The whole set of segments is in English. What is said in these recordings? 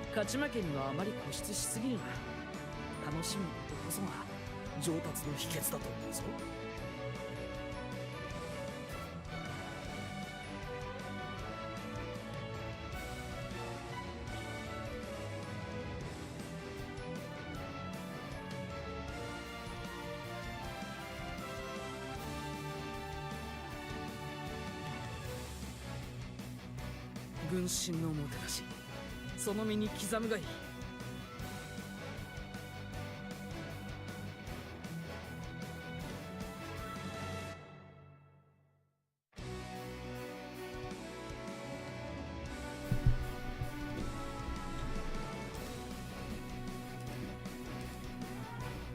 勝ち負けにはあまり固執しすぎるな。楽しむことこそが上達の秘訣だと思うぞ。軍神のもてなし、その身に刻むがいい。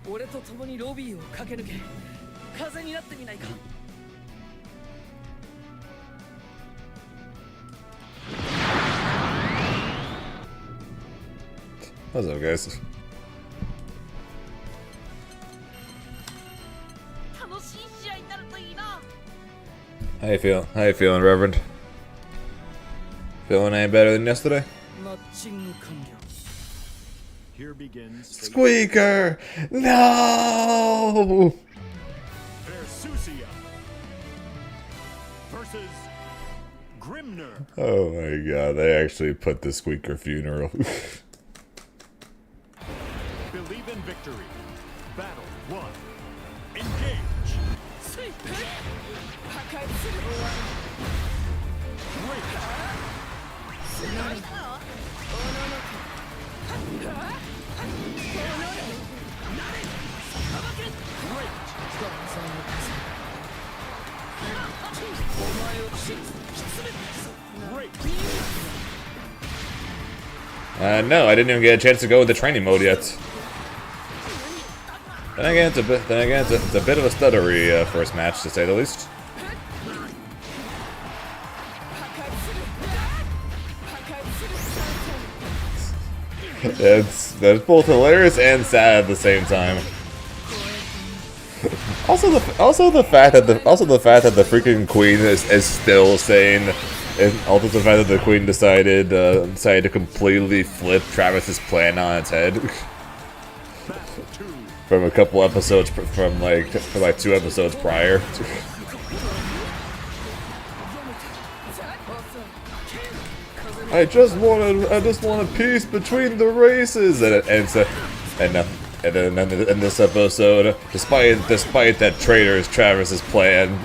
俺と共にロビーを駆け抜け、風になってみないか。What's up, guys? How you feeling? How you feeling, Reverend? Feeling any better than yesterday? Here begins Squeaker! No! Versusia versus Grimner. Oh my god, they actually put the Squeaker funeral. Believe in victory. Battle 1. Engage. No, I didn't even get a chance to go with the training mode yet. Then again, it's a bit of a stuttery first match, to say the least. That's both hilarious and sad at the same time. Also the fact that the freaking queen is still sane, and also the fact that the queen decided to completely flip Travis's plan on its head. From a couple episodes, from like 2 episodes prior. I just wanted peace between the races, and then in this episode, despite that traitor's Travis's plan,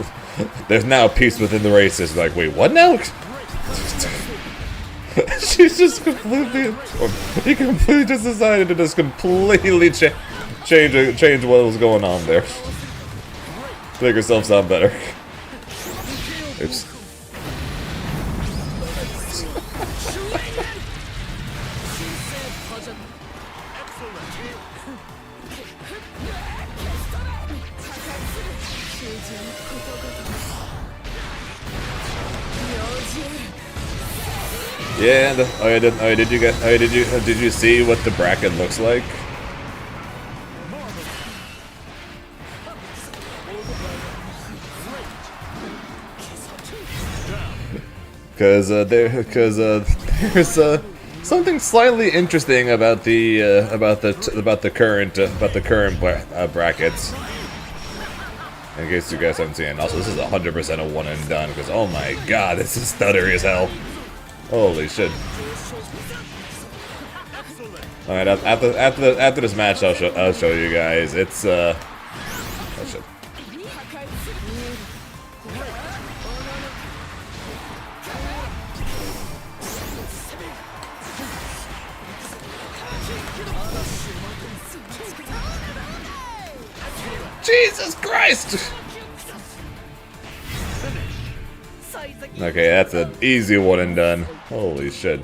there's now peace within the races. Like, wait, what now? She's just completely. He completely just decided to just completely change what was going on there. To make herself sound better. Oops. Yeah. Did you see what the bracket looks like? Because there's something slightly interesting about the current brackets. In case you guys haven't seen it. Also, this is 100% a one and done. Because oh my god, this is stuttery as hell. Holy shit! All right, after this match, I'll show you guys. It's oh shit. Jesus Christ! Okay, that's an easy one and done. Holy shit.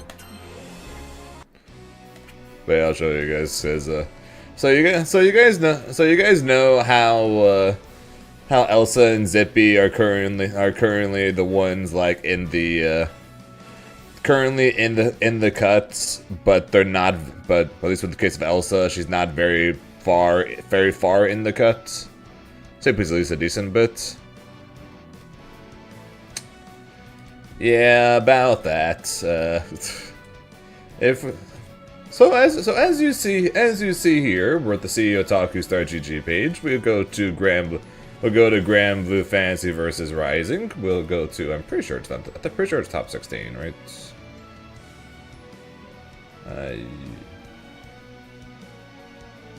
Wait, I'll show you guys. So you guys know how Elsa and Zippy are currently the ones like in the cuts, but they're not. But at least with the case of Elsa, she's not very far in the cuts. Zippy's at least a decent bit. Yeah, about that. So as you see here, we're at the CEOtaku Star GG page. We'll go to Grand Blue Fantasy versus Rising. We'll go to I'm pretty sure it's top 16, right?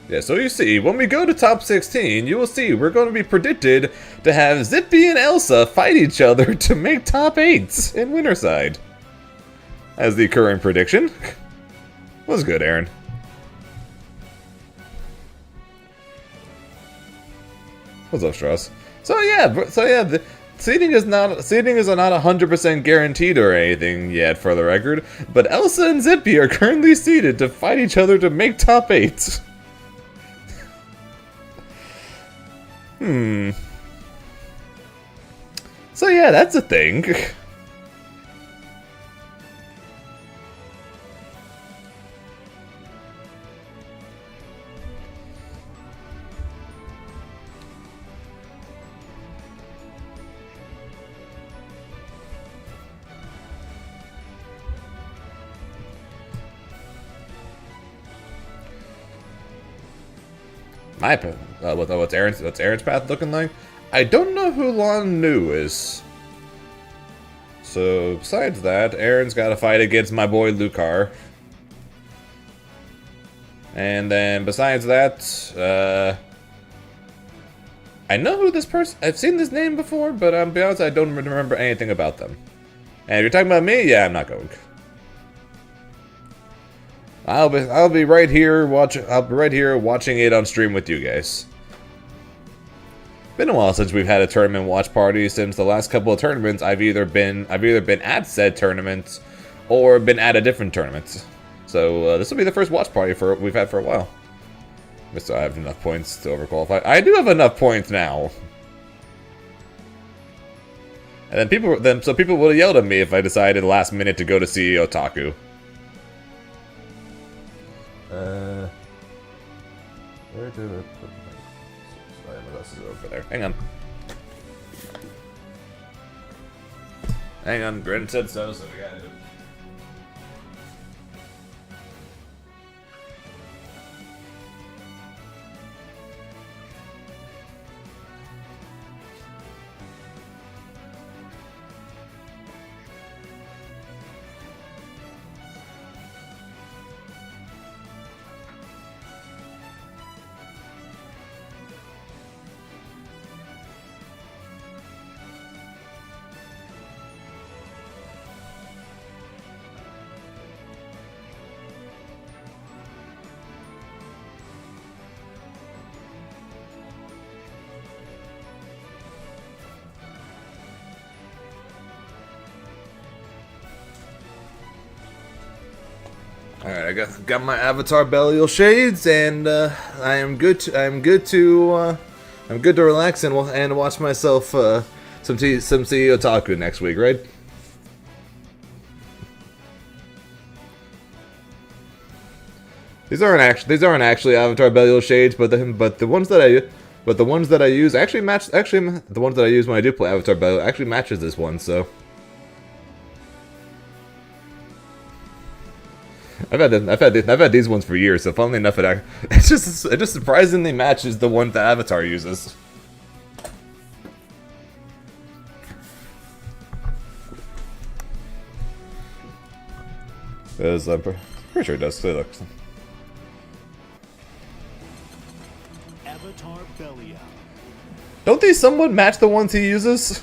Yeah, so you see, when we go to top 16, you will see we're going to be predicted to have Zippy and Elsa fight each other to make top 8 in Winterside. As the current prediction. Was good, Aaron. What's up, Strauss? So yeah, the seeding is not 100% guaranteed or anything yet, for the record. But Elsa and Zippy are currently seeded to fight each other to make top 8. So yeah, that's a thing. My path. What's Aaron's path looking like? I don't know who Lon Nu is. So besides that, Aaron's got to fight against my boy Lucar. And then besides that, I know who this person. I've seen this name before, but to be honest, I don't remember anything about them. And if you're talking about me, yeah, I'm not going. I'll be right here watching it on stream with you guys. Been a while since we've had a tournament watch party. Since the last couple of tournaments, I've either been at said tournaments or been at a different tournament. So this will be the first watch party we've had for a while. So I have enough points to overqualify. I do have enough points now. And then people would have yelled at me if I decided last minute to go to CEOtaku. Where did I put my... Sorry, my glasses are over there. Hang on. Hang on, Grin said so we gotta do it. Alright, I got my avatar belial shades, and I'm good to relax and watch myself some CEOtaku next week, right? These aren't actually avatar belial shades, but the ones that I use actually match. Actually, the ones that I use when I do play avatar belial actually matches this one, so. I've had these ones for years, so funnily enough, it just surprisingly matches the one that Avatar uses. Because I'm pretty sure it does. Look. Avatar Belia. Don't these somewhat match the ones he uses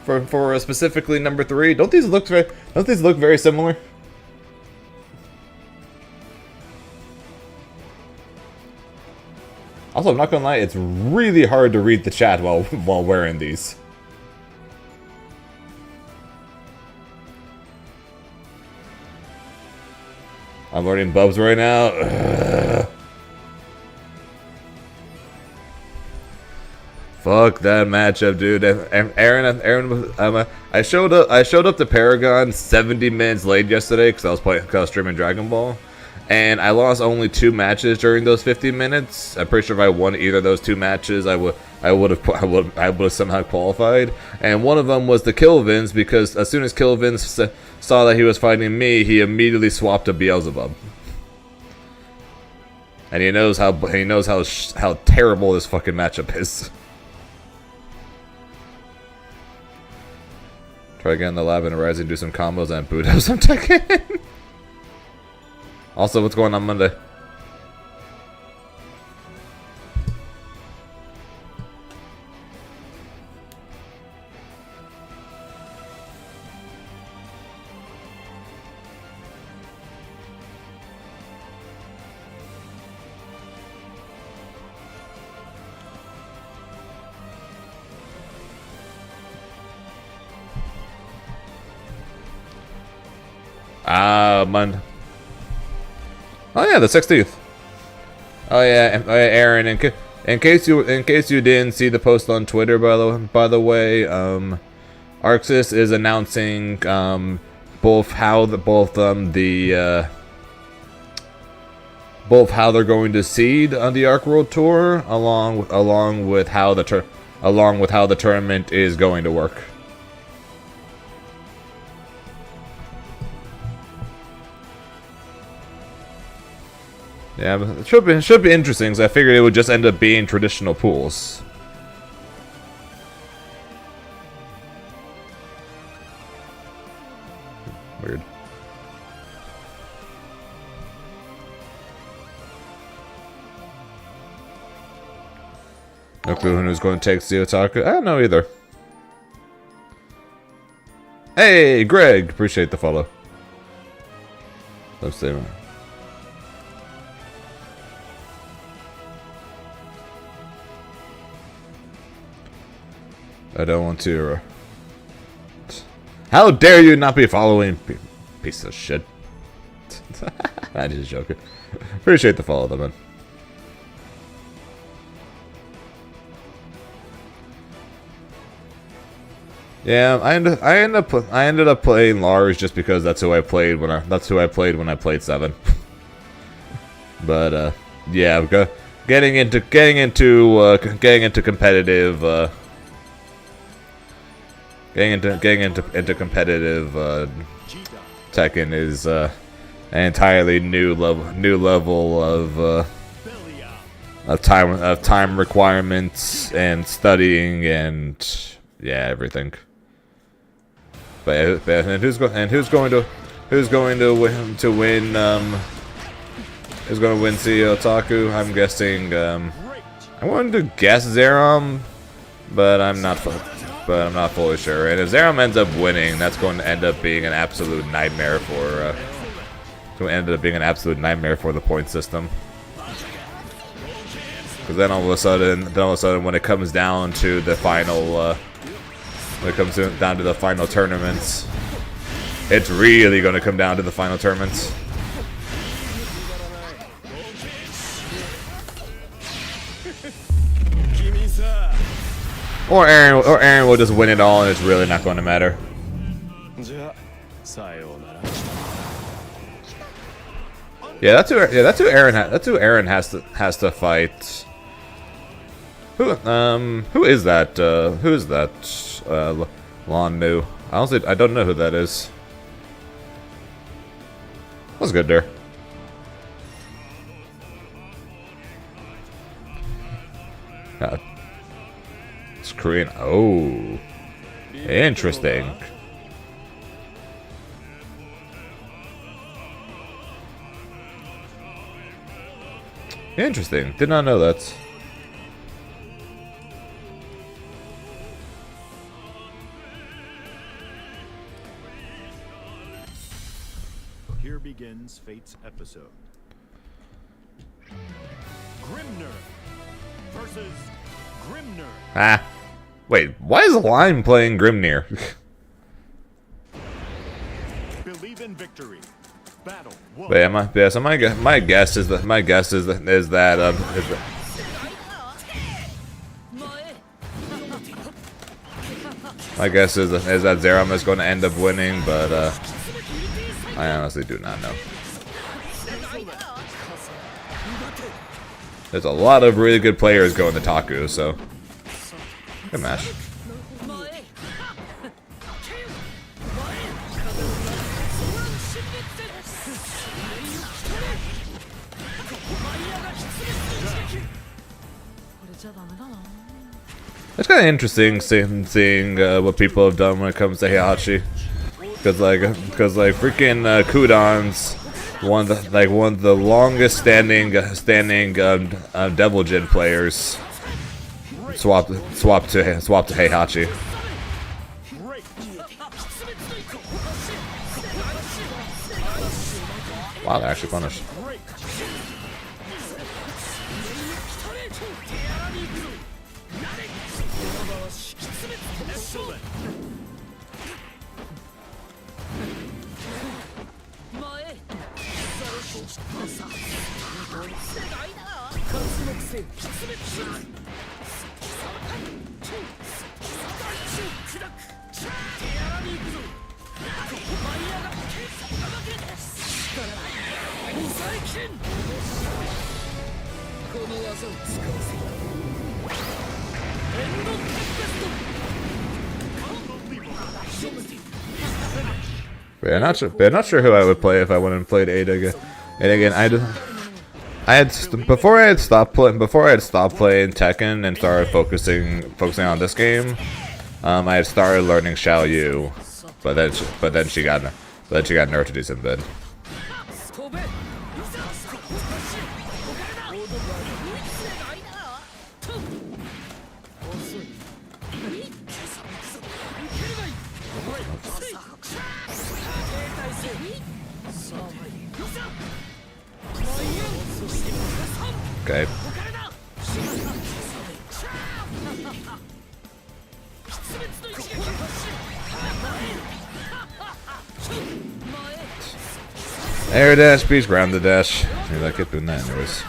for specifically number 3? Don't these look very similar? Also, I'm not gonna lie, it's really hard to read the chat while wearing these. I'm learning bubs right now. Ugh. Fuck that matchup, dude. Aaron, I showed up to Paragon 70 minutes late yesterday because I was streaming Dragon Ball. And I lost only 2 matches during those 50 minutes. I'm pretty sure if I won either of those 2 matches, I would have somehow qualified. And one of them was the Kilvins, because as soon as Kilvins saw that he was fighting me, he immediately swapped to Beelzebub. and he knows how terrible this fucking matchup is. Try again in the lab and Rising, do some combos and boot up some Tekken. Also, what's going on Monday? Monday. Oh yeah, the 16th. Oh yeah, Aaron. In case you didn't see the post on Twitter, by the way, Arxis is announcing both how they're going to seed on the Arc World Tour, along with how the tournament is going to work. Yeah, but it should be interesting, because I figured it would just end up being traditional pools. Weird. No clue who's going to take CEOtaku. I don't know either. Hey, Greg! Appreciate the follow. Let's see. I don't want to. How dare you not be following? Piece of shit. I'm just joking. Appreciate the follow, though, man. Yeah, I ended up playing Lars just because that's who I played when I played 7. But yeah, getting into competitive. Getting into competitive Tekken is an entirely new level of time requirements and studying and yeah, everything. But who's going to win CEOtaku? I'm guessing I wanted to guess Zerom, but I'm not fully sure. And if Zerom ends up winning, that's going to end up being an absolute nightmare for the point system. Because then all of a sudden, when it comes down to the final, tournaments, it's really going to come down to the final tournaments. Or Aaron will just win it all, and it's really not going to matter. Yeah, that's who Aaron has to fight. Who is that? Who is that? Lon Nu. I don't know who that is. What's good there? It's Korean. Oh, interesting. Interesting. Did not know that. Here begins Fate's episode. Grimner versus Grimner. Ah. Wait, why is Lime playing Grimnir? Believe in victory. Battle. But yeah, so my guess is that my guess is that Zerom is going to end up winning, but I honestly do not know. There's a lot of really good players going to Taku, so good match. It's kind of interesting seeing what people have done when it comes to Heihachi, because like freaking Kudon's one of the longest standing Devil Jin players swapped to Heihachi. Wow, they're actually punished. Yeah, not sure who I would play if I went and played Ada again. And again, before I had stopped playing Tekken and started focusing on this game. I had started learning Xiao Yu, but then she got nerfed to decent bit. Okay. Air dash beats ground the dash. Maybe I keep doing that anyways.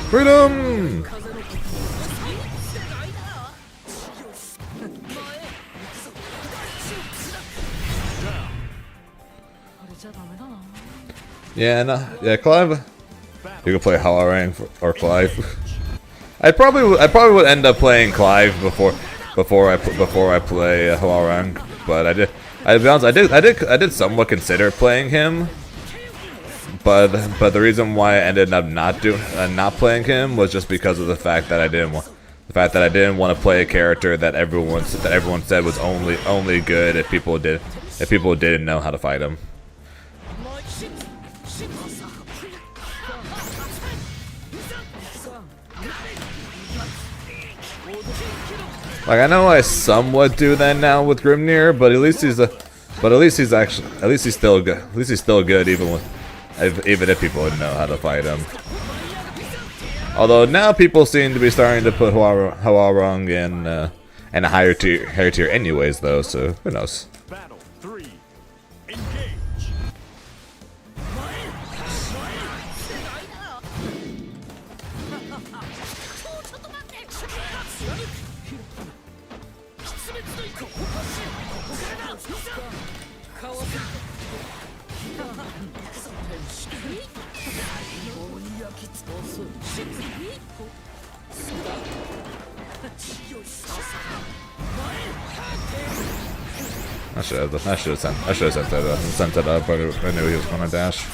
Freedom! Yeah, no, yeah, Clive. You could play Halorang or Clive. I probably would end up playing Clive before I play Halorang, but I did. I'll be honest, I did somewhat consider playing him, but the reason why I ended up not playing him was just because of the fact that I didn't want to play a character that everyone said was only good if people didn't know how to fight him. Like, I know I somewhat do that now with Grimnir, but at least he's still good. At least he's still good even if people wouldn't know how to fight him. Although now people seem to be starting to put Hwarang in a higher tier anyways, though. So who knows? Battle 3. Engage. I should have sent that up, but I knew he was gonna dash.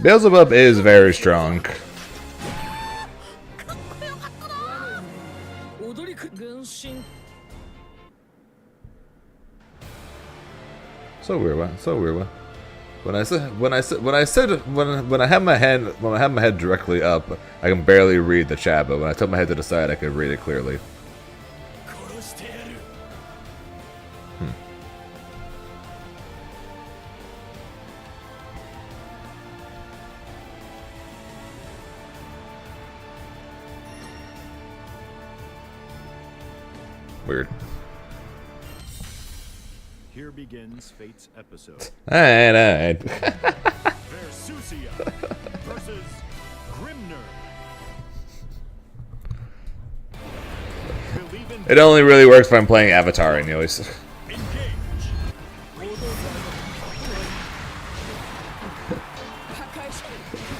Beelzebub is very strong. So weird. When I have my head directly up, I can barely read the chat, but when I tilt my head to the side, I can read it clearly. Weird. Here begins Fate's episode. Alright. Versusia versus Grimnir. Believe It only really works if I'm playing Avatar, anyways.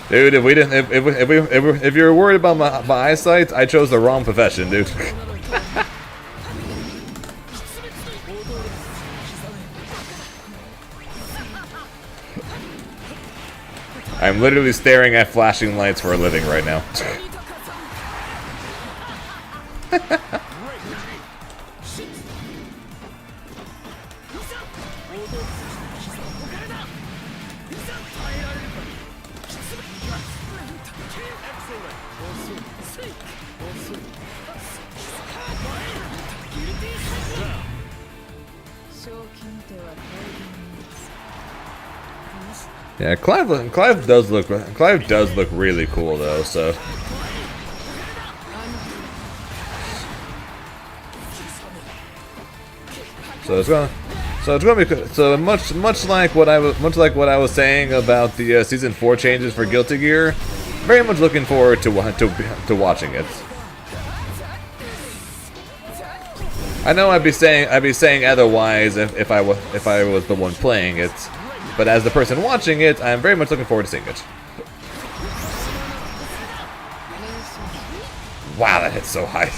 Dude, if we didn't, if you were worried about my eyesight, I chose the wrong profession, dude. I'm literally staring at flashing lights for a living right now. Yeah, Clive does look really cool though. So it's gonna be so much like what I was saying about the season 4 changes for Guilty Gear. Very much looking forward to watching it. I know I'd be saying otherwise if I was the one playing it. But as the person watching it, I'm very much looking forward to seeing it. Wow, that hit so high.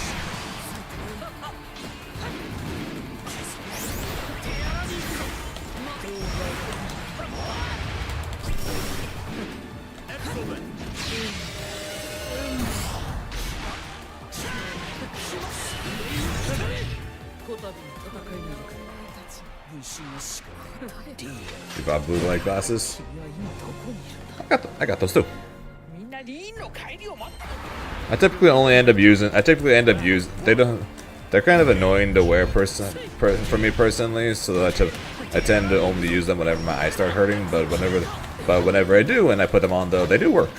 You bought blue light glasses? I got those too. I typically end up using. They're kind of annoying to wear for me personally, so I tend to only use them whenever my eyes start hurting. But whenever I do and I put them on, though, they do work.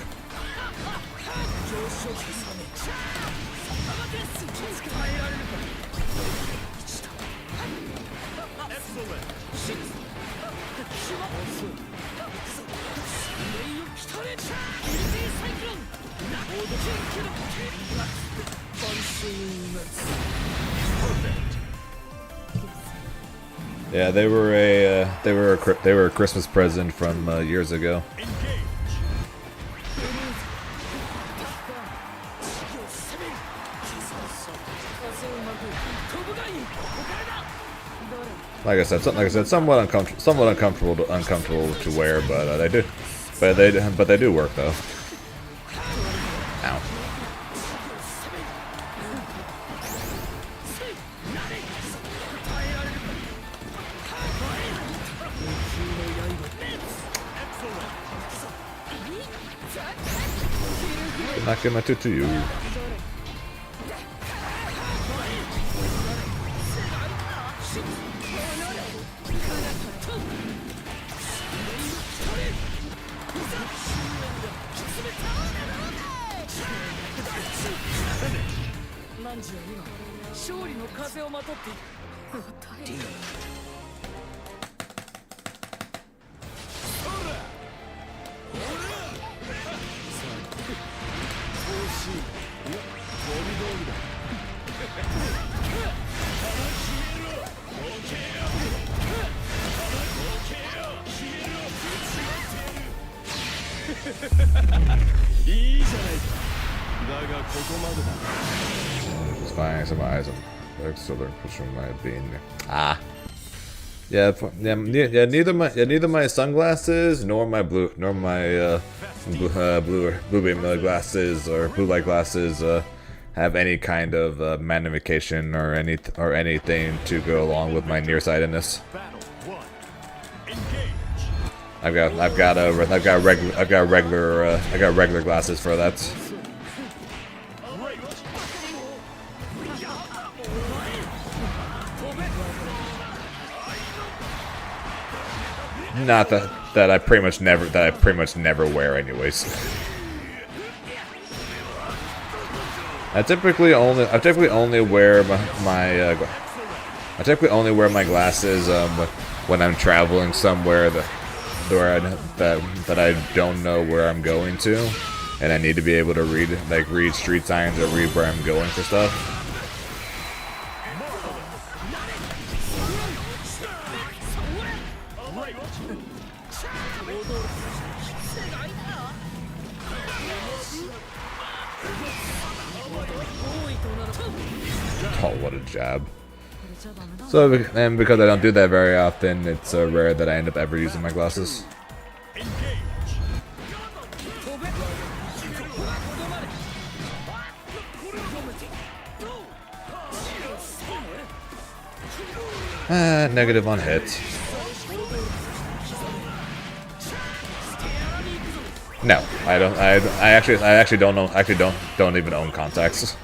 Yeah, they were a Christmas present from years ago. Like I said, somewhat uncomfortable to wear, but they do work though. Ow. Not give my two to you. It's fine, some eyes. They're pushing my bean. Ah. Yeah, neither my sunglasses nor my blue beam glasses or blue light glasses have any kind of magnification or anything to go along with my nearsightedness. I've got regular glasses for that. Not that I pretty much never wear anyways. I typically only wear my glasses when I'm traveling somewhere that I don't know where I'm going to, and I need to be able to read street signs or read where I'm going for stuff. Oh, what a jab. So, and because I don't do that very often, it's rare that I end up ever using my glasses. Negative on hit. No, I don't. I actually don't know. Actually, don't even own contacts.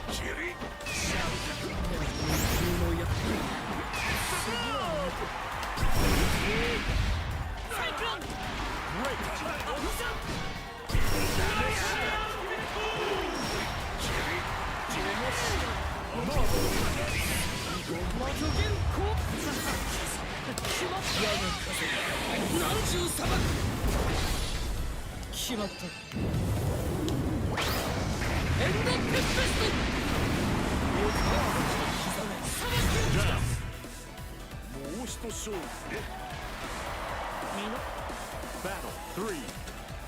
Battle 3.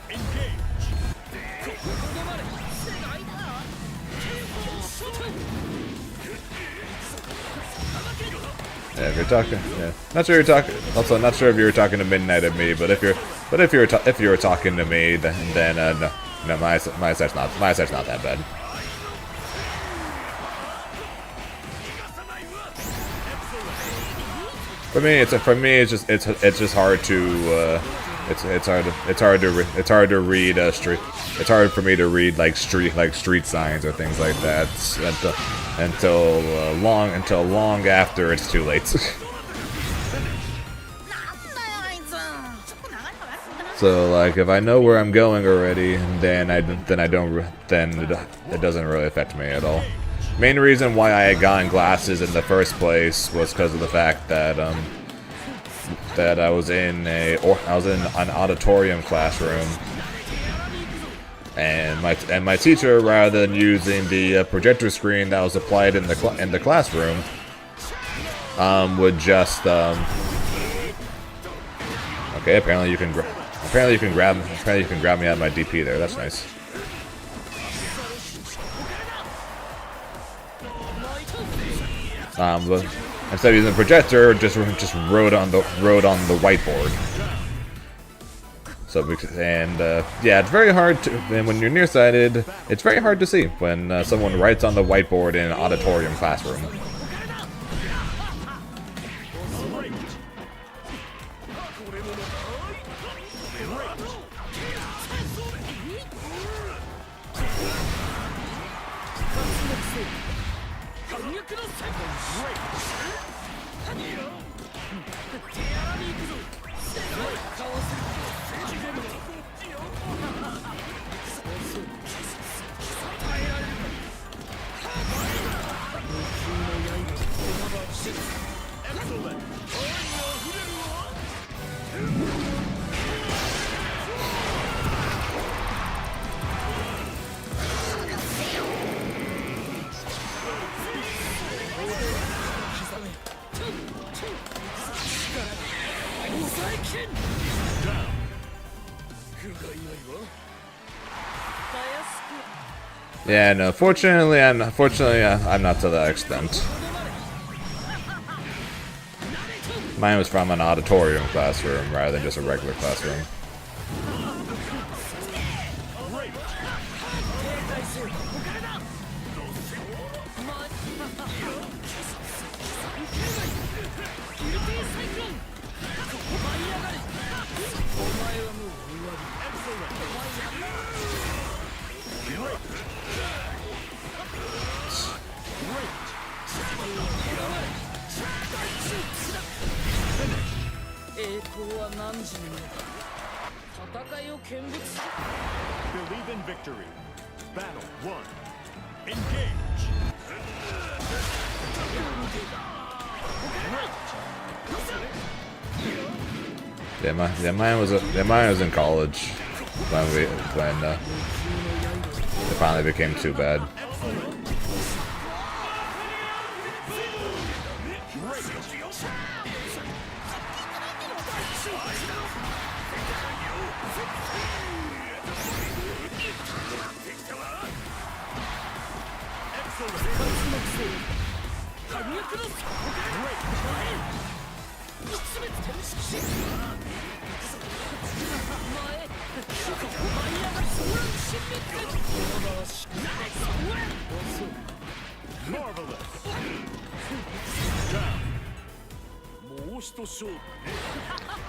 Engage. Yeah, if you're talking, yeah, not sure you're talking. Also, not sure if you were talking to Midnight or me, but if you were talking to me, then no, my set's not that bad. For me, it's just hard to it's hard to read it's hard for me to read like street signs or things like that until long after it's too late. So like if I know where I'm going already, then it doesn't really affect me at all. Main reason why I had gotten glasses in the first place was because of the fact that that I was in an auditorium classroom, and my teacher, rather than using the projector screen that was applied in the classroom, would just okay. Apparently you can grab me out of my DP there. That's nice. But instead of using the projector, just wrote on the whiteboard. So yeah, it's very hard to. And when you're nearsighted, it's very hard to see when someone writes on the whiteboard in an auditorium classroom. Yeah, no. Fortunately, I'm not to that extent. Mine was from an auditorium classroom rather than just a regular classroom. Believe in victory. Battle 1. Engage. Yeah, mine was in college when it finally became too bad. Marvelous.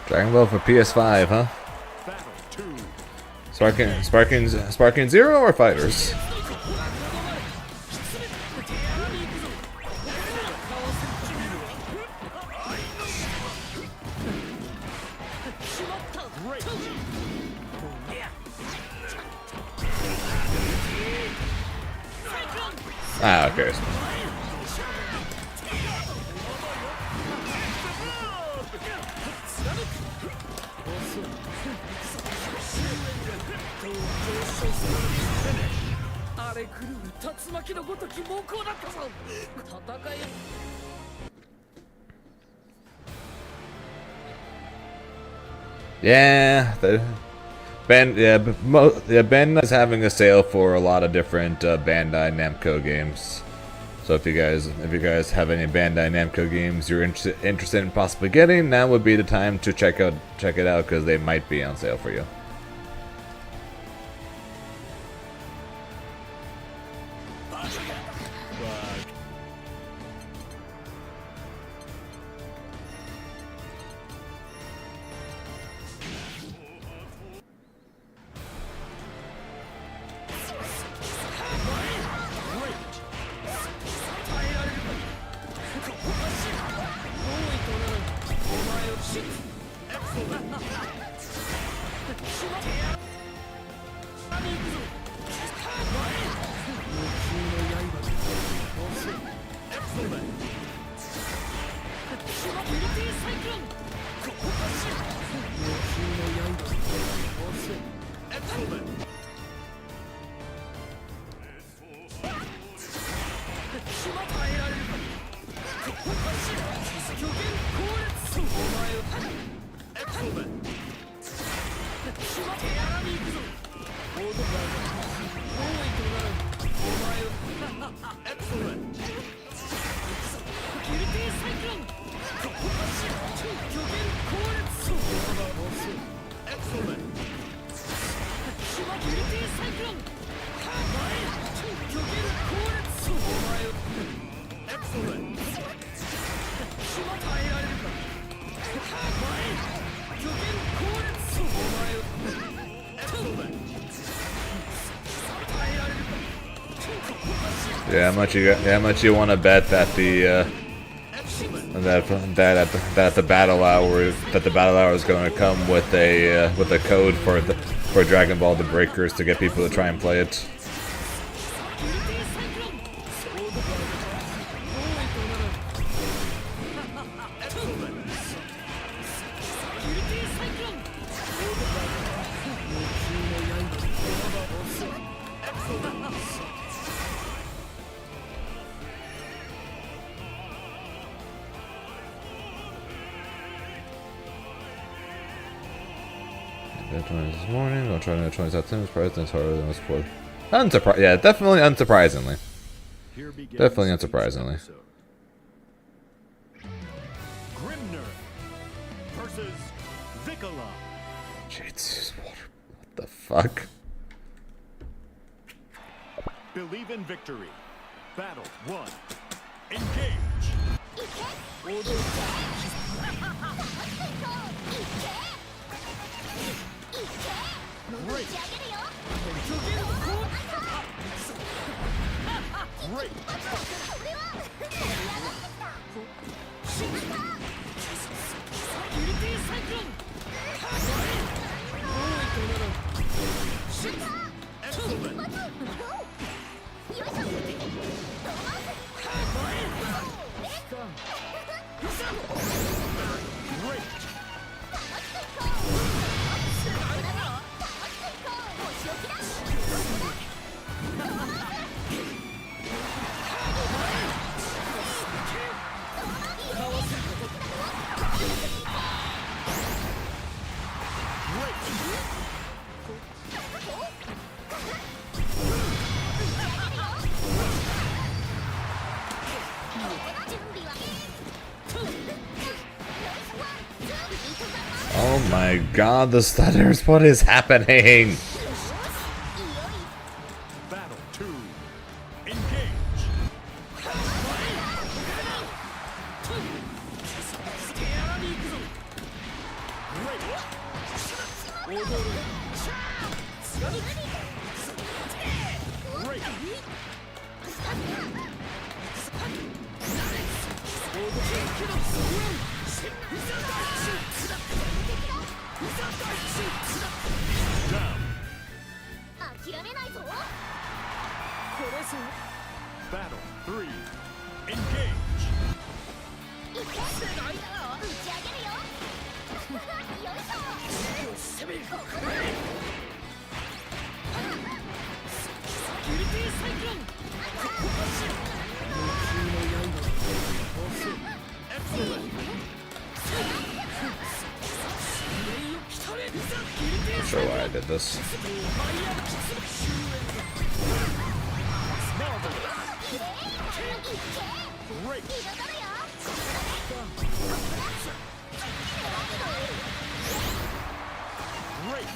Dragon Ball for PS5, huh? Battle 2. Sparking Zero or Fighters? Ah, okay. Yeah, Bandai is having a sale for a lot of different Bandai Namco games. So if you guys have any Bandai Namco games you're interested in possibly getting, now would be the time to check it out because they might be on sale for you. Yeah, how much you want to bet that the the battle hour is going to come with a code for Dragon Ball: The Breakers to get people to try and play it. This morning, I'll try to 20 September's president's harder than was before. Yeah, definitely unsurprisingly. Definitely unsurprisingly. Grimner versus Vicola. Jesus, what the fuck? Believe in victory. Battle 1. Engage. Great. Great. Excellent. my god, the stutters, what is happening? Battle 2. Engage. Battle 3. Engage. Excellent. Not sure why I did this. Great. Great.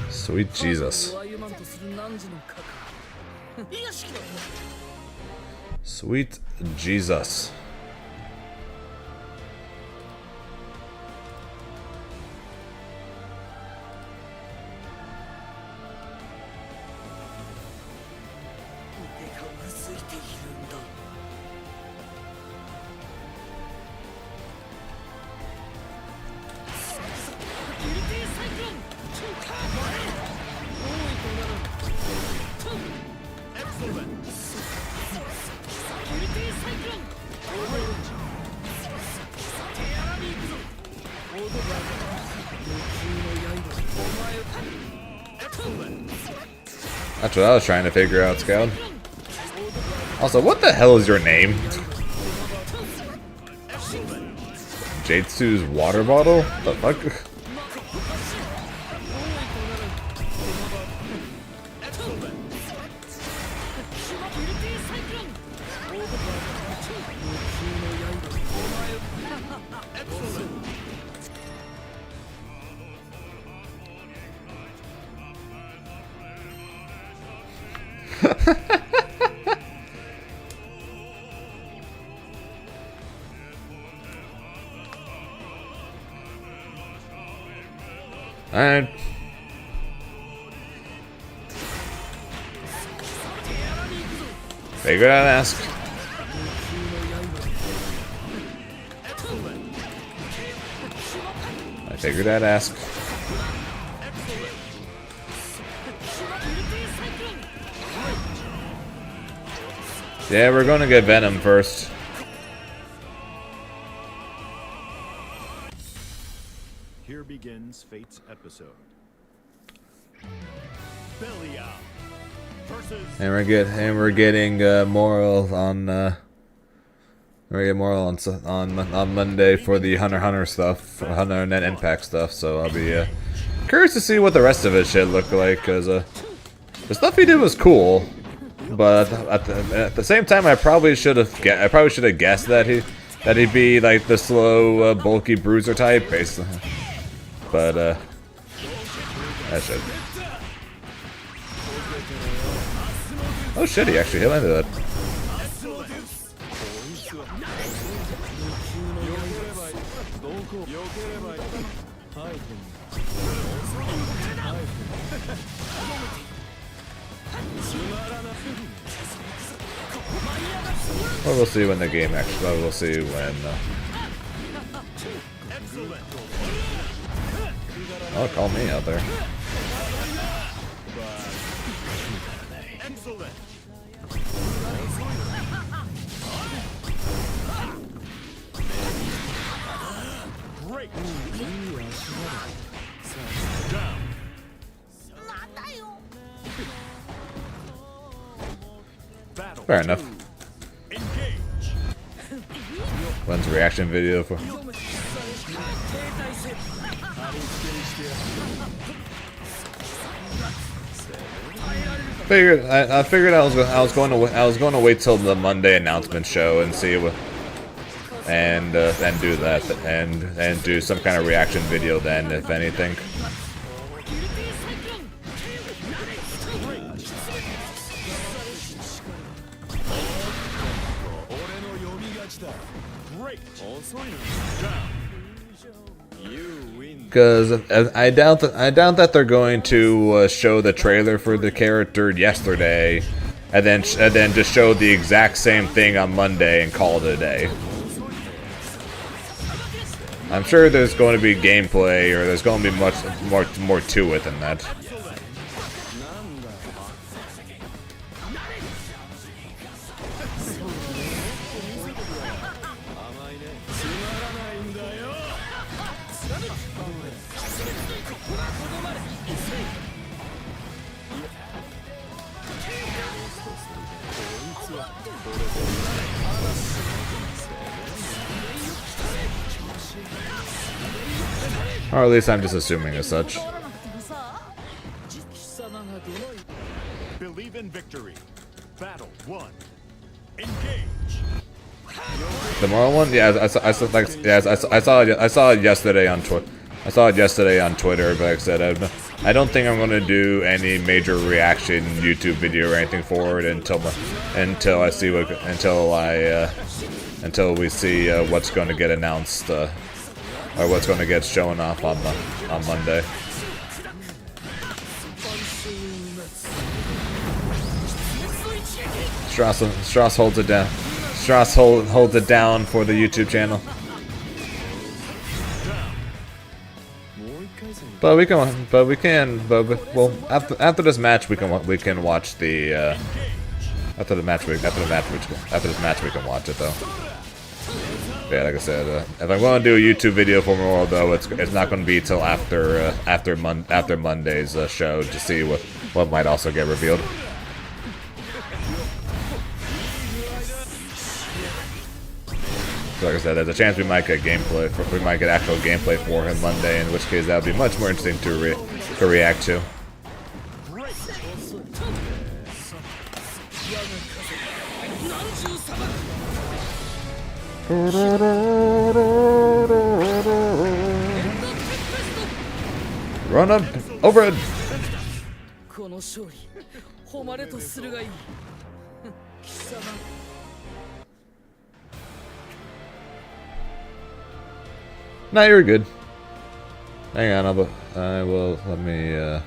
Sweet Jesus. を歩まんとする汝の核 Sweet Jesus. 腕がうずいているんだ Excellent. Excellent. That's what I was trying to figure out, Scout. Also, what the hell is your name? Jatsu's water bottle? The fuck? Alright. Figured I'd ask. I figured I'd ask. Yeah, we're gonna get Venom first. Here begins Fate's episode. Belly out versus And we're getting Moral on we're getting Moral on Monday for the Hunter x Hunter stuff, Hunter Net Impact stuff. So I'll be curious to see what the rest of it should look like, because the stuff he did was cool, but at the same time I probably should have guessed that he'd be like the slow, bulky bruiser type, basically. But that should. Oh shit, he actually hit into that. Well, we'll see when the game actually. Well, we'll see when. Oh, call me out there. excellent. Great. Down. Battle. Fair enough. Engage. When's reaction video for? I figured I was going to wait till the Monday announcement show and see what. do that and do some kind of reaction video then, if anything. Because I doubt that they're going to show the trailer for the character yesterday, and then just show the exact same thing on Monday and call it a day. I'm sure there's going to be gameplay, or there's going to be much more to it than that. Or at least I'm just assuming as such. Believe in victory. Battle 1. Engage. Tomorrow one? Yeah, I saw it yesterday on Twitter. I saw it yesterday on Twitter, but like I said, I don't think I'm gonna do any major reaction YouTube video or anything for it until we see what's going to get announced or what's going to get shown off on Monday. Strauss holds it down. Strauss holds it down for the YouTube channel. But after this match we can watch the after this match we can watch it though. Yeah, like I said, if I'm going to do a YouTube video for more though, it's not going to be till after Monday's show to see what might also get revealed. So like I said, there's a chance we might get actual gameplay for him Monday, in which case that would be much more interesting to react to. Run up, overhead. Nah, you're good. Hang on, I will, let me,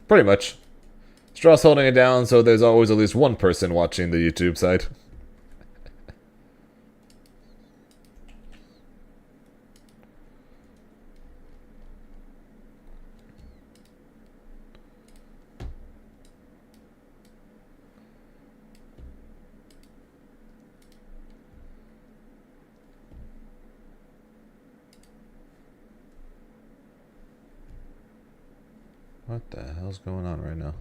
pretty much. Strauss holding it down, so there's always at least one person watching the YouTube side. What the hell's going on right now?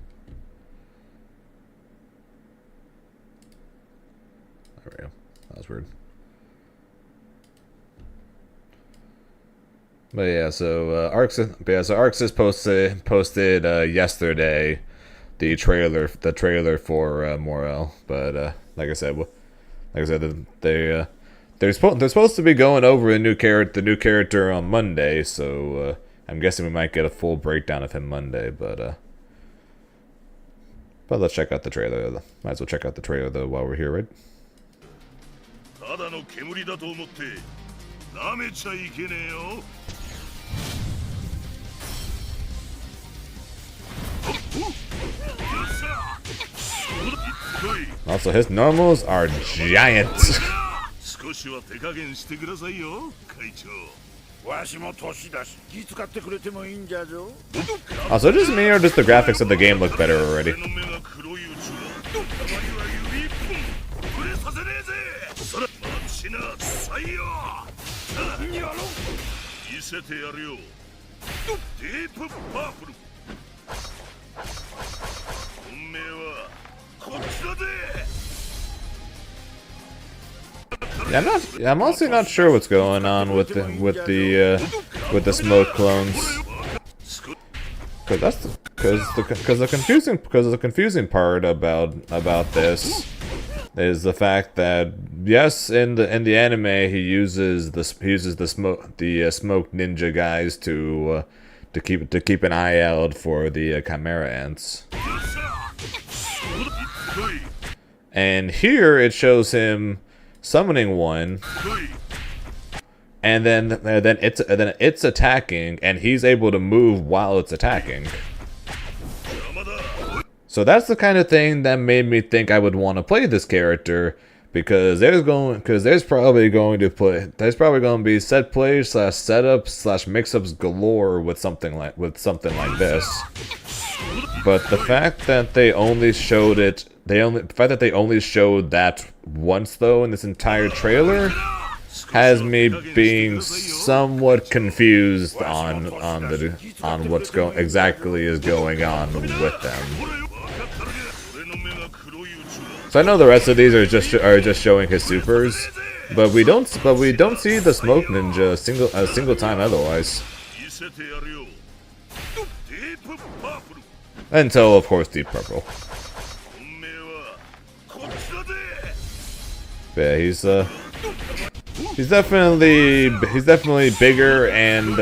There we go. That was weird. But yeah, so Arxis posted yesterday the trailer for Morel. But like I said, they're supposed to be going over the new character on Monday. So I'm guessing we might get a full breakdown of him Monday. But let's check out the trailer. Might as well check out the trailer though while we're here, right? Also, his normals are giant. Also, just me or just the graphics of the game look better already? 見せてやるよ。ディープパープル。本命はこっちだぜ。 Yeah, I'm honestly not sure what's going on with the smoke clones. Because the confusing part about this is the fact that yes, in the anime he uses the smoke ninja guys to keep an eye out for the chimera ants, and here it shows him summoning one, and then it's attacking, and he's able to move while it's attacking. So that's the kind of thing that made me think I would want to play this character, because there's probably going to be set plays / setups / mix-ups galore with something like this. But the fact that they only showed that once though in this entire trailer has me being somewhat confused on what's exactly is going on with them. So I know the rest of these are just showing his supers, but we don't see the smoke ninja a single time otherwise. Until of course Deep Purple. Yeah, he's definitely bigger and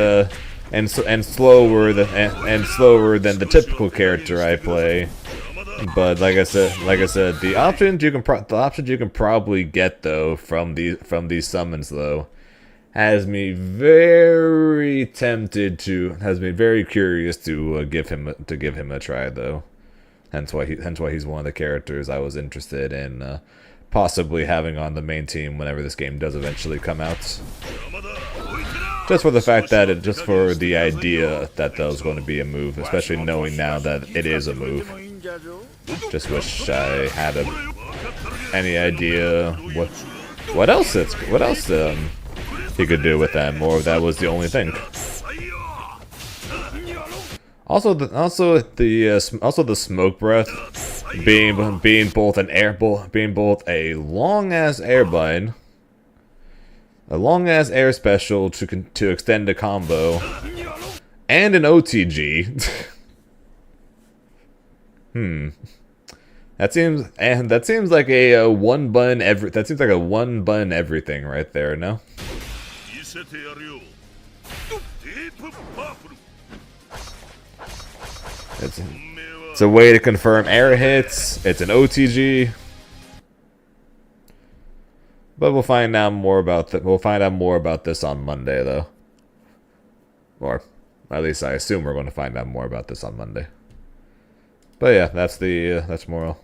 slower than the typical character I play. But like I said, the options you can probably get though from these summons though has me very curious to give him a try though. Hence why he's one of the characters I was interested in possibly having on the main team whenever this game does eventually come out. Just for the idea that was going to be a move, especially knowing now that it is a move. Just wish I had any idea what else he could do with that, or if that was the only thing. Also the smoke breath being both a long ass airbud, a long ass air special to extend a combo, and an OTG. That seems like a one button everything right there, no? It's a way to confirm air hits. It's an OTG. But we'll find out more about this on Monday, though. Or at least I assume we're going to find out more about this on Monday. But yeah, that's moral.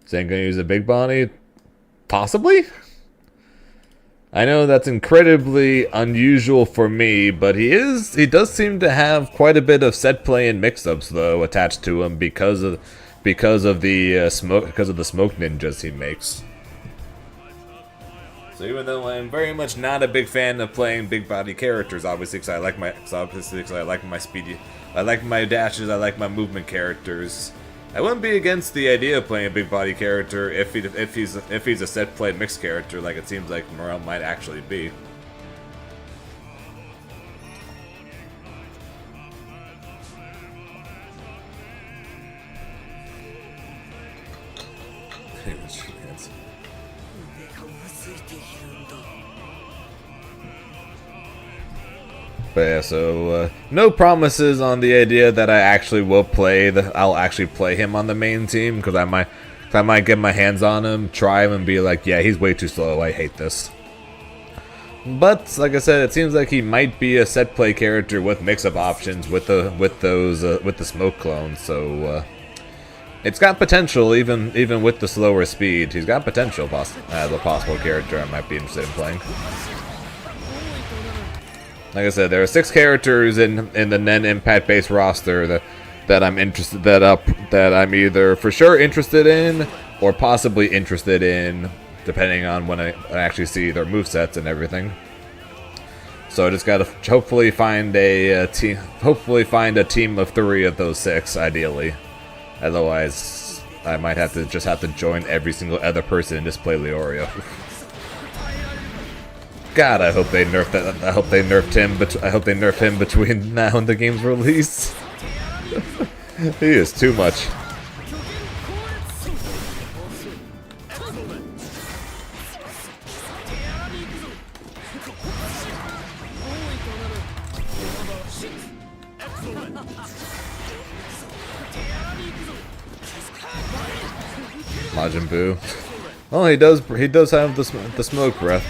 Saying gonna use a big body? Possibly? I know that's incredibly unusual for me, but he does seem to have quite a bit of set play and mix-ups though attached to him because of the smoke ninjas he makes. So even though I'm very much not a big fan of playing big body characters, obviously because I like my speedy, I like my dashes, I like my movement characters, I wouldn't be against the idea of playing a big body character if he's a set play mixed character like it seems like Morel might actually be. But yeah, so no promises on the idea that I actually will I'll actually play him on the main team, because I might get my hands on him, try him, and be like, yeah, he's way too slow. I hate this. But like I said, it seems like he might be a set play character with mix-up options with the smoke clones. So it's got potential, even with the slower speed. He's got potential as a possible character I might be interested in playing. Like I said, there are 6 characters in the Nen Impact based roster that I'm either for sure interested in or possibly interested in depending on when I actually see their movesets and everything. So I just gotta hopefully find a team. Hopefully find a team of 3 of those 6, ideally. Otherwise, I might have to join every single other person and just play Leorio. God, I hope they nerf that. I hope they nerfed him. I hope they nerf him between now and the game's release. He is too much. Majin Buu. Oh, he does have the smoke breath.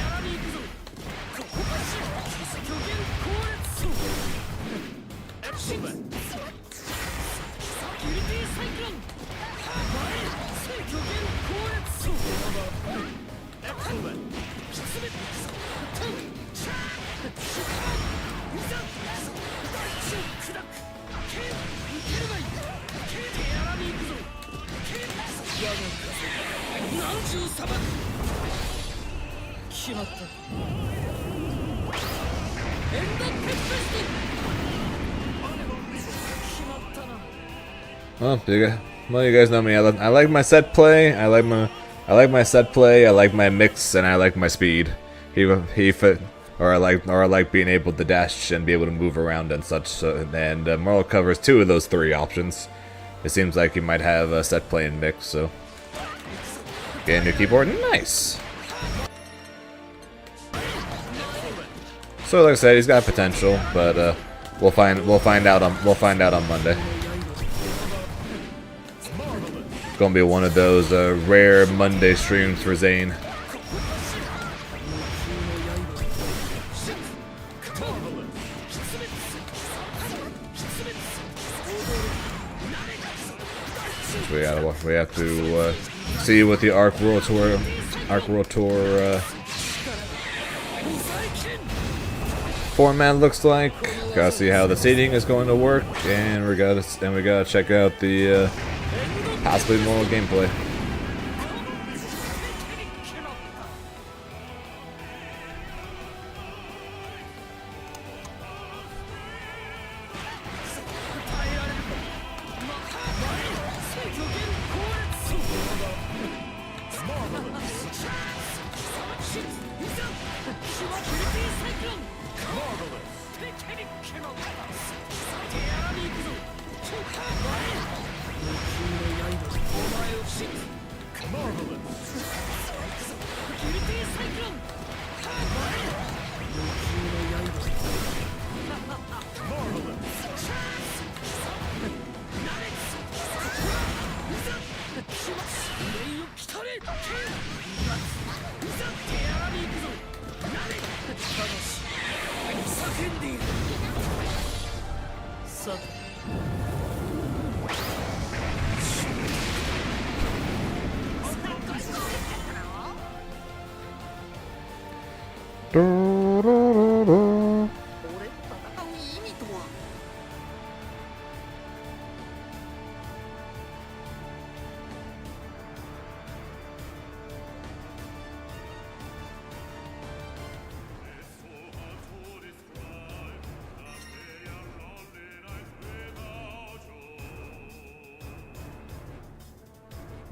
Well, you guys know me. I like my set play. I like my set play. I like my mix, and I like my speed. Or I like being able to dash and be able to move around and such. So, and Marl covers 2 of those 3 options. It seems like he might have a set play and mix. So, get a new keyboard. Nice. So, like I said, he's got potential, but we'll find out on Monday. It's gonna be one of those rare Monday streams for Zane. We have to see what the Arc World Tour format looks like. Gotta see how the seating is going to work, and we gotta check out the possibly more gameplay.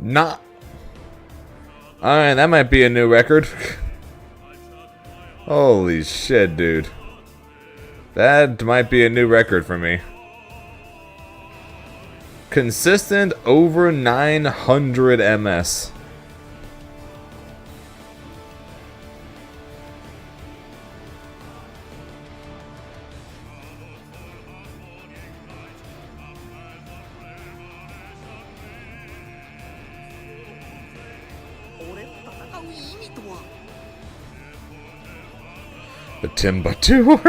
Nah. Alright, that might be a new record. Holy shit, dude. That might be a new record for me. Consistent over 900 MS. The Timbuktu.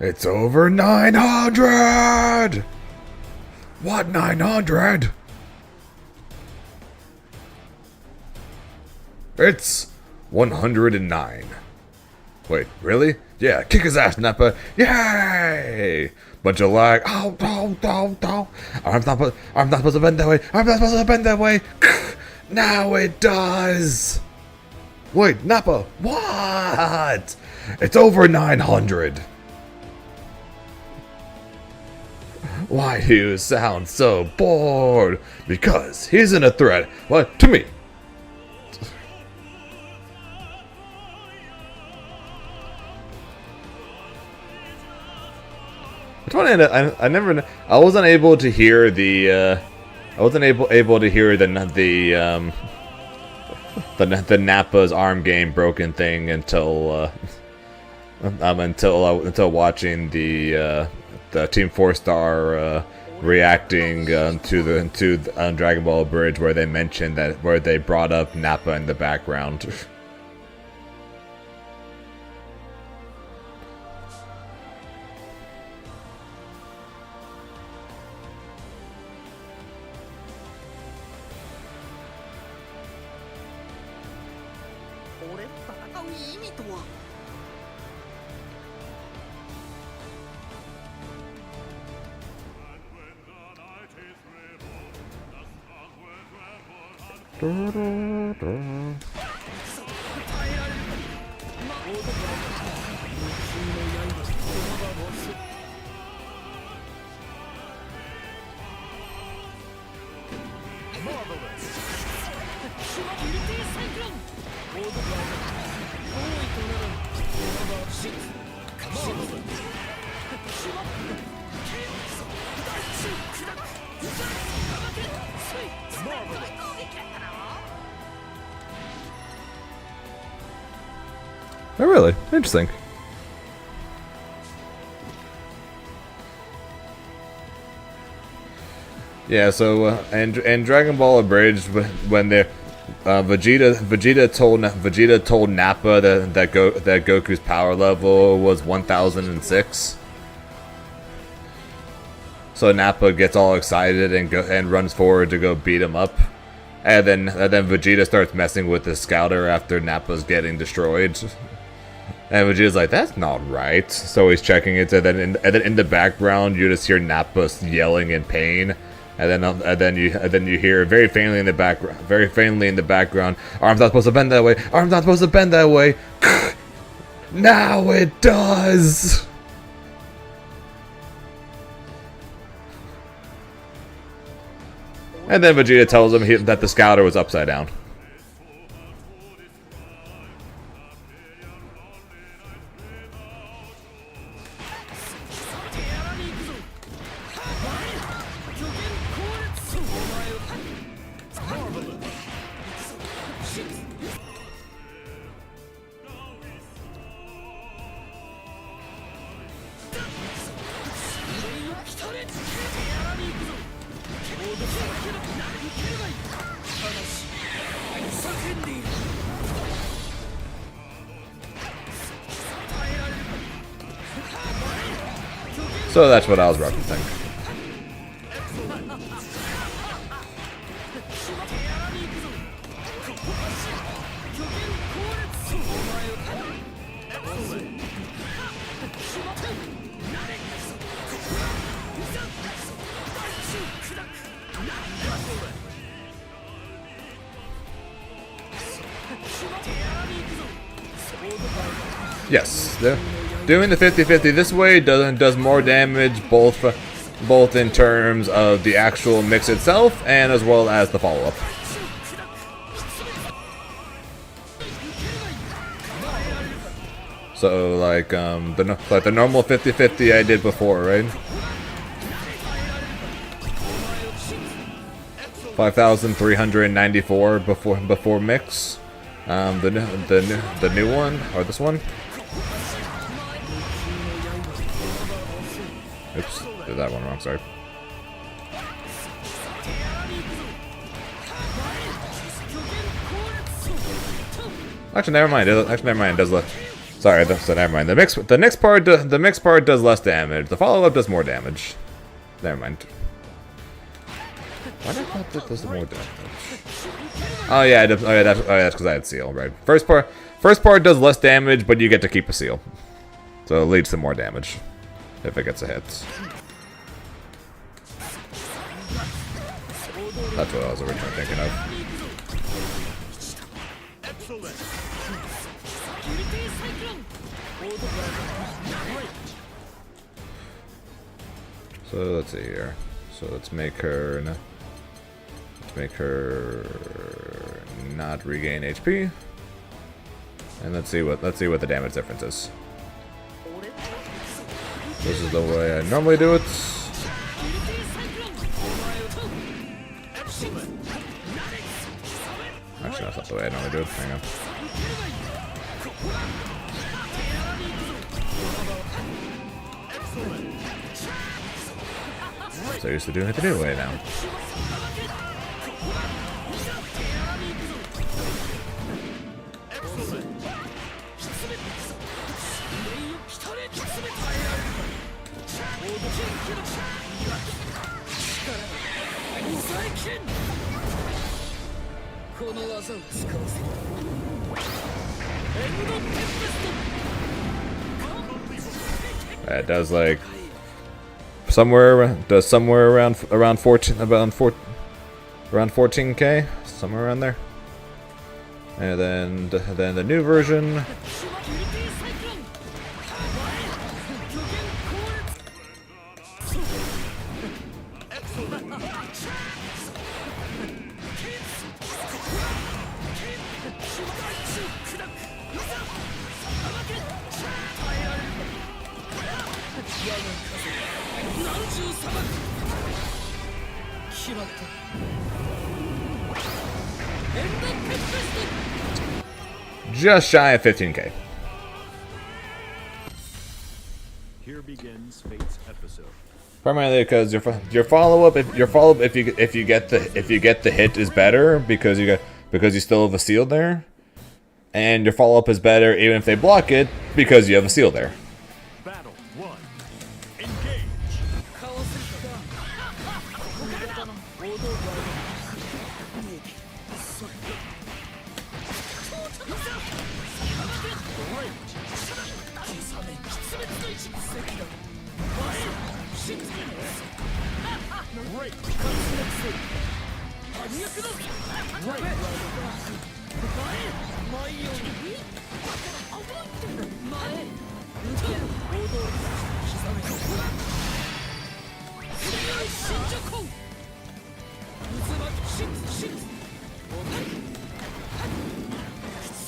It's over 900! What 900? It's 109. Wait, really? Yeah, kick his ass, Nappa. Yay! Bunch of lag. Oh, oh, oh, oh. I'm not supposed to bend that way. I'm not supposed to bend that way. Now it does. Wait, Nappa, what? It's over 900. Why do you sound so bored? Because he's in a threat. What? To me. I wasn't able to hear the the Nappa's arm game broken thing until watching the Team 4-Star reacting to Dragon Ball Bridge, where they mentioned where they brought up Nappa in the background. Oh, really? Interesting. Yeah, so and Dragon Ball Abridged, when they Vegeta told Nappa that Goku's power level was 1006. So Nappa gets all excited and runs forward to go beat him up. And then Vegeta starts messing with the scouter after Nappa's getting destroyed. And Vegeta's like, that's not right. So he's checking it, and then in the background you just hear Nappa yelling in pain. And then you hear very faintly in the background, arms not supposed to bend that way. Arms not supposed to bend that way. Now it does. And then Vegeta tells him that the scouter was upside down. So that's what I was referencing. Yes, doing the 50-50 this way does more damage, both in terms of the actual mix itself and as well as the follow-up. So like the normal 50-50 I did before, right? 5,394 before mix. The new one, or this one. Oops, did that one wrong, sorry. Actually, never mind. It does look. Sorry, so never mind. The mix part does less damage. The follow-up does more damage. Never mind. Why did I thought that does more damage? Oh yeah, that's because I had seal, right? First part does less damage, but you get to keep a seal, so it leads to more damage if it gets a hit. That's what I was originally thinking of. So let's see here. So let's make her not regain HP, and let's see what the damage difference is. This is the way I normally do it. Actually, that's not the way I normally do it. Hang on. So used to doing it the new way now. It does like somewhere around 14k, somewhere around there. And then the new version. Just shy of 15k. Here begins Fate's episode. Primarily because your follow up if you get the hit is better because you still have a seal there, and your follow up is better even if they block it because you have a seal there. Battle 1. Engage.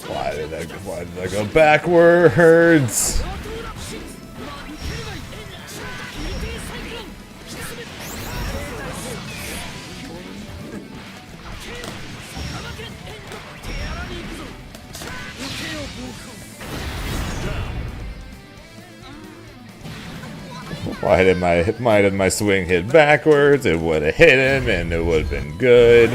Why did I go backwards? Why did my swing hit backwards? It would have hit him and it would have been good.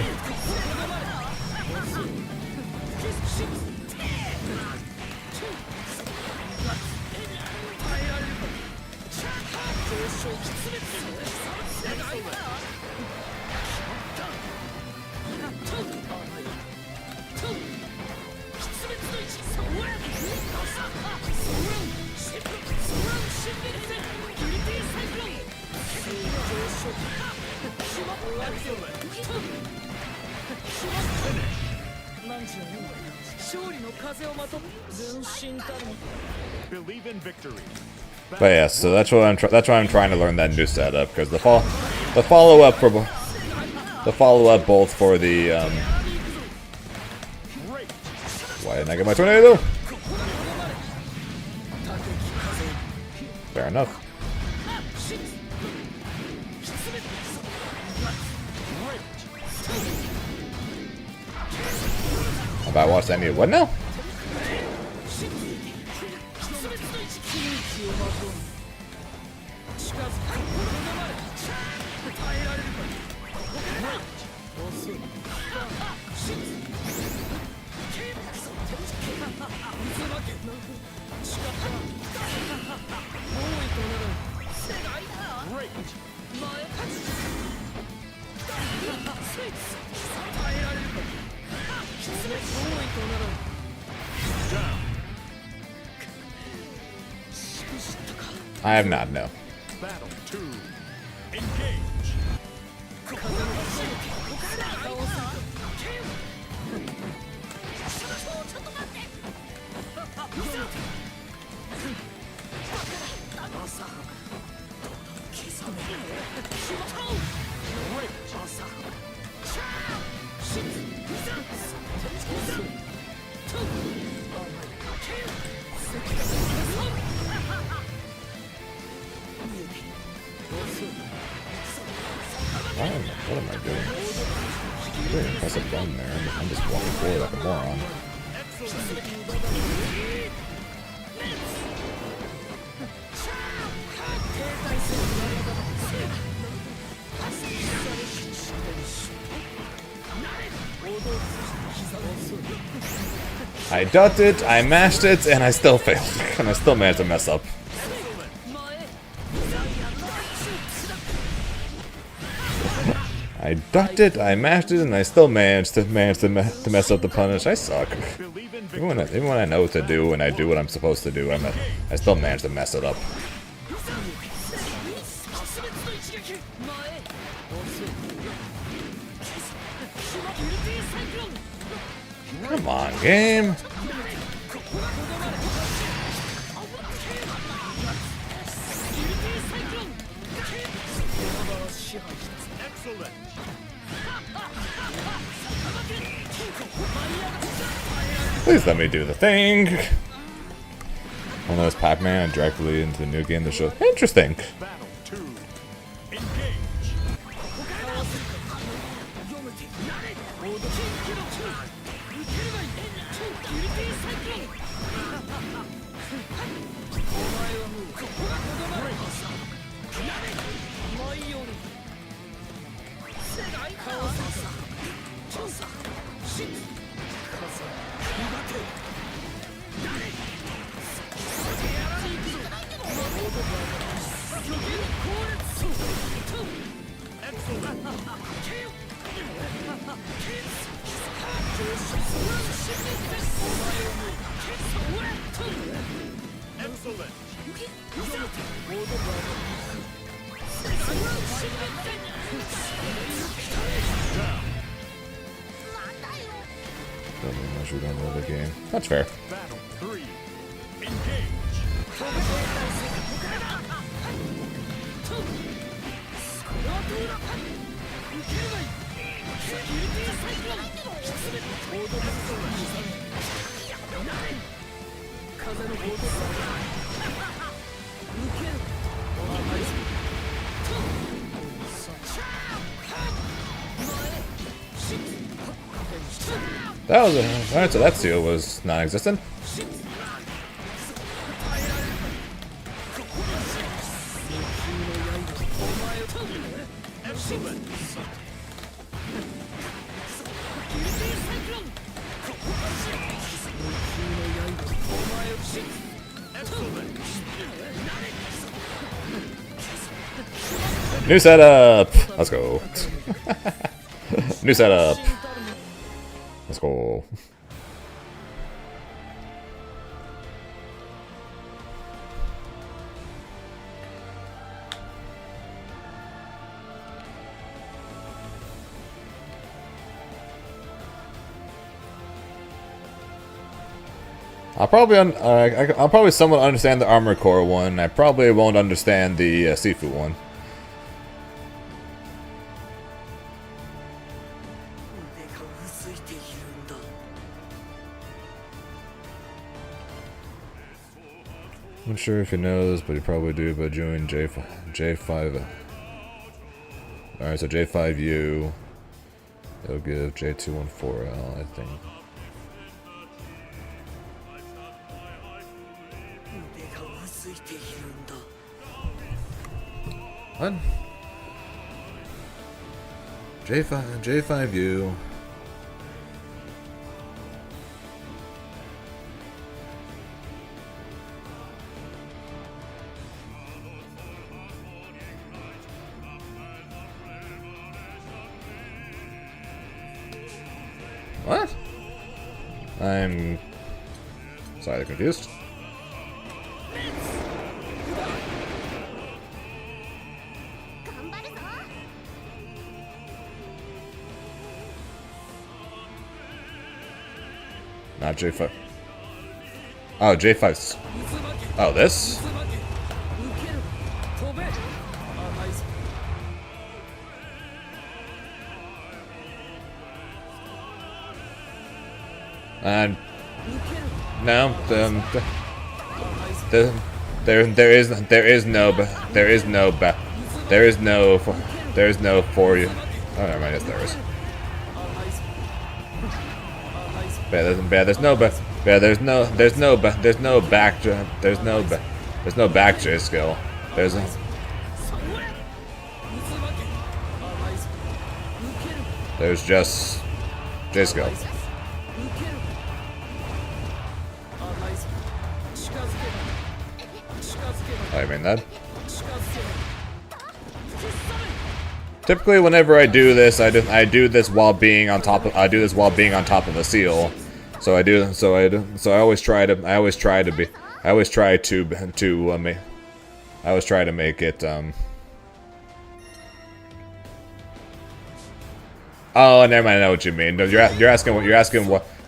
Believe in victory. But yeah, so that's why I'm trying to learn that new setup, because the follow up both for the why didn't I get my tornado? Fair enough. About watch that new what now? I have not, no. Battle 2. Engage. What am I doing? Really impressive gun there. I'm just walking forward like a moron. I ducked it, I mashed it, and I still failed. And I still managed to mess up. I ducked it, I mashed it, and I still managed to mess up the punish. I suck. Even when I know what to do and I do what I'm supposed to do, I still manage to mess it up. Come on, game. Excellent. Please let me do the thing. One of those Pac-Man directly into the new game to show. Interesting. Battle 2. Engage. Excellent. Unless you're done with the game. That's fair. Battle 3. Engage. That was alright, so that seal was non-existent. New setup! Let's go. New setup. Let's go. I'll probably somewhat understand the Armor Core one. I probably won't understand the Sifu one. I'm not sure if he knows, but he probably do by doing J5. Alright, so J5U. It'll give J214L, I think. What? J5U. What? I'm slightly confused. Not J5. Oh, J5's. Oh, this? And no, there is no for you. Oh, never mind. Yes, there is. There's no back J skill. There's just J skill. I mean that. Typically, whenever I do this, I do this while being on top of a seal. So I always try to make it. Oh, never mind. I know what you mean. You're asking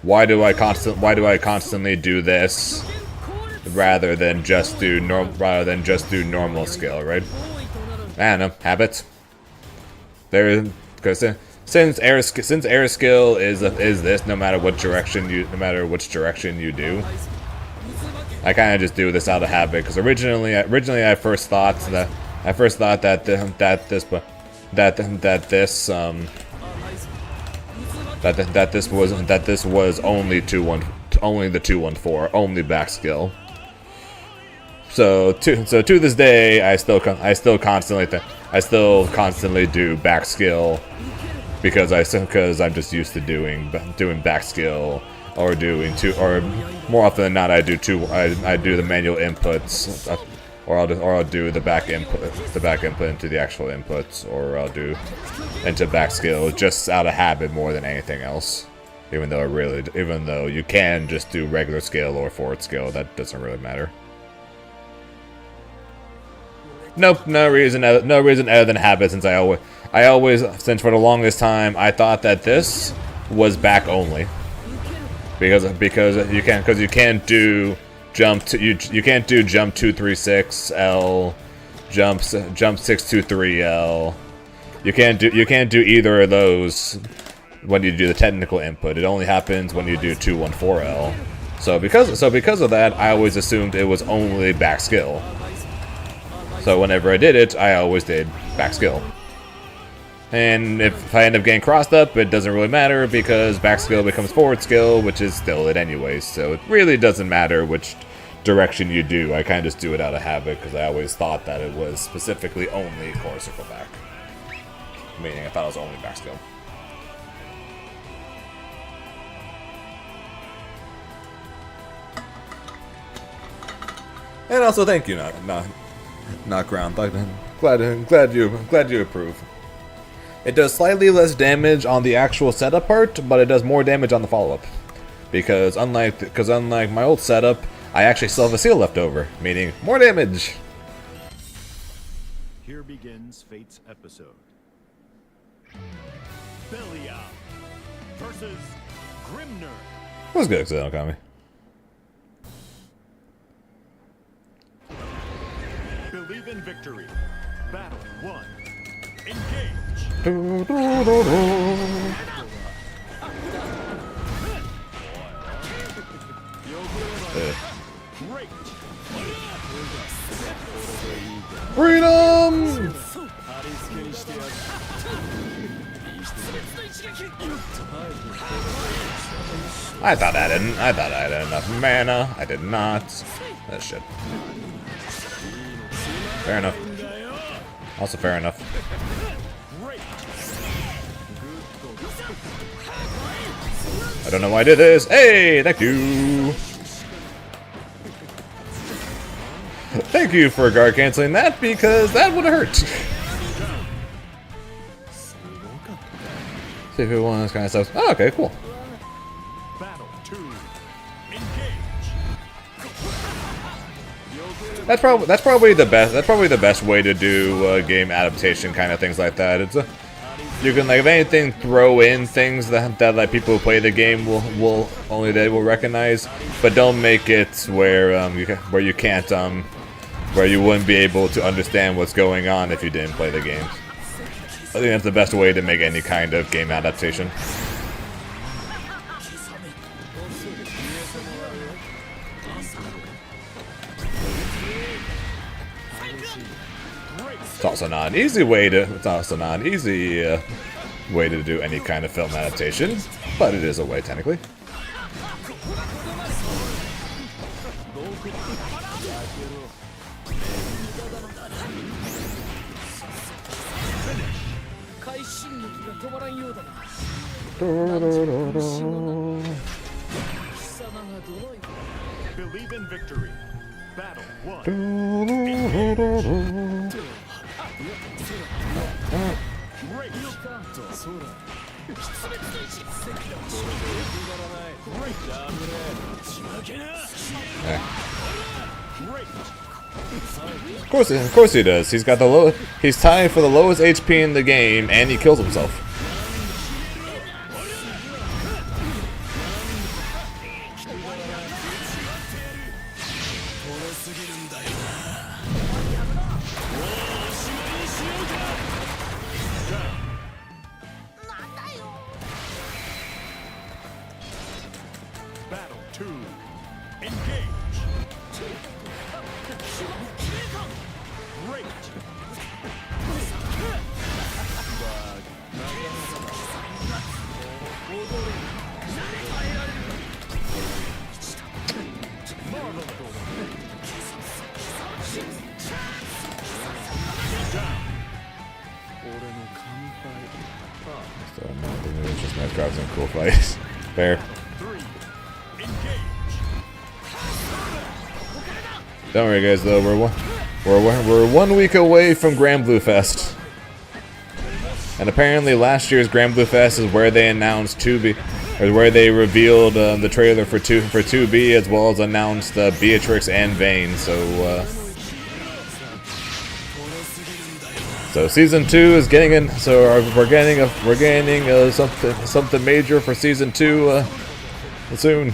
why do I constantly do this rather than just do normal skill, right? I don't know, habits. Because since air skill is this, no matter which direction you do, I kind of just do this out of habit. Because originally I first thought that this was only the 214, only back skill. So to this day, I still constantly do back skill because I'm just used to doing back skill or more often than not I do the manual inputs or I'll do the back input into the actual inputs, or I'll do into back skill just out of habit more than anything else. Even though you can just do regular skill or forward skill, that doesn't really matter. Nope, no reason other than habit. Since for the longest time I thought that this was back only, because you can't do jump 236 L, jump 623 L. You can't do either of those when you do the technical input. It only happens when you do 214 L. So because of that, I always assumed it was only back skill. So whenever I did it, I always did back skill. And if I end up getting crossed up, it doesn't really matter because back skill becomes forward skill, which is still it anyways. So it really doesn't matter which direction you do. I kind of just do it out of habit because I always thought that it was specifically only core circle back. Meaning I thought it was only back skill. And also thank you, not ground. Glad you approve. It does slightly less damage on the actual setup part, but it does more damage on the follow-up. Because unlike my old setup, I actually still have a seal left over, meaning more damage. Here begins Fate's episode. Belia versus Grimner. What's good, Xeno Kami? Believe in victory. Battle 1. Engage. Great. Freedom! I thought I had enough mana. I did not. That shit. Fair enough. Also fair enough. I don't know why I did this. Hey, thank you. Thank you for guard canceling that, because that would have hurt. See if it one of those kind of stuff. Oh, okay, cool. that's probably the best way to do game adaptation kind of things like that. It's you can, like, if anything, throw in things that like people who play the game will only they will recognize, but don't make it where you can't where you wouldn't be able to understand what's going on if you didn't play the game. I think that's the best way to make any kind of game adaptation. It's also not an easy way to. It's also not an easy way to do any kind of film adaptation, but it is a way technically. Believe in victory. Battle 1. Great. Of course he does. He's got the low. He's tied for the lowest HP in the game, and he kills himself. Battle 2. Engage. Great. So I think it's just nice drives and cool fights. Fair. 3. Engage. Don't worry, guys. Though we're 1 week away from Grand Blue Fest, and apparently last year's Grand Blue Fest is where they announced 2B, or where they revealed the trailer for 2B, as well as announced Beatrix and Vayne. So season 2 is getting in. So we're getting something major for season 2 soon.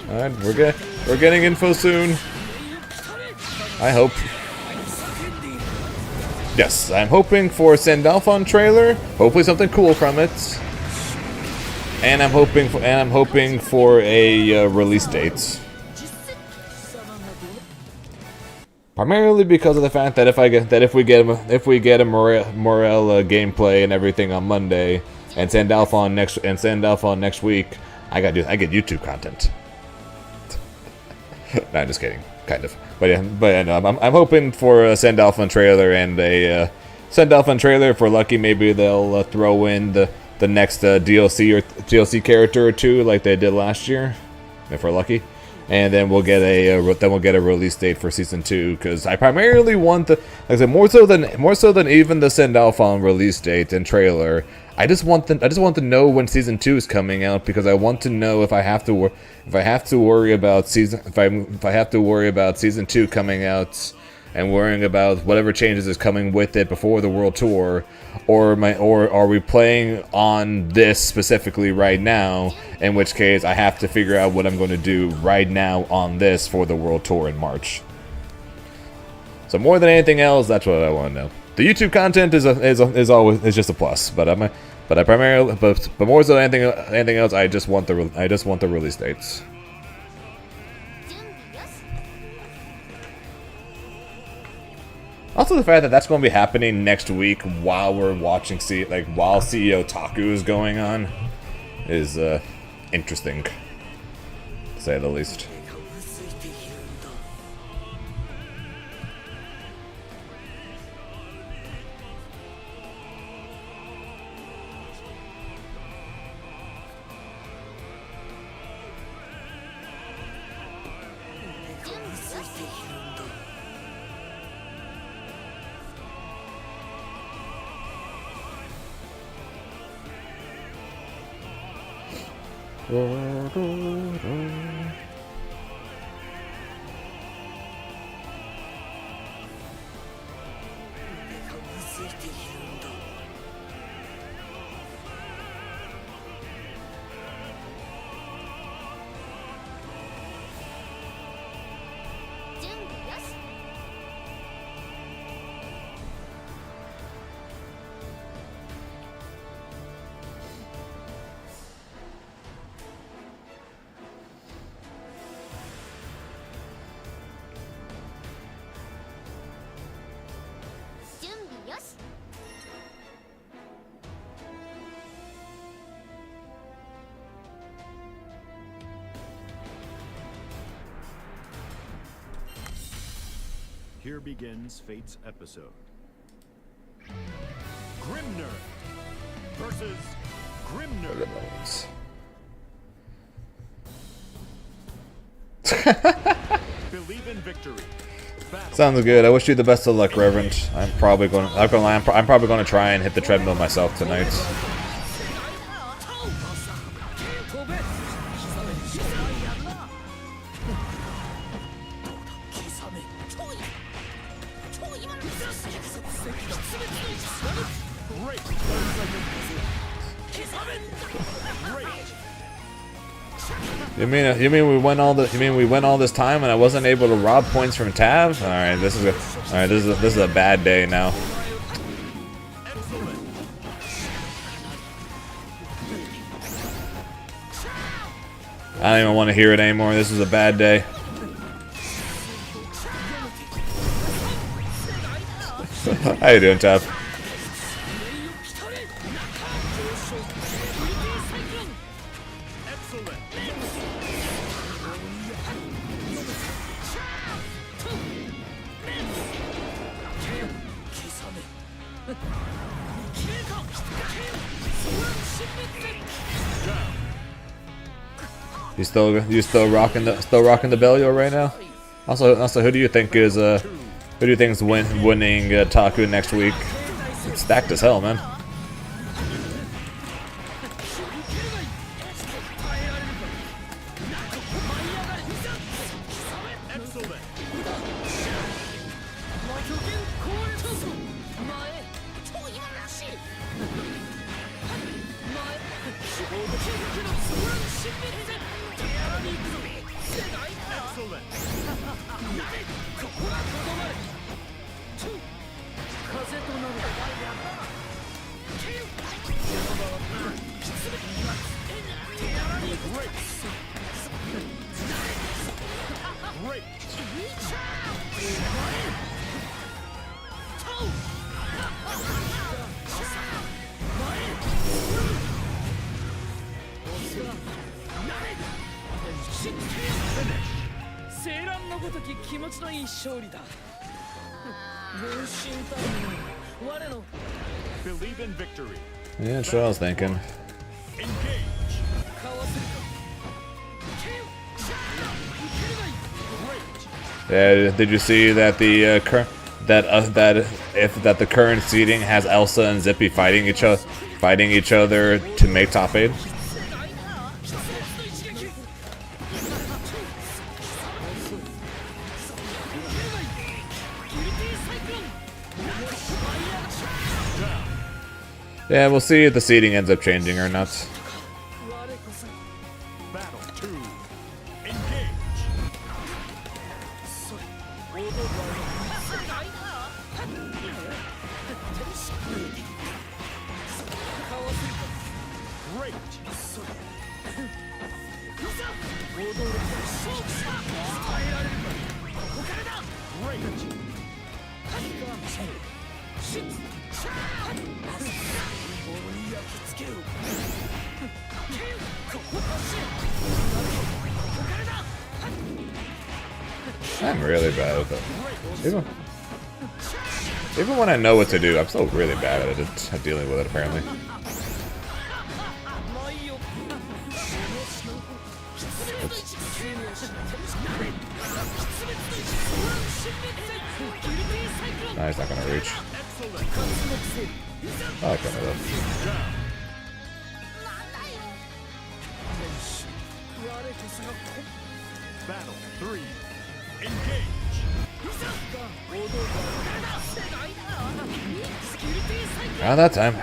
Alright, we're getting info soon. I hope. Yes, I'm hoping for a Sandalphon trailer. Hopefully something cool from it. And I'm hoping for a release date. Primarily because of the fact that if we get a Morel gameplay and everything on Monday, and Sandalphon next week, I get YouTube content. No, I'm just kidding, kind of. But yeah, no, I'm hoping for a Sandalphon trailer and a Sandalphon trailer. If we're lucky, maybe they'll throw in the next DLC character or two, like they did last year, if we're lucky. And then we'll get a release date for season 2, because I primarily want like I said, more so than even the Sandalphon release date and trailer. I just want to know when season 2 is coming out, because I want to know if I have to worry about season 2 coming out and worrying about whatever changes is coming with it before the world tour, or are we playing on this specifically right now, in which case I have to figure out what I'm going to do right now on this for the world tour in March. So more than anything else, that's what I want to know. The YouTube content is always just a plus, but more so than anything else, I just want the release dates. Also, the fact that that's going to be happening next week while we're watching while CEOtaku is going on is interesting, to say the least. Here begins Fate's episode. Grimner versus Grimner. Believe in victory. Battle. Sounds good. I wish you the best of luck, Reverend. I'm probably going to try and hit the treadmill myself tonight. You mean we went all this time and I wasn't able to rob points from Tav? All right, this is a bad day now. I don't even want to hear it anymore. This is a bad day. How you doing, Tav? You still rocking the Bellio right now? Also, who do you think is winning Taku next week? It's stacked as hell, man. Believe in victory. Yeah, that's what I was thinking. Yeah, did you see that the the current seeding has Elsa and Zippy fighting each other to make top 8? Yeah, we'll see if the seeding ends up changing or not. Battle 2. Engage. Great. I'm really bad at it. Even when I know what to do, I'm still really bad at it, at dealing with it, apparently. Oops. Nah, he's not gonna reach. Oh, okay, no. Battle 3. Engage. Not that time.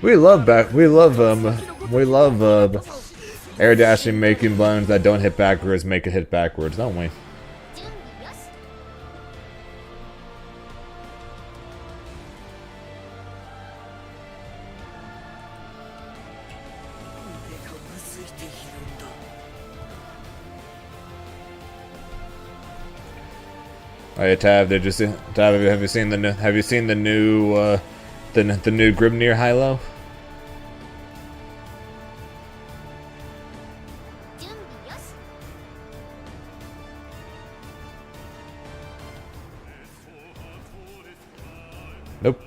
We love air dashing, making bones that don't hit backwards, make it hit backwards, don't we? Oh yeah, Tab, have you seen the new the new Grimnir high-low? Nope.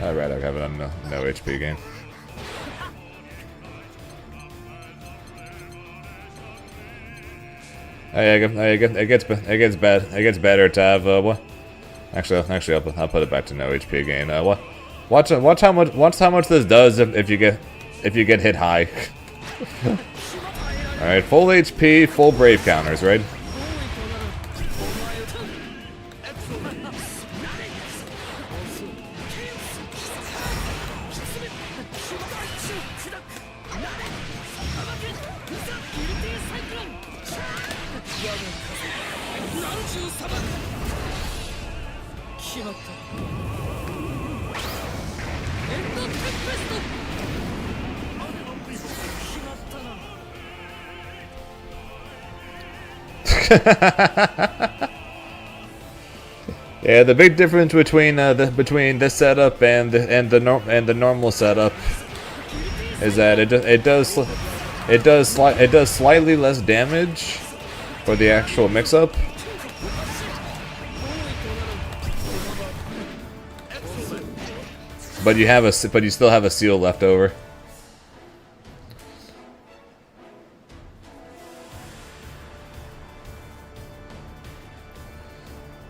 Alright, I have it on no HP game. Oh yeah, it gets better, Tab. What? Actually, I'll put it back to no HP again. What? Watch how much this does if you get hit high. All right, full HP, full brave counters, right? Yeah, the big difference between this setup and the normal setup is that it does slightly less damage for the actual mix-up. But you still have a seal left over.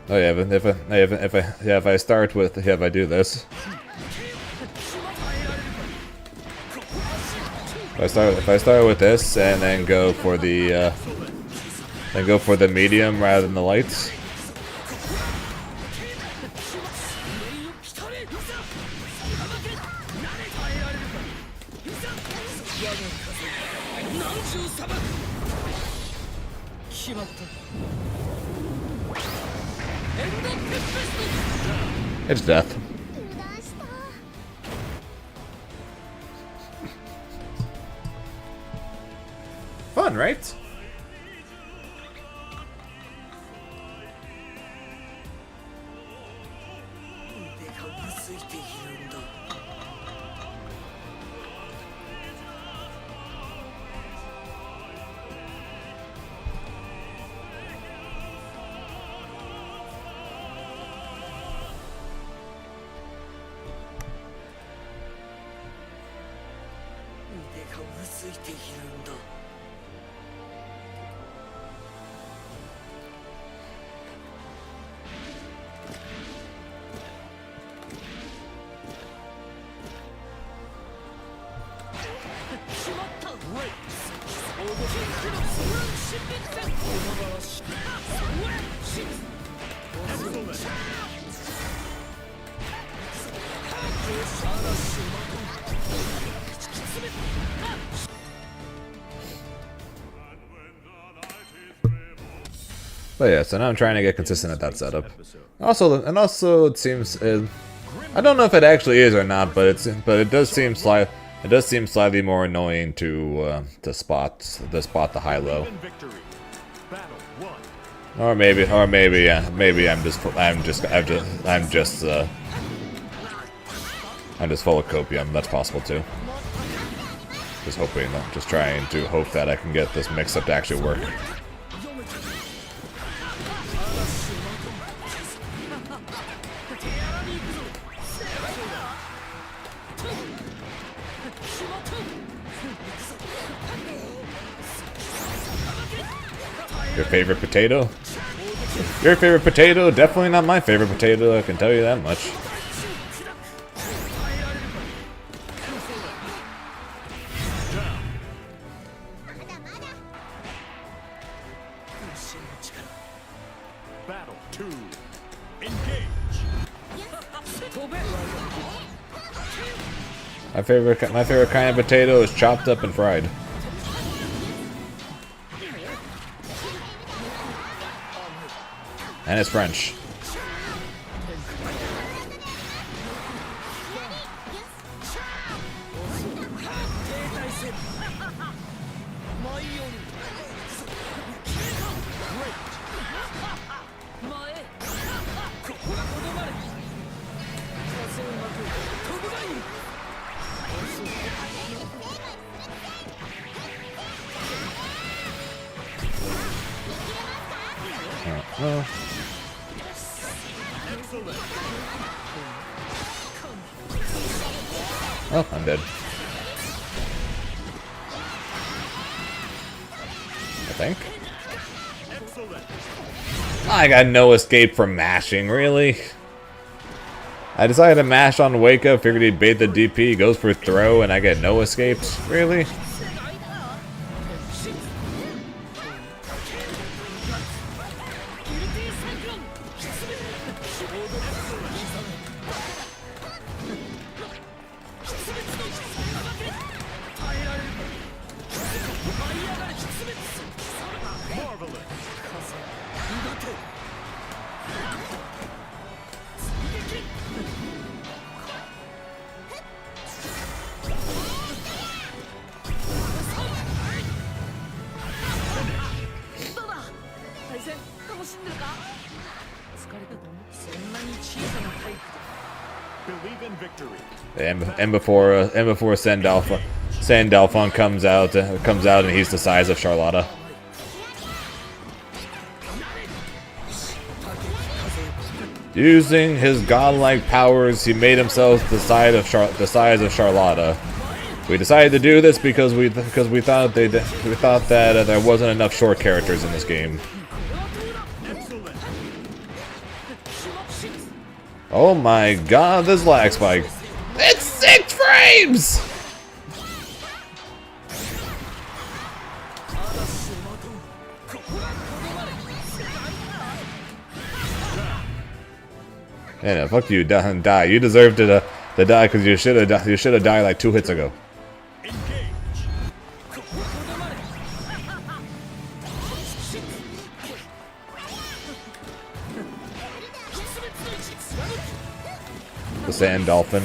Oh yeah, but if I start with if I do this, if I start with this and then go for the medium rather than the lights. It's death. Fun, right? But yeah, so now I'm trying to get consistent at that setup. Also it seems I don't know if it actually is or not, but it does seem slightly more annoying to spot the high low. Even victory. Battle 1. Or maybe I'm just full of copium. That's possible too. Just trying to hope that I can get this mix-up to actually work. Your favorite potato? Your favorite potato? Definitely not my favorite potato, I can tell you that much. Battle 2. Engage. My favorite kind of potato is chopped up and fried. And it's French. Well. Oh, I'm dead. I think. I got no escape from mashing, really? I decided to mash on wake up, figured he'd bait the DP, goes for throw, and I get no escapes? Really? Believe in victory. And before Sandalphon comes out and he's the size of Charlotta. Using his godlike powers, he made himself the size of Charlotta. We decided to do this because we thought that there wasn't enough short characters in this game. Oh my god, this lag spike. It's 6 frames! Yeah, no, fuck you, die. You deserved to die because you should have died like 2 hits ago. The Sand Dolphin.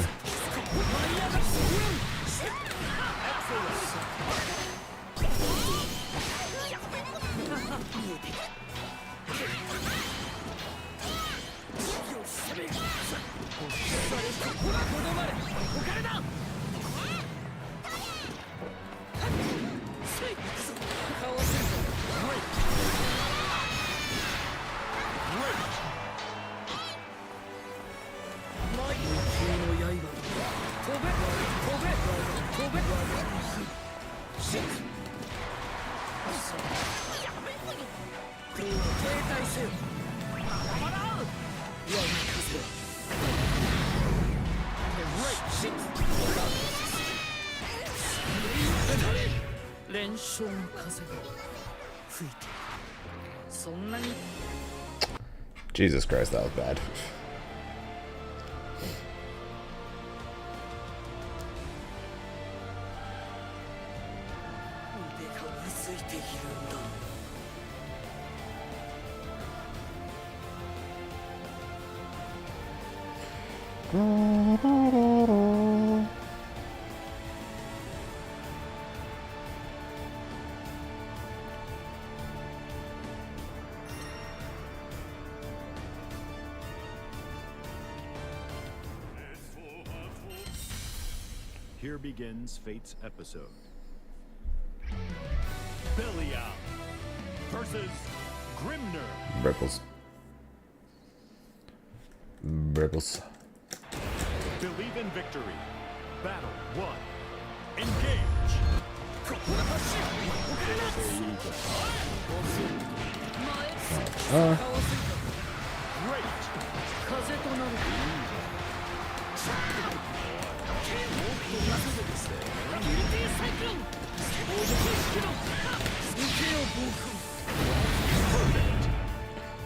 Jesus Christ, that was bad. Here begins Fate's episode. Belial versus Grimner. Ripples. Ripples. Believe in victory. Battle 1. Engage. Great.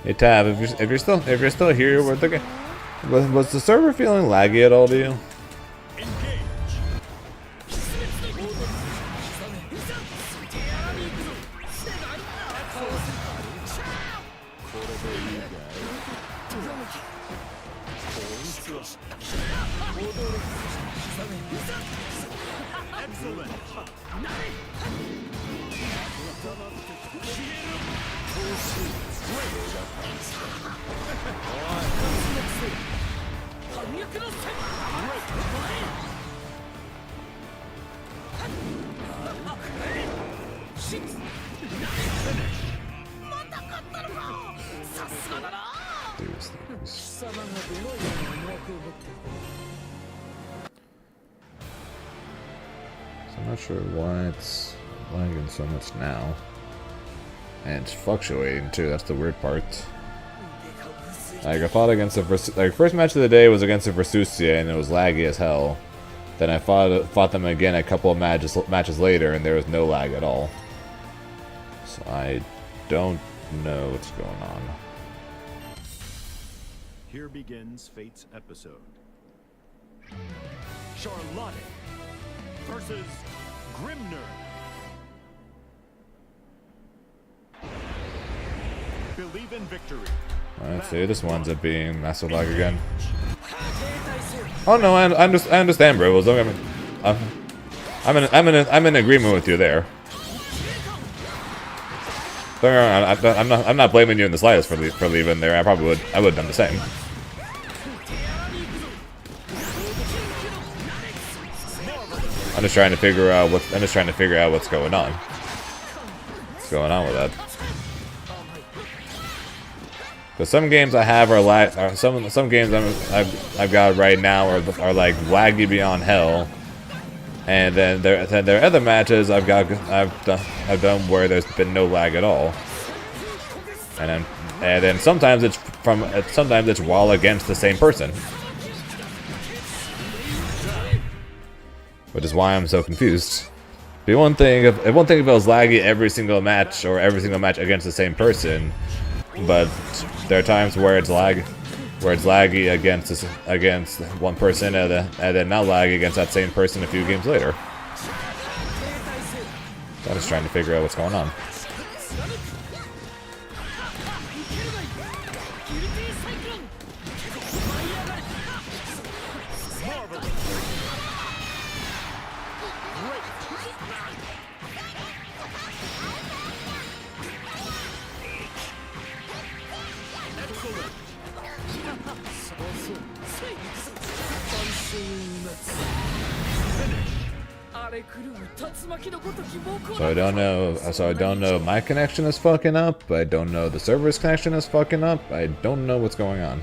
Hey Tab, if you're still here, was the server feeling laggy at all to you? Engage. Excellent. Seriously. So I'm not sure why it's lagging so much now. And it's fluctuating too, that's the weird part. Like I fought against the first match of the day was against the Versusia and it was laggy as hell. Then I fought them again a couple of matches later and there was no lag at all. So I don't know what's going on. Here begins Fate's episode. Charlotte versus Grimner. Believe in victory. Let's see, this winds up being massive lag again. Oh no, I understand, bro. I'm in agreement with you there. I'm not blaming you in the slightest for leaving there. I would have done the same. I'm just trying to figure out what's going on. What's going on with that? Because some games I have are some games I've got right now are like laggy beyond hell, and then there are other matches I've done where there's been no lag at all, and then sometimes it's while against the same person, which is why I'm so confused. It'd be one thing if it was laggy every single match against the same person. But there are times where it's laggy against one person and then not laggy against that same person a few games later. So I'm just trying to figure out what's going on. So I don't know if my connection is fucking up. I don't know the server's connection is fucking up. I don't know what's going on.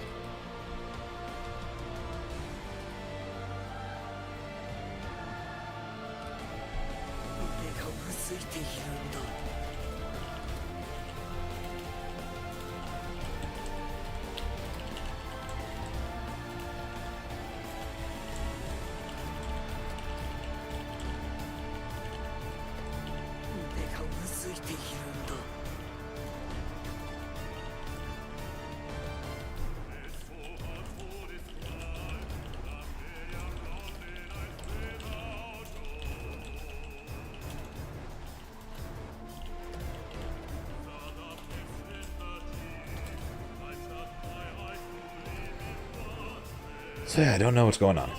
So yeah, I don't know what's going on.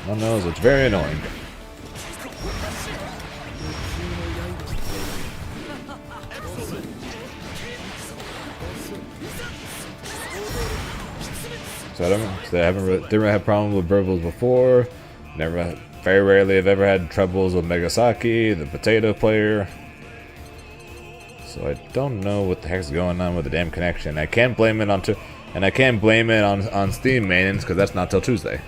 All I know is it's very annoying. So I didn't really have problems with verbals before. Very rarely have ever had troubles with Megasaki, the potato player. So I don't know what the heck's going on with the damn connection. I can't blame it on Steam maintenance because that's not till Tuesday.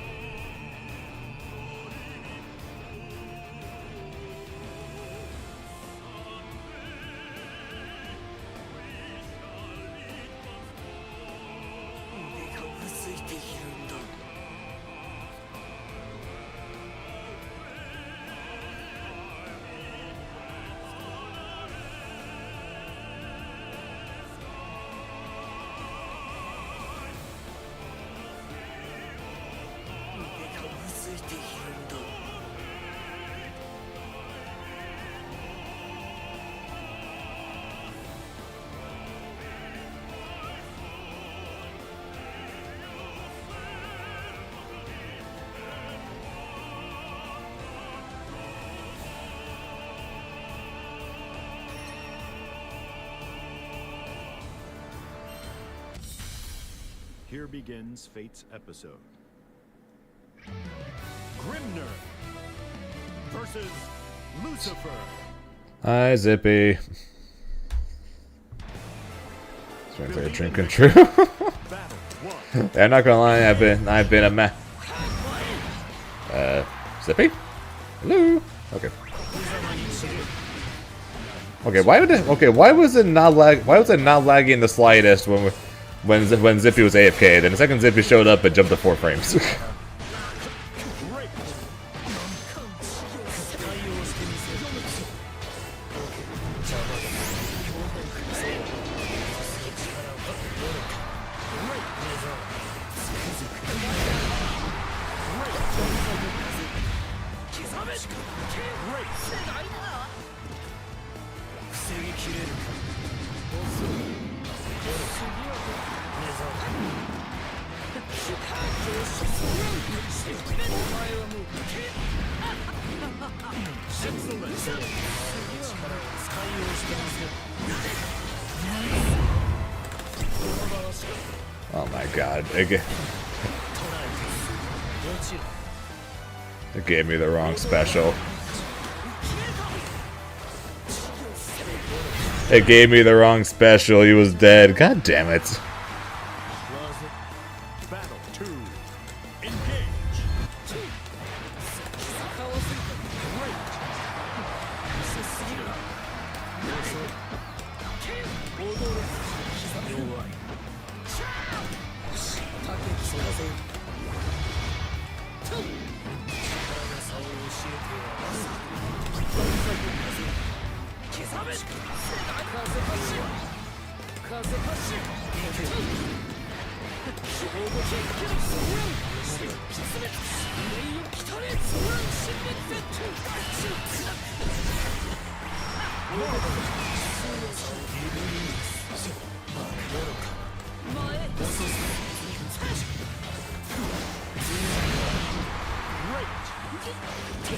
Here begins Fate's episode. Grimner versus Lucifer. Hi, Zippy. Sounds like a dream come true. Battle one. Yeah, I'm not gonna lie, I've been a man. Zippy? Hello? Okay. Why was it not lagging the slightest when Zippy was AFK? Then the second Zippy showed up, it jumped to 4 frames. Oh my god. It gave me the wrong special. It gave me the wrong special. He was dead. God damn it. Battle two. Engage.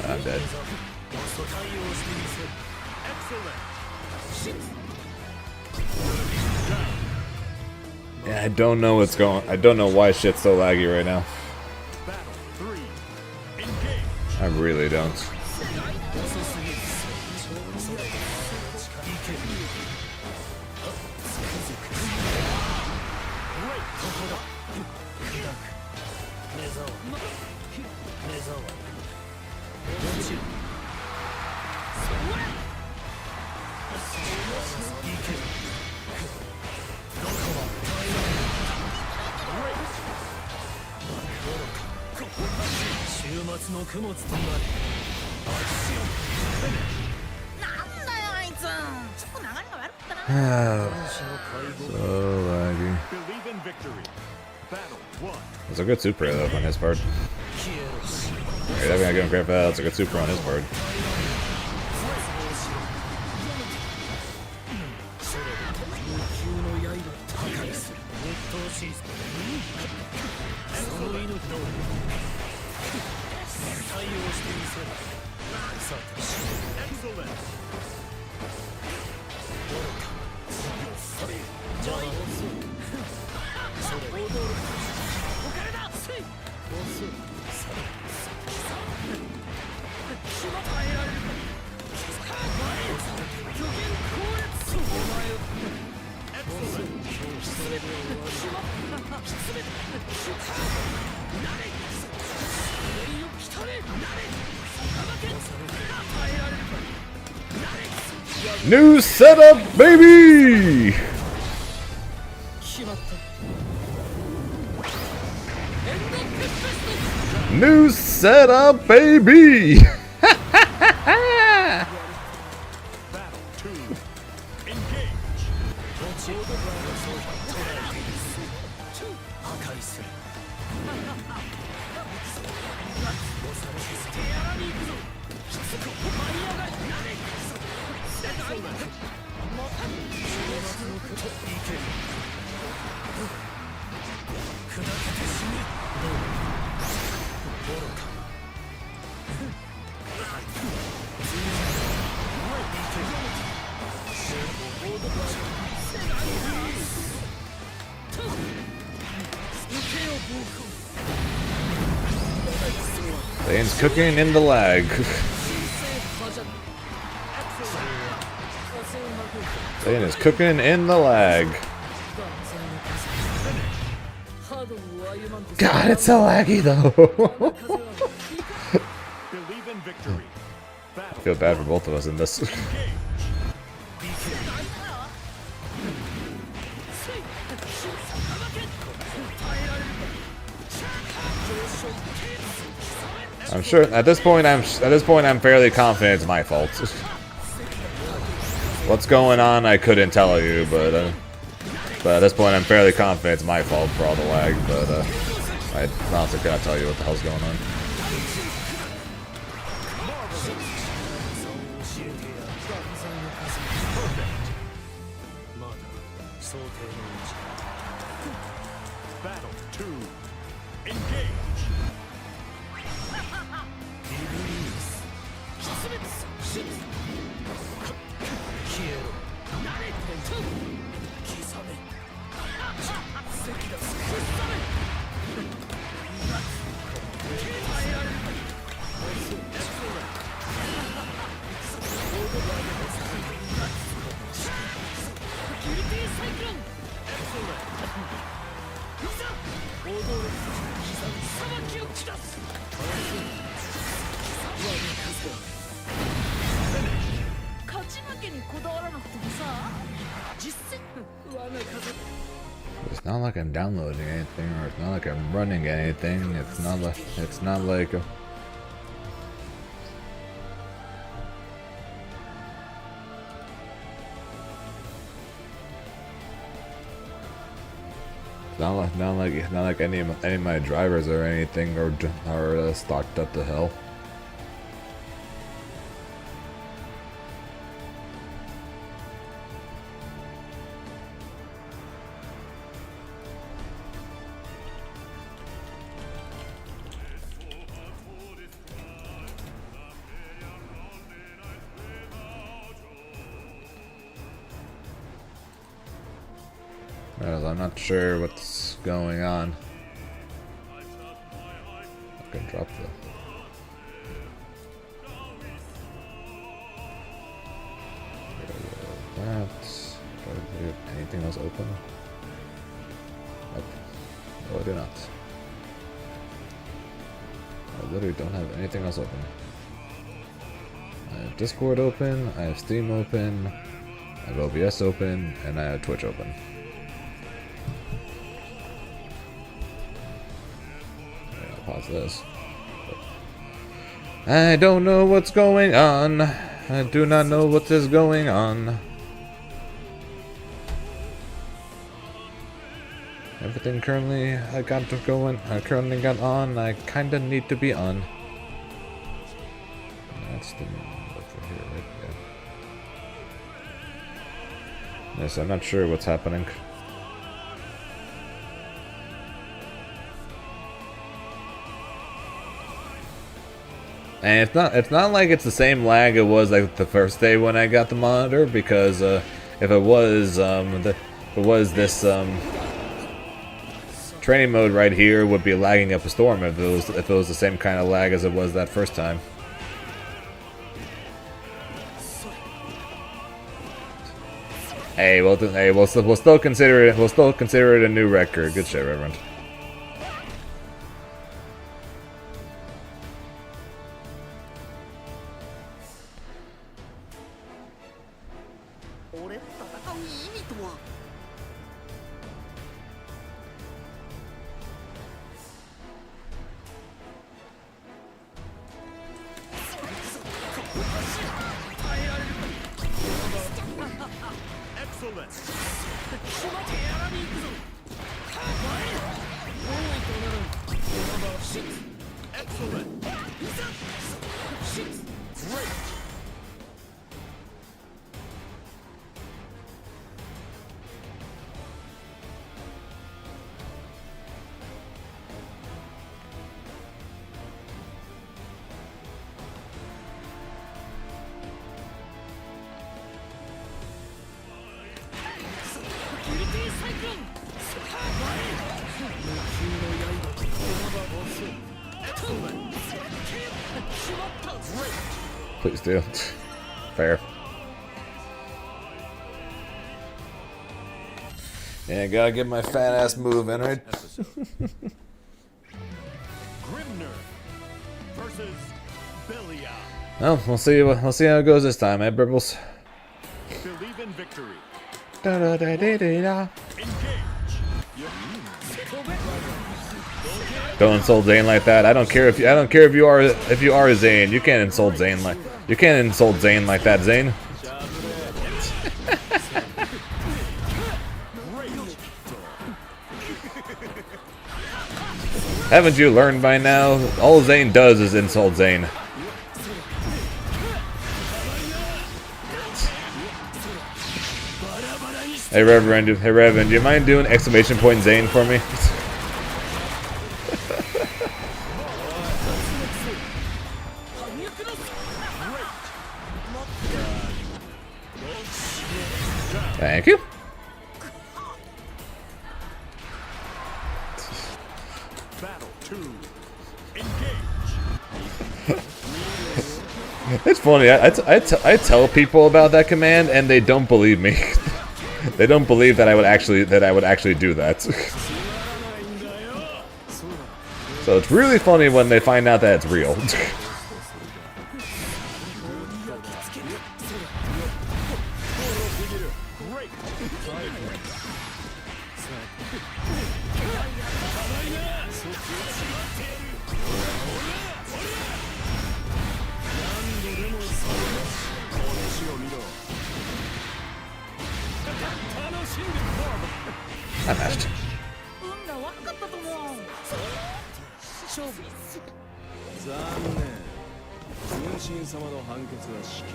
I'm dead. Yeah, I don't know what's going. I don't know why shit's so laggy right now. Battle three. Engage. I really don't. So laggy. Believe in victory. Battle one. It's a good super though on his part. Alright, I'm gonna give him credit for that. It's a good super on his part. New setup, baby! New setup, baby! Battle 2. Engage. 破壊するLane's cooking in the lag. Lane is cooking in the lag. God, it's so laggy though. Believe in victory. I Battle. feel bad for both of us in this. I'm sure at this point I'm fairly confident it's my fault. What's going on? I couldn't tell you, but at this point I'm fairly confident it's my fault for all the lag. But I honestly cannot tell you what the hell's going on. Battle 2. Engage. It's not like I'm downloading anything, or it's not like I'm running anything. It's not like. It's not like any of my drivers or anything are stocked up to hell. Well, I'm not sure what's going on. I can drop the. That. Anything else open? Nope. No, I do not. I literally don't have anything else open. I have Discord open, I have Steam open, I have OBS open, and I have Twitch open. Pause this. I don't know what's going on. I do not know what is going on. Everything currently I currently got on, I kinda need to be on. That's the over here, right? Yeah. Yes, I'm not sure what's happening. And it's not like it's the same lag it was like the first day when I got the monitor, because if it was this training mode right here would be lagging up a storm if it was the same kind of lag as it was that first time. Hey, we'll still consider it a new record. Good shit, Reverend. Excellent. Excellent. Great. Please do. Fair. Yeah, gotta get my fat ass move in, right? Grimner versus Belia. Well, we'll see how it goes this time, eh, Bribbles? Believe in victory. Da da da da da da. Engage. Don't insult Zane like that. I don't care if you are Zane. You can't insult Zane like that, Zane. Haven't you learned by now? All Zane does is insult Zane. Hey Reverend, do you mind doing exclamation point Zane for me? Thank you. Battle 2. Engage. It's funny. I tell people about that command and they don't believe me. They don't believe that I would actually do that. So it's really funny when they find out that it's real. I matched. 残念。純神様の判決は死刑。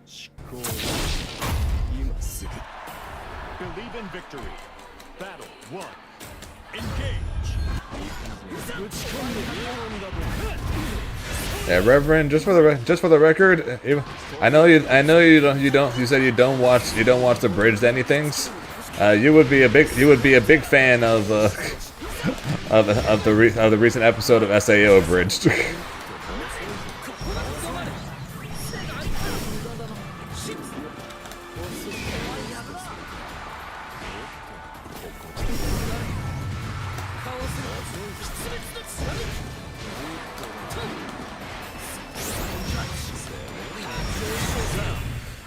執行今すぐ。Believe in victory. Battle 1. Engage. Yeah, Reverend. Just for the record, I know you said you don't watch the bridged anythings. You would be a big fan of the recent episode of SAO Abridged.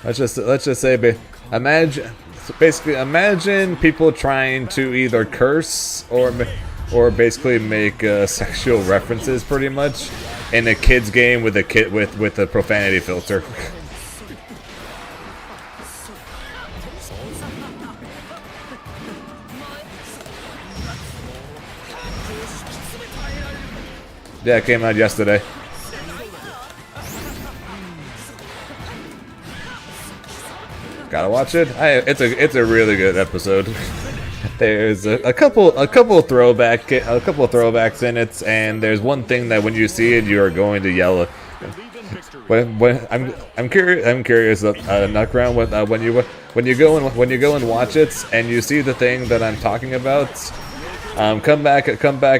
Let's just say, imagine people trying to either curse or basically make sexual references, pretty much, in a kids game with a profanity filter. Yeah, it came out yesterday. Gotta watch it. It's a really good episode. there's a couple throwbacks in it, and there's one thing that when you see it, you are going to yell. When I'm curious, Nutground, when you go and watch it and you see the thing that I'm talking about, come back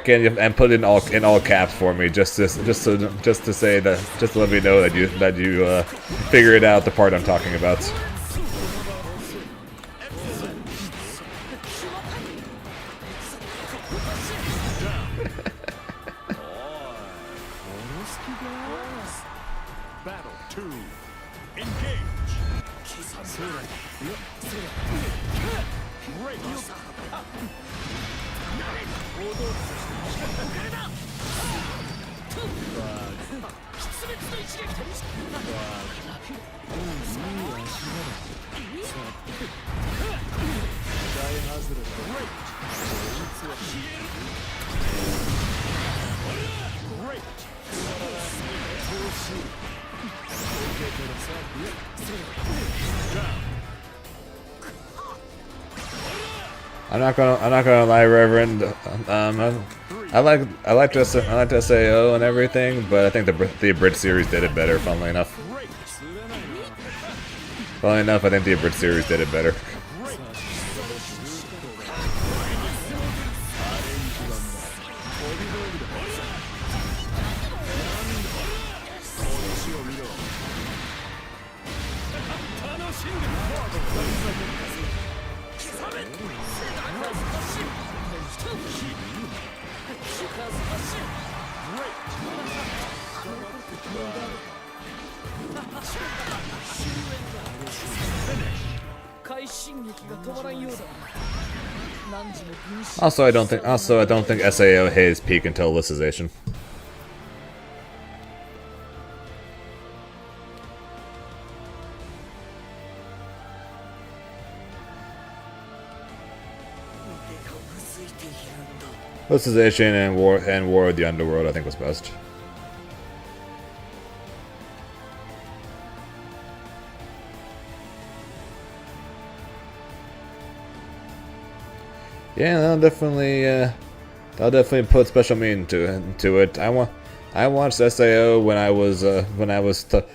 and put it in all caps for me, just to say that, just to let me know that you figured out the part I'm talking about. Battle 2. Engage. Great. I'm not gonna lie, Reverend. I like to SAO and everything, but I think the abridged series did it better. Funnily enough, I think the abridged series did it better. Also, I don't think SAO hit its peak until Alicization. Alicization and War of the Underworld, I think, was best. Yeah, that'll definitely put special meaning to it. I watched SAO when I was stuck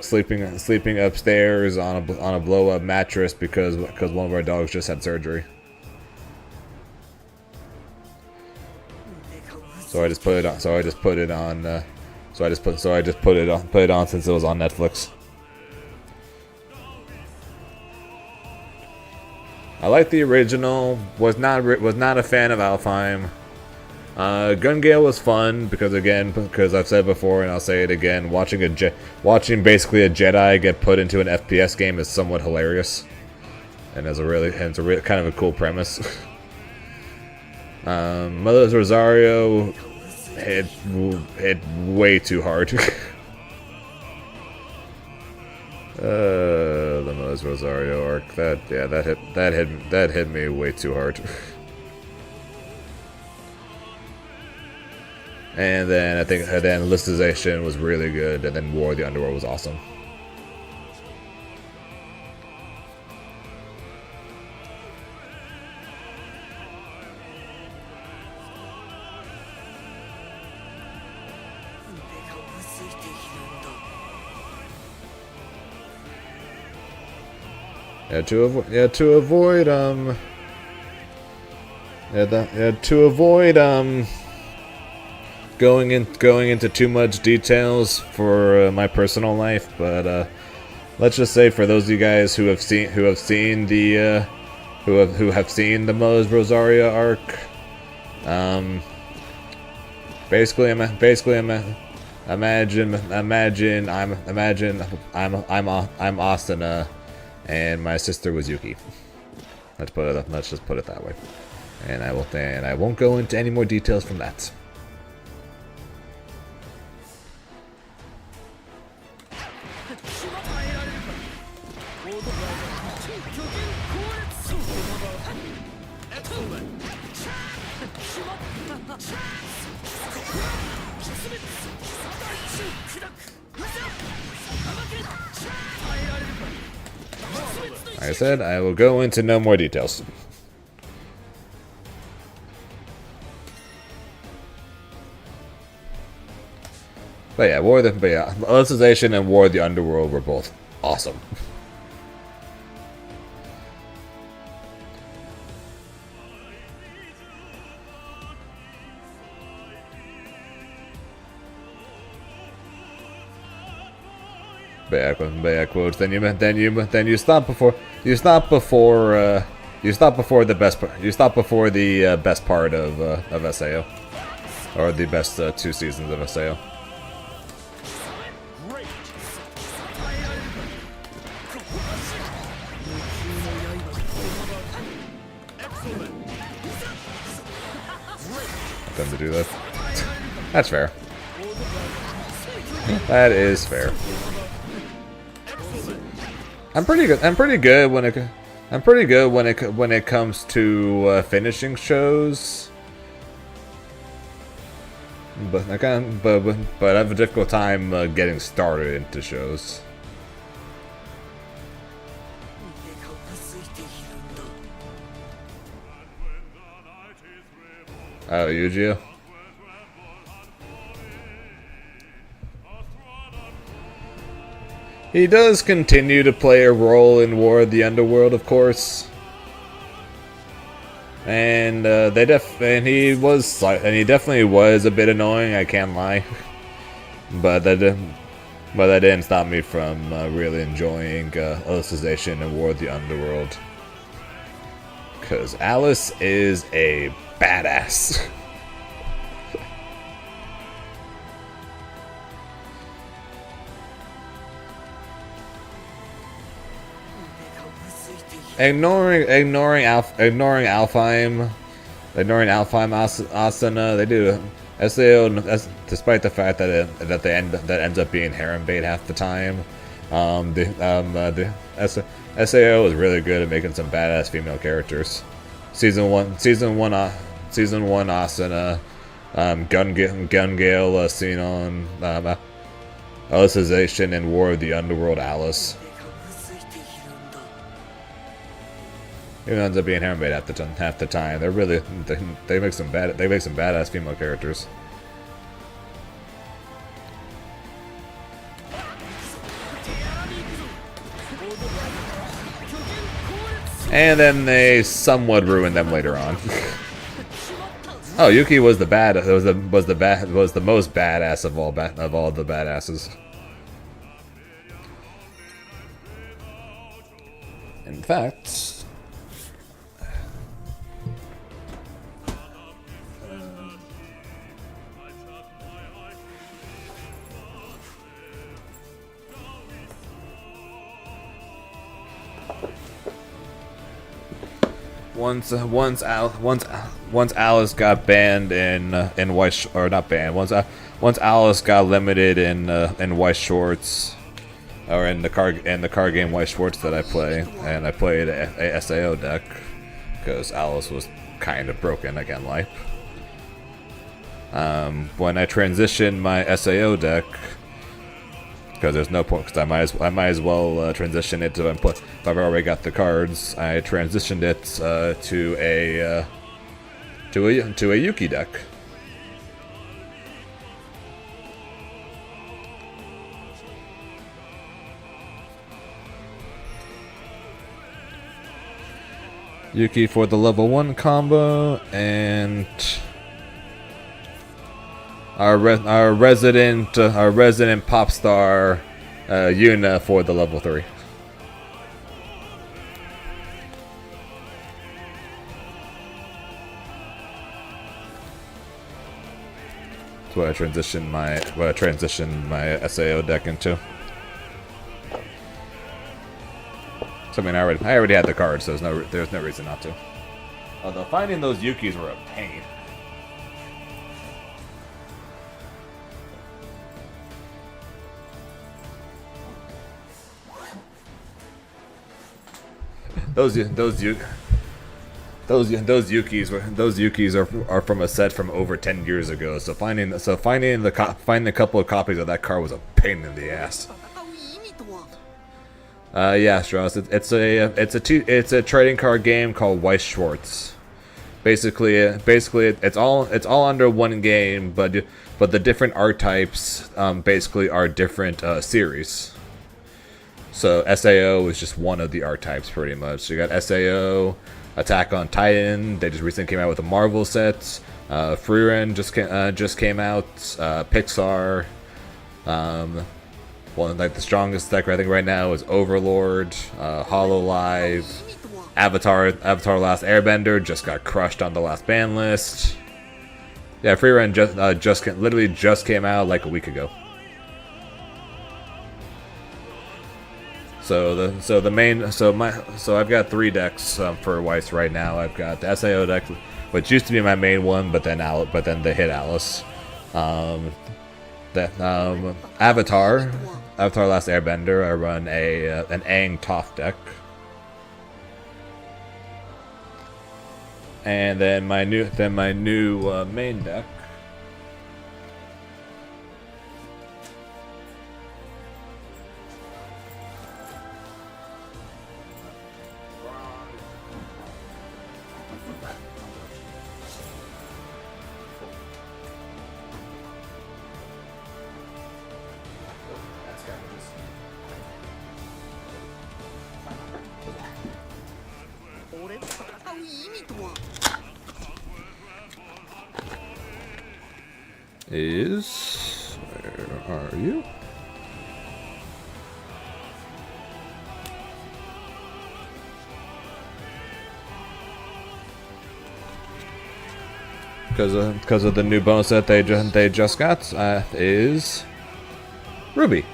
sleeping upstairs on a blow up mattress because one of our dogs just had surgery. So I just put it on. So I just put it on since it was on Netflix. I like the original. Was not a fan of Alfheim. Gun Gale was fun because I've said before and I'll say it again. Watching basically a Jedi get put into an FPS game is somewhat hilarious, and it's a really kind of a cool premise. Mother's Rosario hit way too hard. The Mother's Rosario arc, that hit me way too hard. And then Alicization was really good, and then War of the Underworld was awesome. To avoid going into too much details for my personal life, but let's just say for those of you guys who have seen the Mother's Rosario arc, imagine I'm Asuna and my sister was Yuki. Let's just put it that way. And I won't go into any more details from that. Like I said, I will go into no more details. But yeah, Alicization and War of the Underworld were both awesome. Bad quotes. Then you stop before the best part. You stop before the best part of SAO, or the best 2 seasons of SAO. Them to do that. That's fair. That is fair. I'm pretty good when it comes to finishing shows. But I have a difficult time getting started into shows. Oh, Yu-Gi-Oh! He does continue to play a role in War of the Underworld, of course, and he definitely was a bit annoying. I can't lie, but that didn't stop me from really enjoying Alicization and War of the Underworld, because Alice is a badass. Ignoring Alfheim Asuna, they do SAO, despite the fact that ends up being harem bait half the time. The SAO is really good at making some badass female characters. Season one Asuna, Gungale, Sinon, Alicization, and War of the Underworld Alice. It ends up being harem bait half the time. They're really they make some badass female characters. And then they somewhat ruin them later on. Oh, Yuki was the most badass of all the badasses. In fact, once Alice got banned in white or not banned. Once Alice got limited in white shorts, or in the card game White Schwartz that I play, and I played a SAO deck because Alice was kind of broken, I can't lie. When I transitioned my SAO deck, because there's no point, because I might as well transition it to if I've already got the cards. I transitioned it to a Yuki deck. Yuki for the level 1 combo, and our resident pop star Yuna for the level 3. That's what I transitioned my SAO deck into. So I mean, I already had the cards, so there's no reason not to. Although finding those Yukis were a pain. Those Yukis are from a set from over 10 years ago. So finding a couple of copies of that card was a pain in the ass. Yeah, Strauss. It's a trading card game called White Schwartz. Basically, it's all under one game, but the different archetypes basically are different series. So SAO is just one of the archetypes, pretty much. So you got SAO, Attack on Titan. They just recently came out with a Marvel set. Freeren just came out. Pixar. One like the strongest deck I think right now is Overlord, Hololive, Avatar Last Airbender just got crushed on the last ban list. Yeah, Freeren literally just came out like a week ago. So I've got 3 decks for Weiss right now. I've got the SAO deck, which used to be my main one, but then they hit Alice. Avatar Last Airbender. I run an Aang Toph deck, and then my new main deck. Where are you? Because of the new bonus that they just got is Ruby.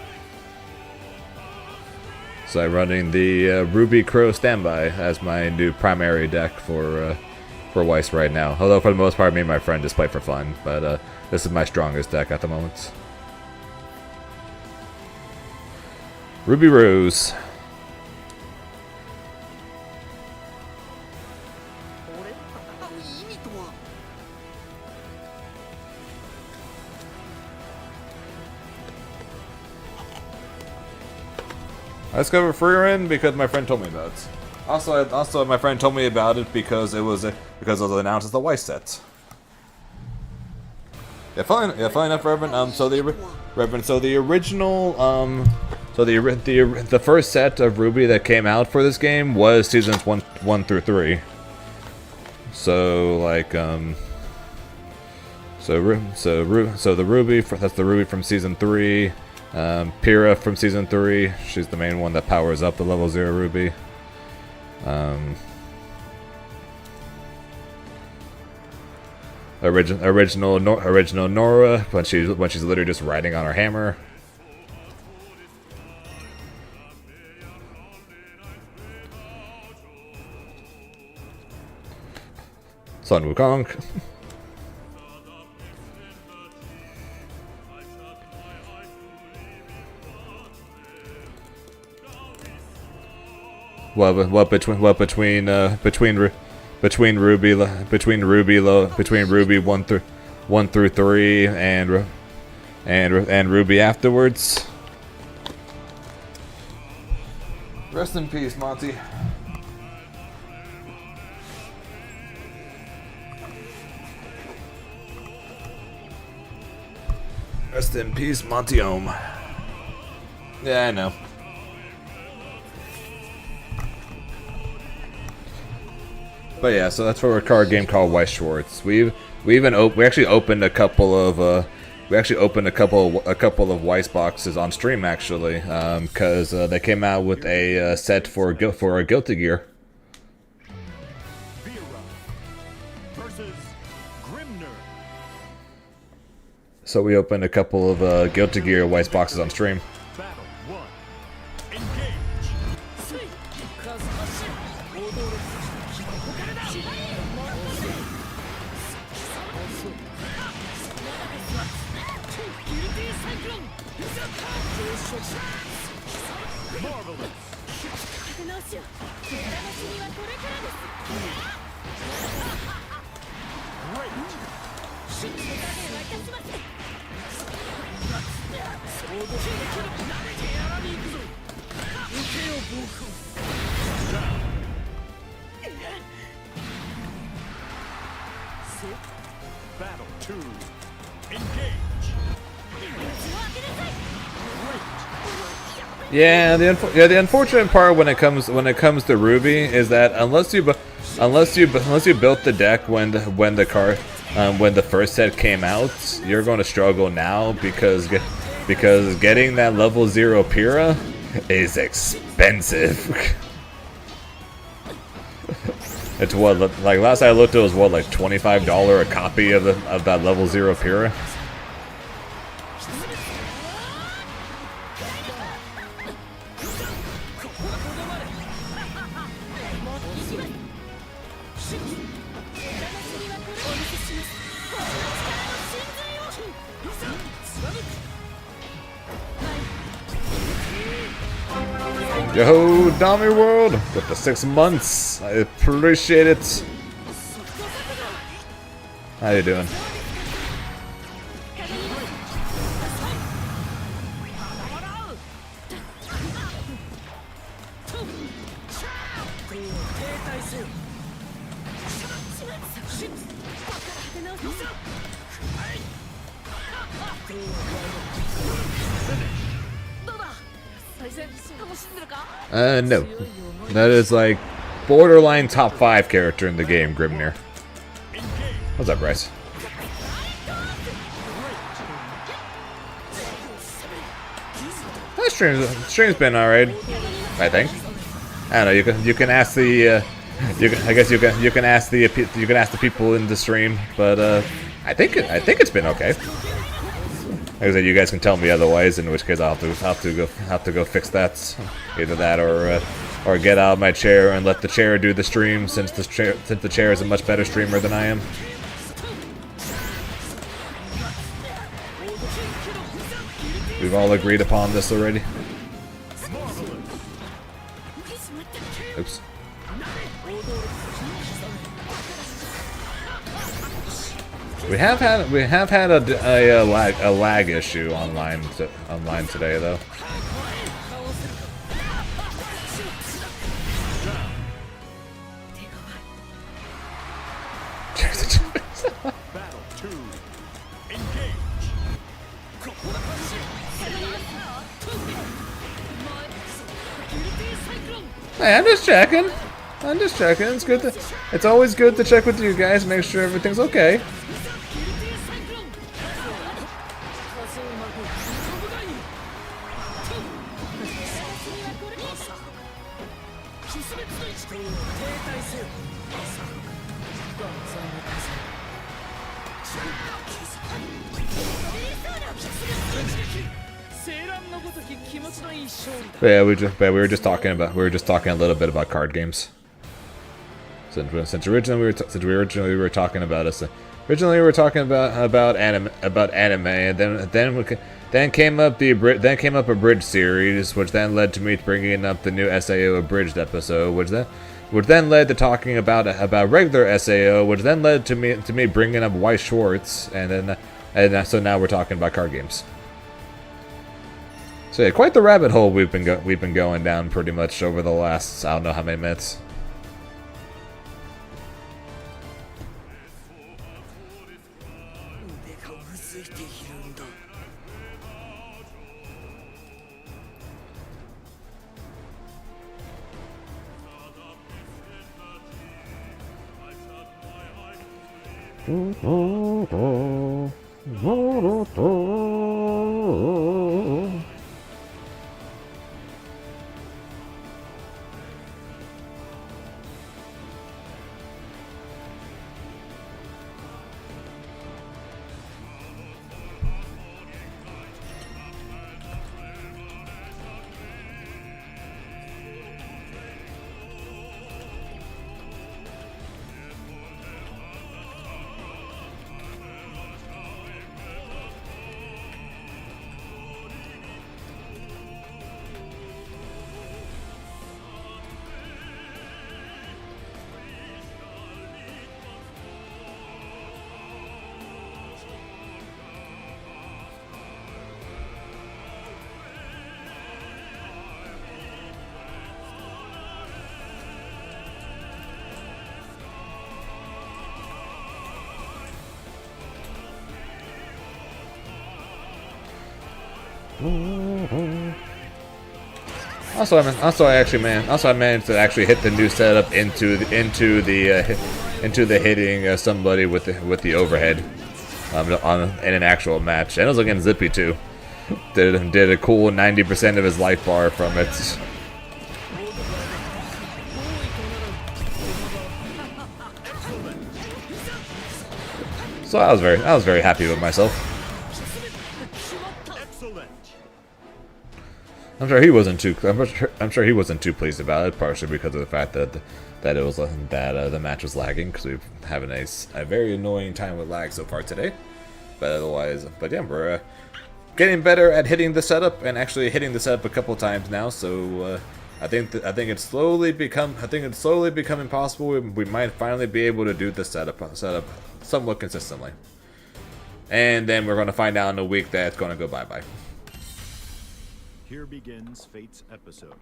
So I'm running the Ruby Crow Standby as my new primary deck for Weiss right now. Although for the most part, me and my friend just play for fun. But this is my strongest deck at the moment. Ruby Rose. I discovered Freeren because my friend told me about it. Also, my friend told me about it because it was announced as the Weiss set. Yeah, fine enough, Reverend. So the original, the first set of Ruby that came out for this game was seasons 1 through 3. So like so the Ruby that's the Ruby from season 3. Pyrrha from season 3. She's the main one that powers up the level 0 Ruby. Original Nora when she's literally just riding on her hammer. Sun Wukong. Between Ruby 1 through 3 and Ruby afterwards. Rest in peace, Monty. Rest in peace, Monty Ohm. Yeah, I know. But yeah, so that's for a card game called Weiss Schwartz. We actually opened a couple of Weiss boxes on stream actually, because they came out with a set for a Guilty Gear. So we opened a couple of Guilty Gear Weiss boxes on stream. 2. Engage. Yeah, the unfortunate part when it comes to Ruby is that unless you built the deck when the first set came out, you're going to struggle now because getting that level 0 Pyrrha is expensive. It's what, like last I looked, it was what, like $25 a copy of that level 0 Pyrrha. Yo, Dummy World with the 6 months. I appreciate it. How you doing? No. That is like borderline top 5 character in the game, Grimnir. What's up, Bryce? That stream's been alright, I think. I don't know. You can ask the I guess you can ask the people in the stream, but I think it's been okay. Like I said, you guys can tell me otherwise, in which case I'll have to go fix that. Either that or get out of my chair and let the chair do the stream, since the chair is a much better streamer than I am. We've all agreed upon this already. Oops. We have had a lag issue online today though. Battle 2. Engage. Hey, I'm just checking. It's good it's always good to check with you guys, make sure everything's okay. But yeah, we were just talking a little bit about card games. Since originally we were talking about anime, and then came up a bridge series, which then led to me bringing up the new SAO abridged episode, which then led to talking about regular SAO, which then led to me bringing up Weiss Schwarz, so now we're talking about card games. So yeah, quite the rabbit hole we've been going down pretty much over the last, I don't know how many minutes. Also, I managed to actually hit the new setup into the hitting somebody with the overhead in an actual match, and it was against Zippy too. Did a cool 90% of his life bar from it. So I was very happy with myself. Excellent. I'm sure he wasn't too pleased about it, partially because of the fact that it was the match was lagging, because we've having a very annoying time with lag so far today. But otherwise, yeah, we're getting better at hitting the setup, and actually hitting the setup a couple times now. So I think it's slowly becoming possible. We might finally be able to do the setup somewhat consistently. And then we're going to find out in a week that it's going to go bye-bye. Here begins Fate's episode.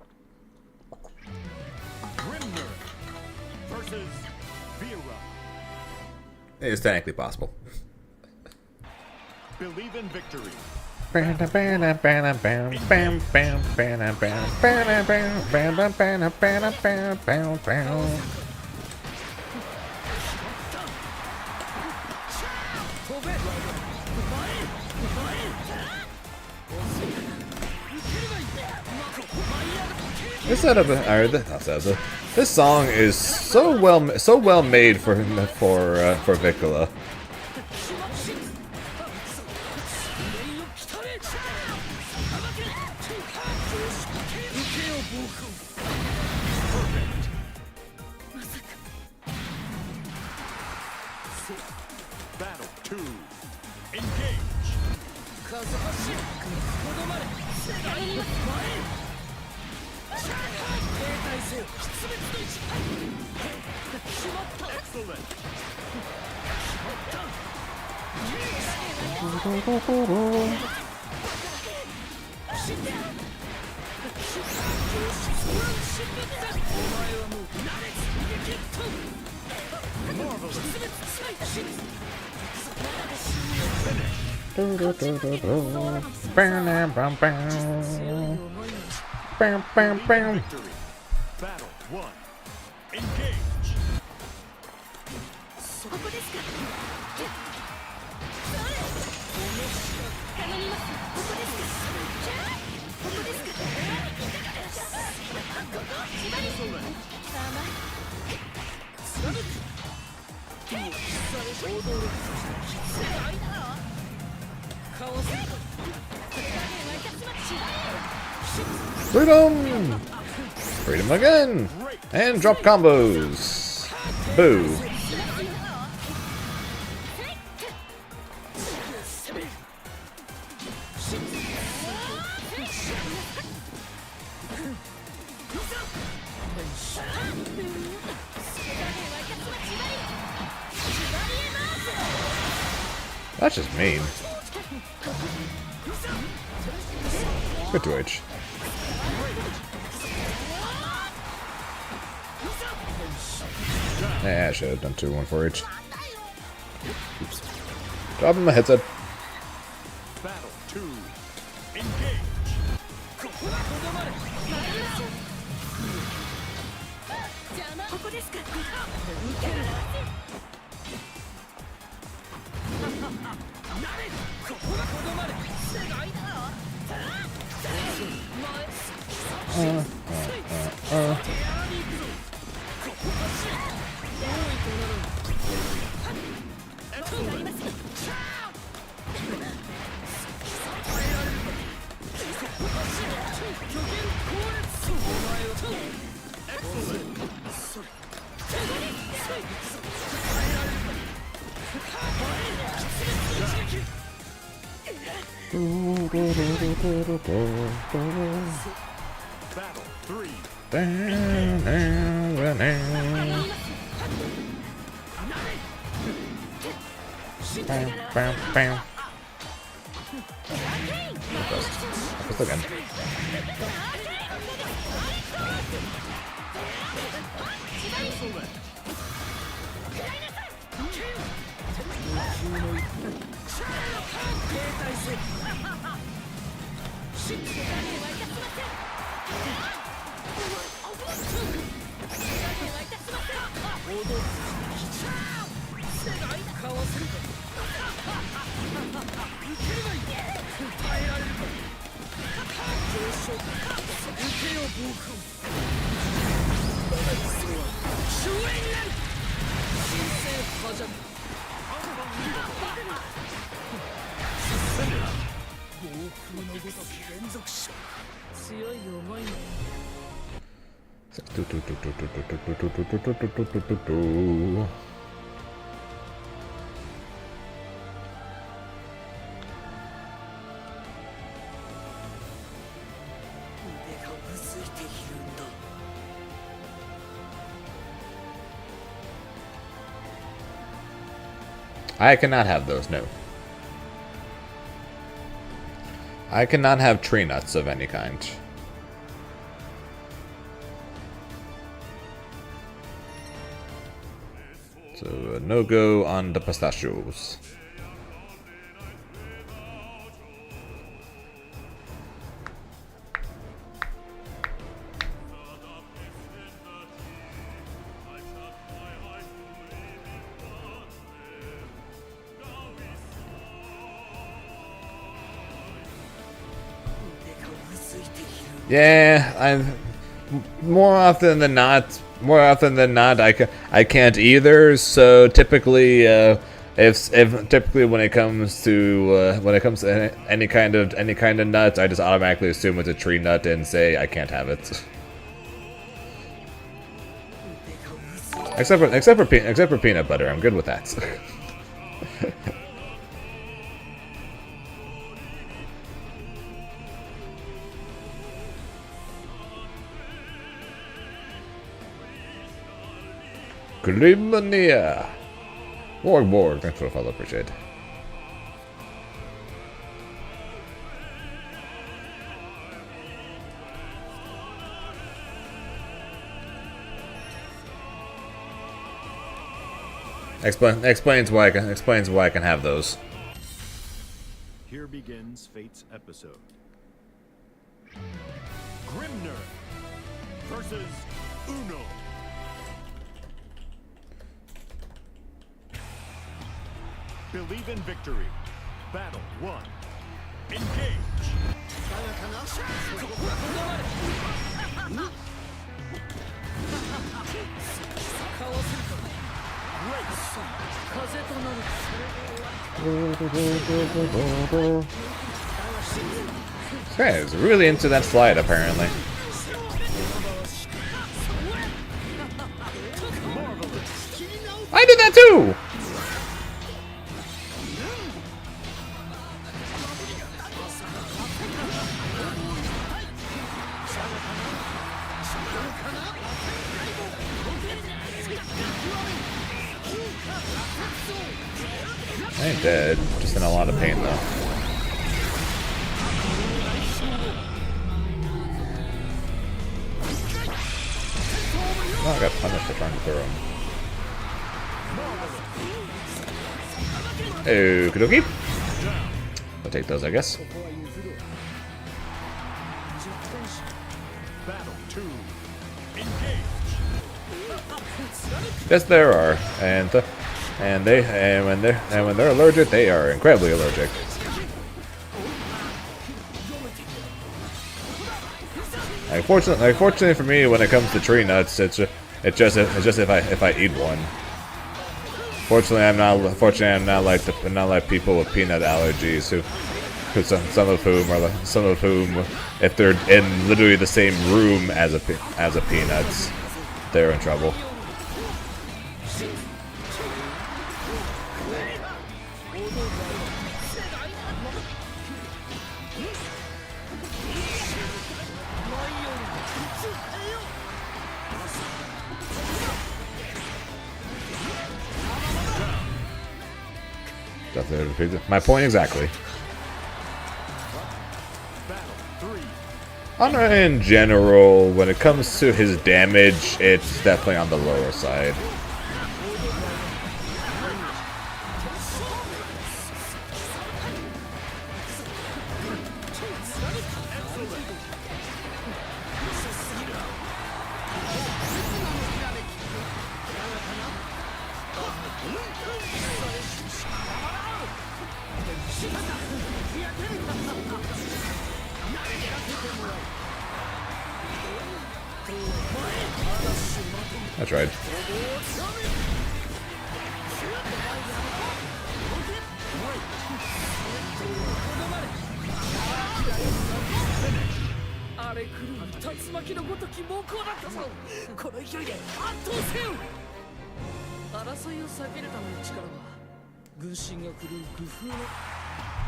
Grimner versus Vera. It's technically possible. Believe in victory. This song is so well made for Vicula. Battle 2. Engage. Excellent. Victory. Battle 1. Engage. Freedom! Freedom again! And drop combos! Boo! That's just mean. Good to H. Yeah, I should have done 2-1 for H. Oops. Drop him my headset. Battle 2. Engage. Battle 3. Just again. I cannot have those, no. I cannot have tree nuts of any kind. So, no go on the pistachios. Yeah, more often than not, I can't either. So typically, typically when it comes to any kind of nuts, I just automatically assume it's a tree nut and say I can't have it. Except for peanut butter, I'm good with that. Grimania! Borg, thanks for the follow, appreciate it. Explains why I can have those. Here begins Fate's episode. Grimner versus Uno. Believe in victory. Battle 1. Engage. This guy is really into that slide, apparently. I did that too! I ain't dead, just in a lot of pain though. Oh, I got punished for trying to throw him. Okie dokie. I'll take those, I guess. Battle 2. Engage. Yes, there are, and when they're allergic, they are incredibly allergic. Fortunately for me, when it comes to tree nuts, it's just if I eat one. Fortunately, I'm not like people with peanut allergies who some of whom, if they're in literally the same room as a peanuts, they're in trouble. My point exactly. In general, when it comes to his damage, it's definitely on the lower side. That's right.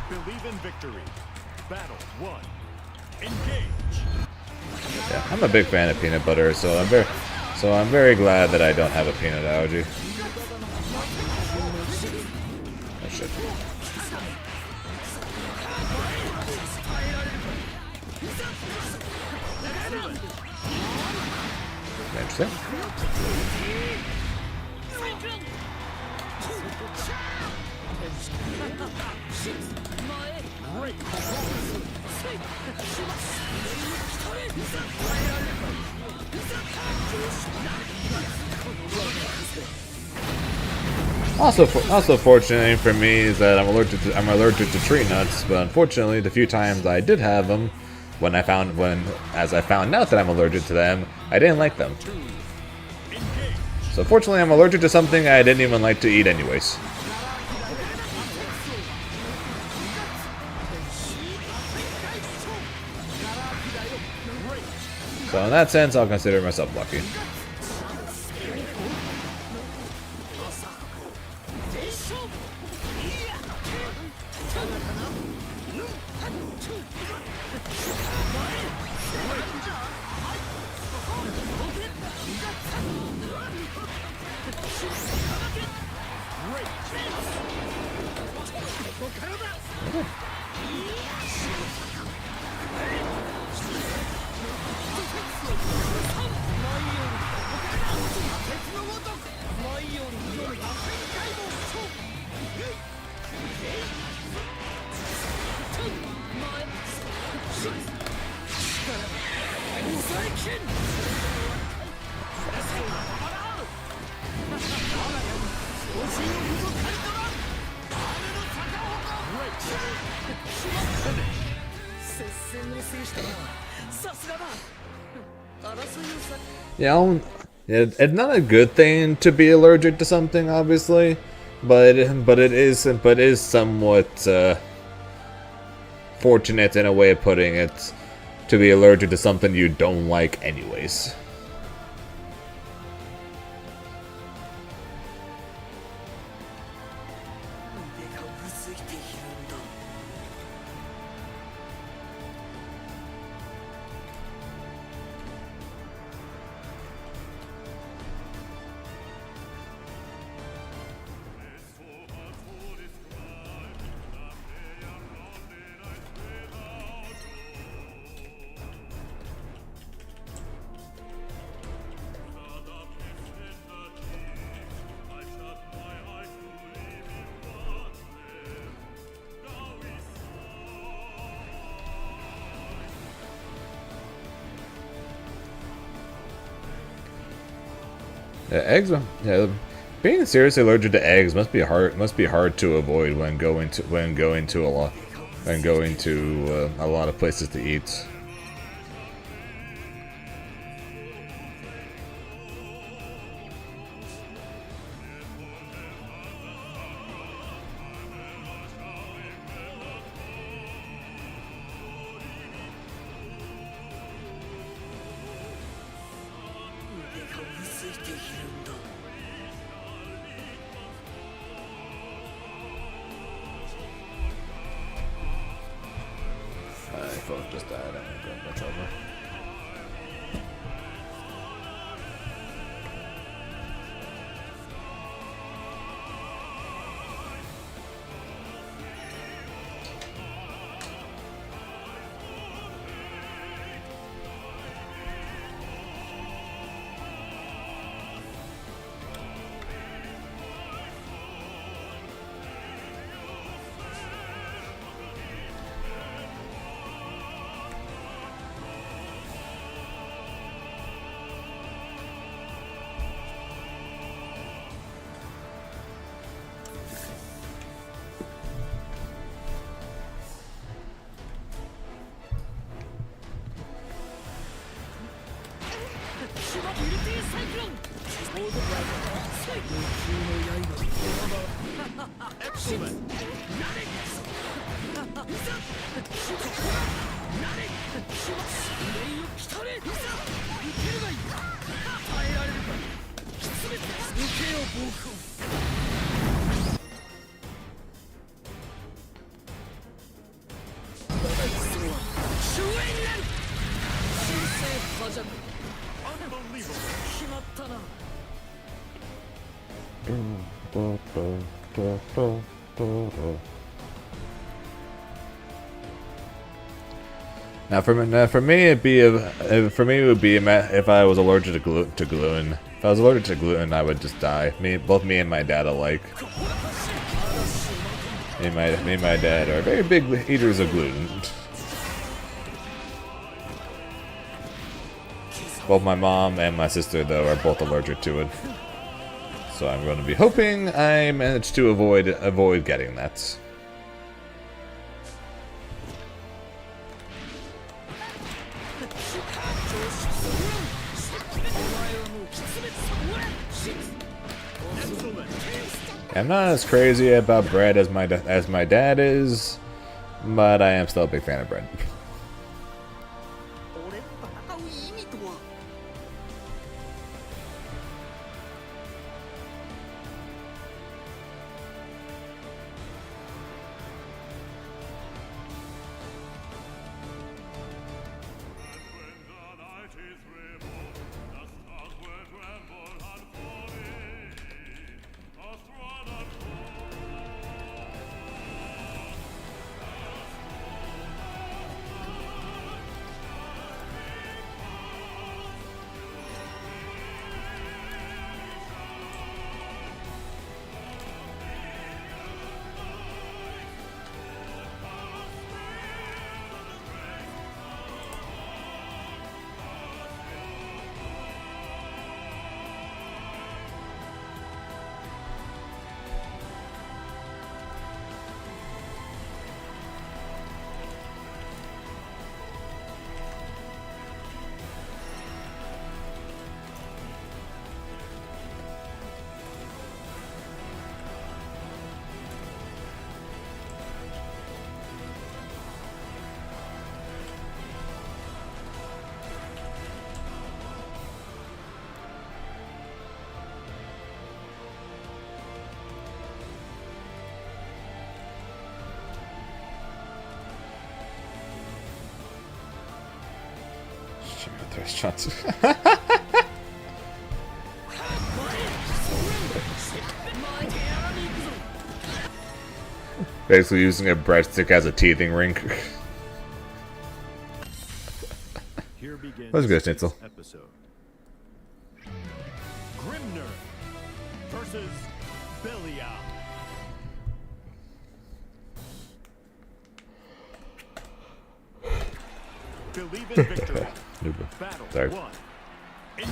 Believe in victory. Battle 1. Engage. Yeah, I'm a big fan of peanut butter, so I'm very glad that I don't have a peanut allergy. Oh shit. Interesting. Also fortunate for me is that I'm allergic to tree nuts, but unfortunately the few times I did have them, as I found out that I'm allergic to them, I didn't like them. So fortunately I'm allergic to something I didn't even like to eat anyways. So in that sense, I'll consider myself lucky. Yeah, it's not a good thing to be allergic to something, obviously, but it is somewhat fortunate in a way of putting it to be allergic to something you don't like, anyways. Yeah, eggs. Yeah, being seriously allergic to eggs must be hard to avoid when going to a lot of places to eat. My phone just died. I'm gonna grab my charger. Now, for me, it would be if I was allergic to gluten. If I was allergic to gluten, I would just die. Both me and my dad alike. Me and my dad are very big eaters of gluten. Both my mom and my sister, though, are both allergic to it. So I'm going to be hoping I manage to avoid getting that. I'm not as crazy about bread as my dad is, but I am still a big fan of bread. Restaurants. Basically using a breadstick as a teething ring. Here begins Let's go, Schnitzel. episode. Grimner versus Belia. Believe in victory. Battle Sorry. 1. Engage.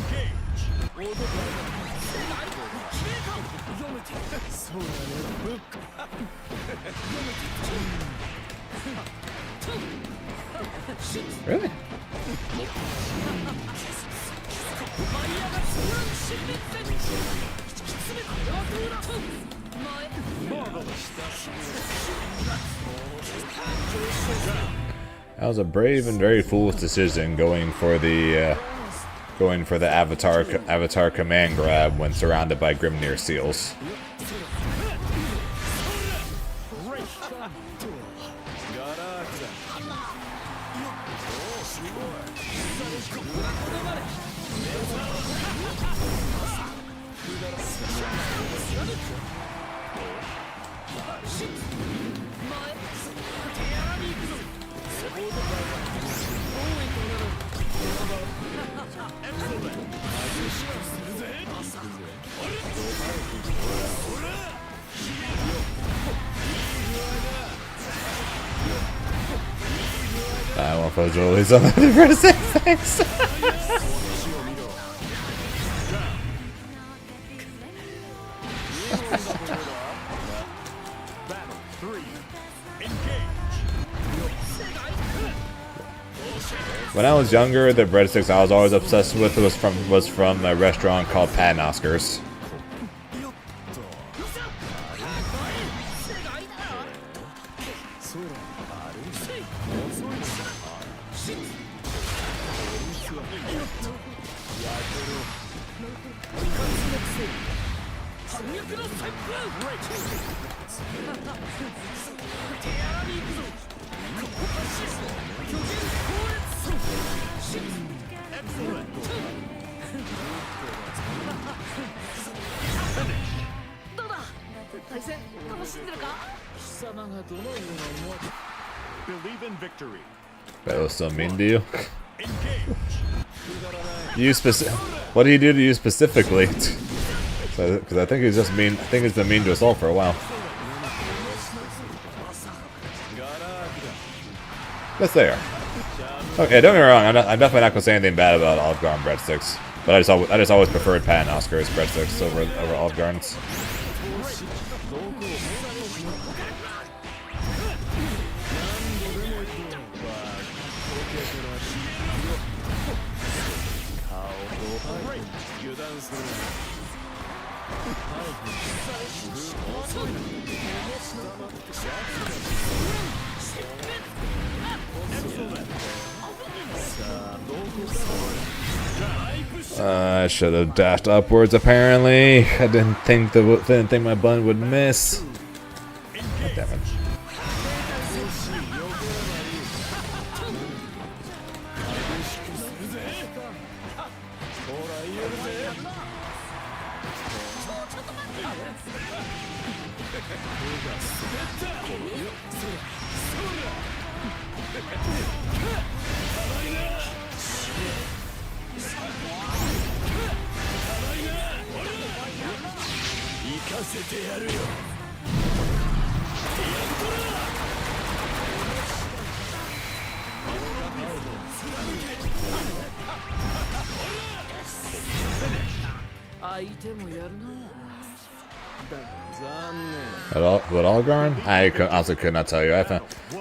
Really? That was a brave and very foolish decision going for the Avatar command grab when surrounded by Grimnir seals. I won't put Julie's on the for say thanks. Battle 3. Engage. When I was younger, the breadsticks I was always obsessed with was from a restaurant called Pat and Oscar's. Believe in victory. That was so mean to you. What do you do to you specifically? Because I think he's just mean. I think he's been mean to us all for a while. Yes, they are. Okay, don't get me wrong. I'm definitely not gonna say anything bad about Olive Garden breadsticks, but I just always preferred Pat and Oscar's breadsticks over Olive Garden's. I should have dashed upwards. Apparently, I didn't think my button would miss. God damn it. With Olive Garden? I honestly could not tell you. I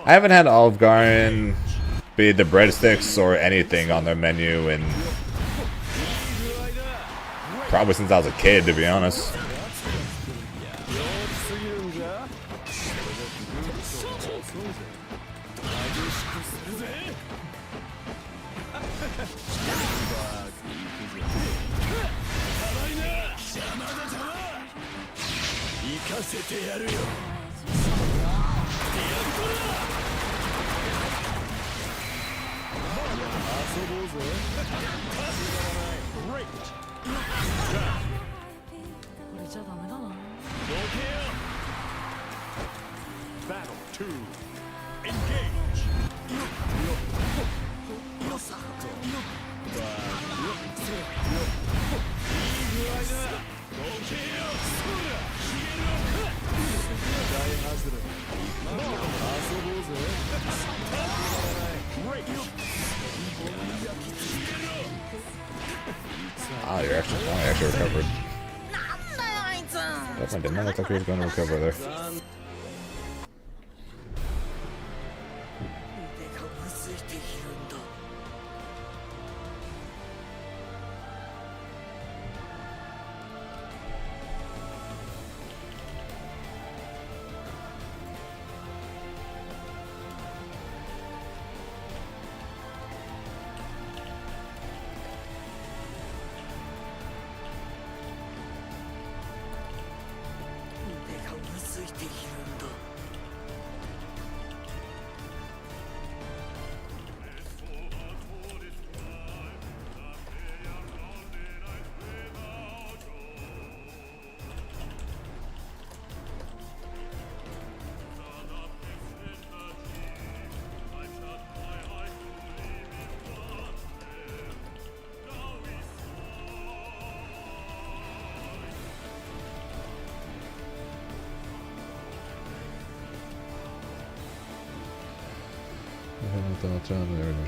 haven't had Olive Garden, be it the breadsticks or anything on their menu, in probably since I was a kid, to be honest. Battle 2. Engage. Ah, you're actually recovered. Definitely did not look like he was going to recover there.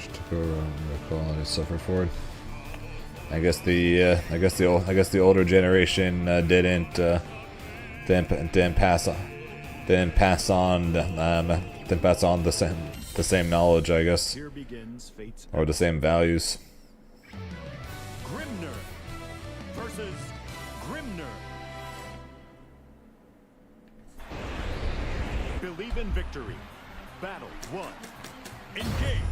Took over the quality suffered for it. I guess the older generation didn't pass on the the same knowledge, I guess, Here begins fate's or the same values. Grimner versus Grimner. Believe in victory. Battle 1. Engage.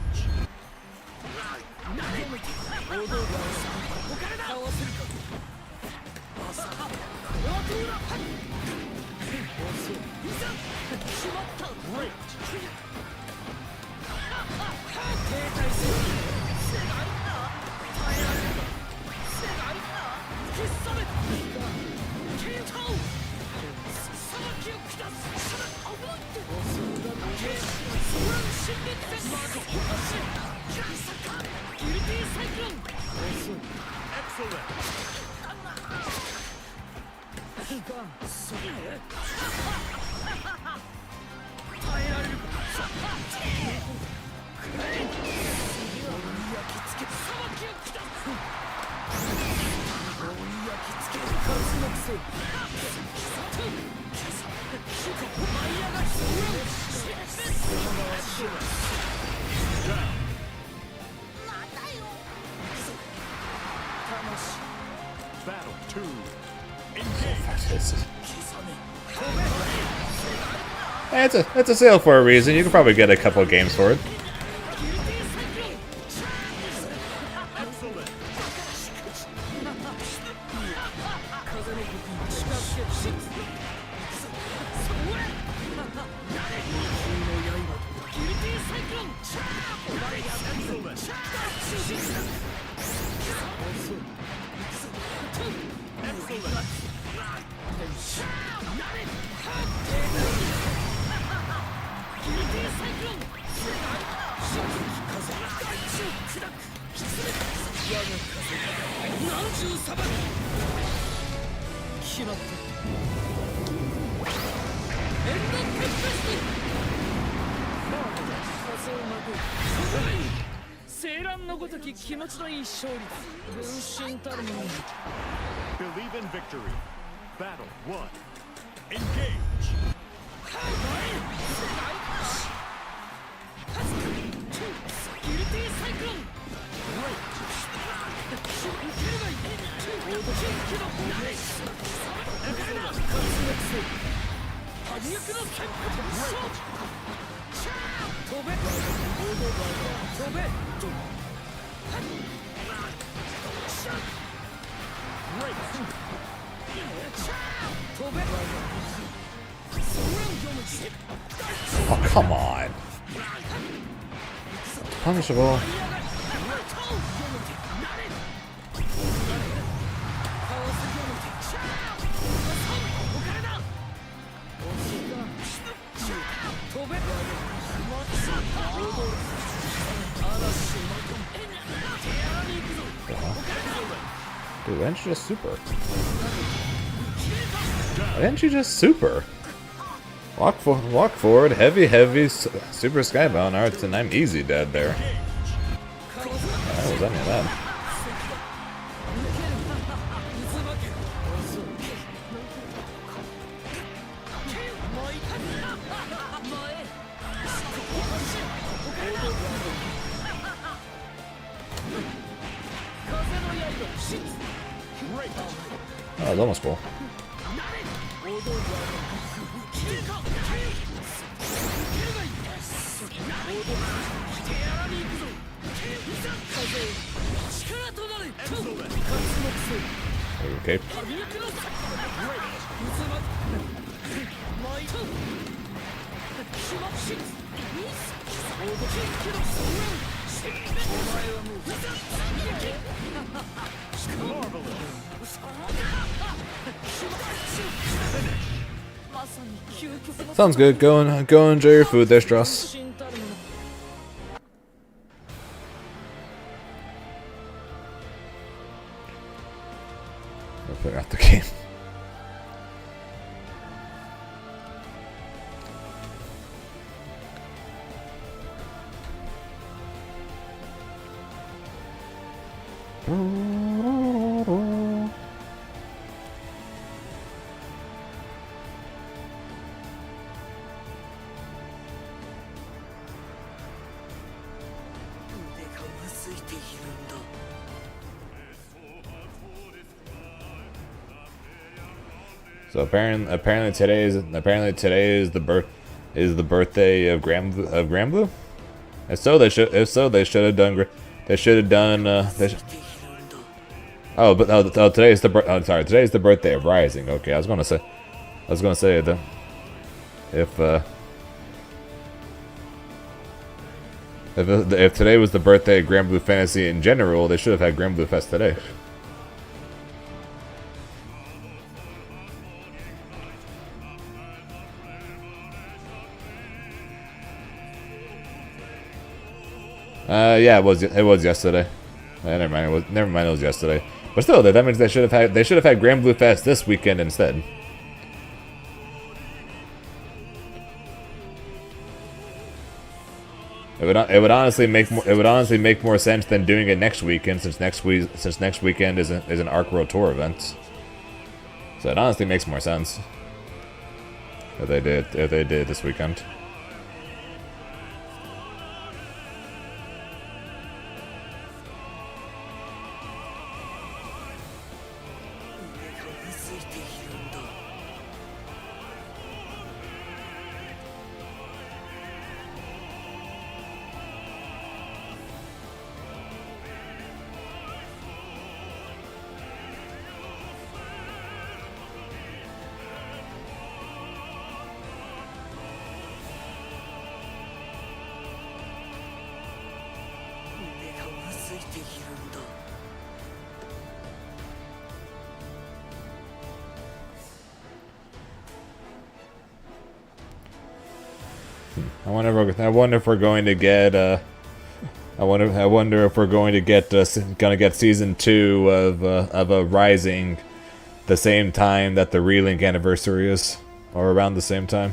2. Engage. It's a sale for a reason. You can probably get a couple of games for it. Excellent. Believe in victory. Battle 1. Engage. Oh, come on. Punishable. Dude, why didn't you just super? Why didn't you just super? Walk forward, heavy, super skybound arts, and I'm easy dead there. That was any of that. Oh, that was almost cool. Okay. Sounds good. Go enjoy your food there, Strauss. I'll put out the game. So apparently today is the birthday of Granblue. If so, they should have done. They should have done. Today's the birthday of Rising. Okay, I was gonna say that if today was the birthday of Granblue Fantasy in general, they should have had Granblue Fest today. Yeah, it was yesterday. Never mind, it was yesterday. But still, that means they should have had Granblue Fest this weekend instead. It would honestly make more sense than doing it next weekend, since next weekend is an Arc World Tour event. So it honestly makes more sense if they did this weekend. I wonder if we're going to get. I wonder if we're going to get season 2 of a Rising, the same time that the Relink anniversary is, or around the same time.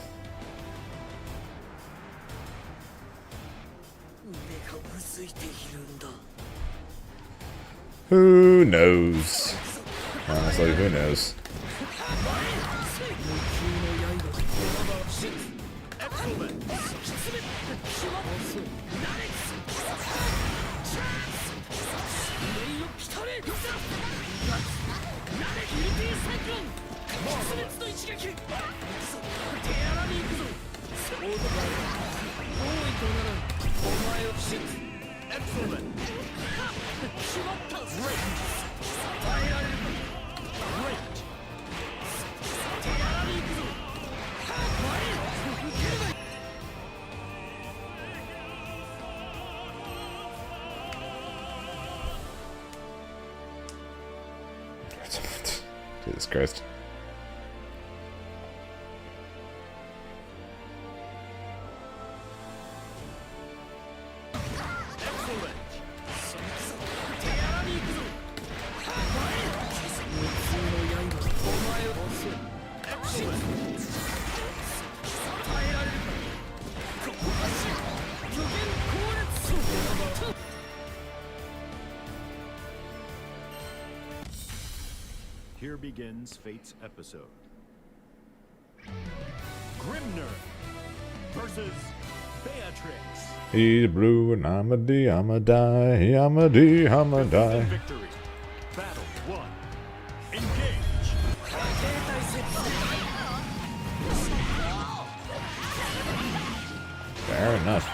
Who knows? Honestly, who knows? Jesus Christ. Here begins Fate's episode. Grimner versus Beatrix. He's blue and I'm a D, I'm a die, I'm a D, I'm a die. Victory. Battle 1. Engage. Fair enough.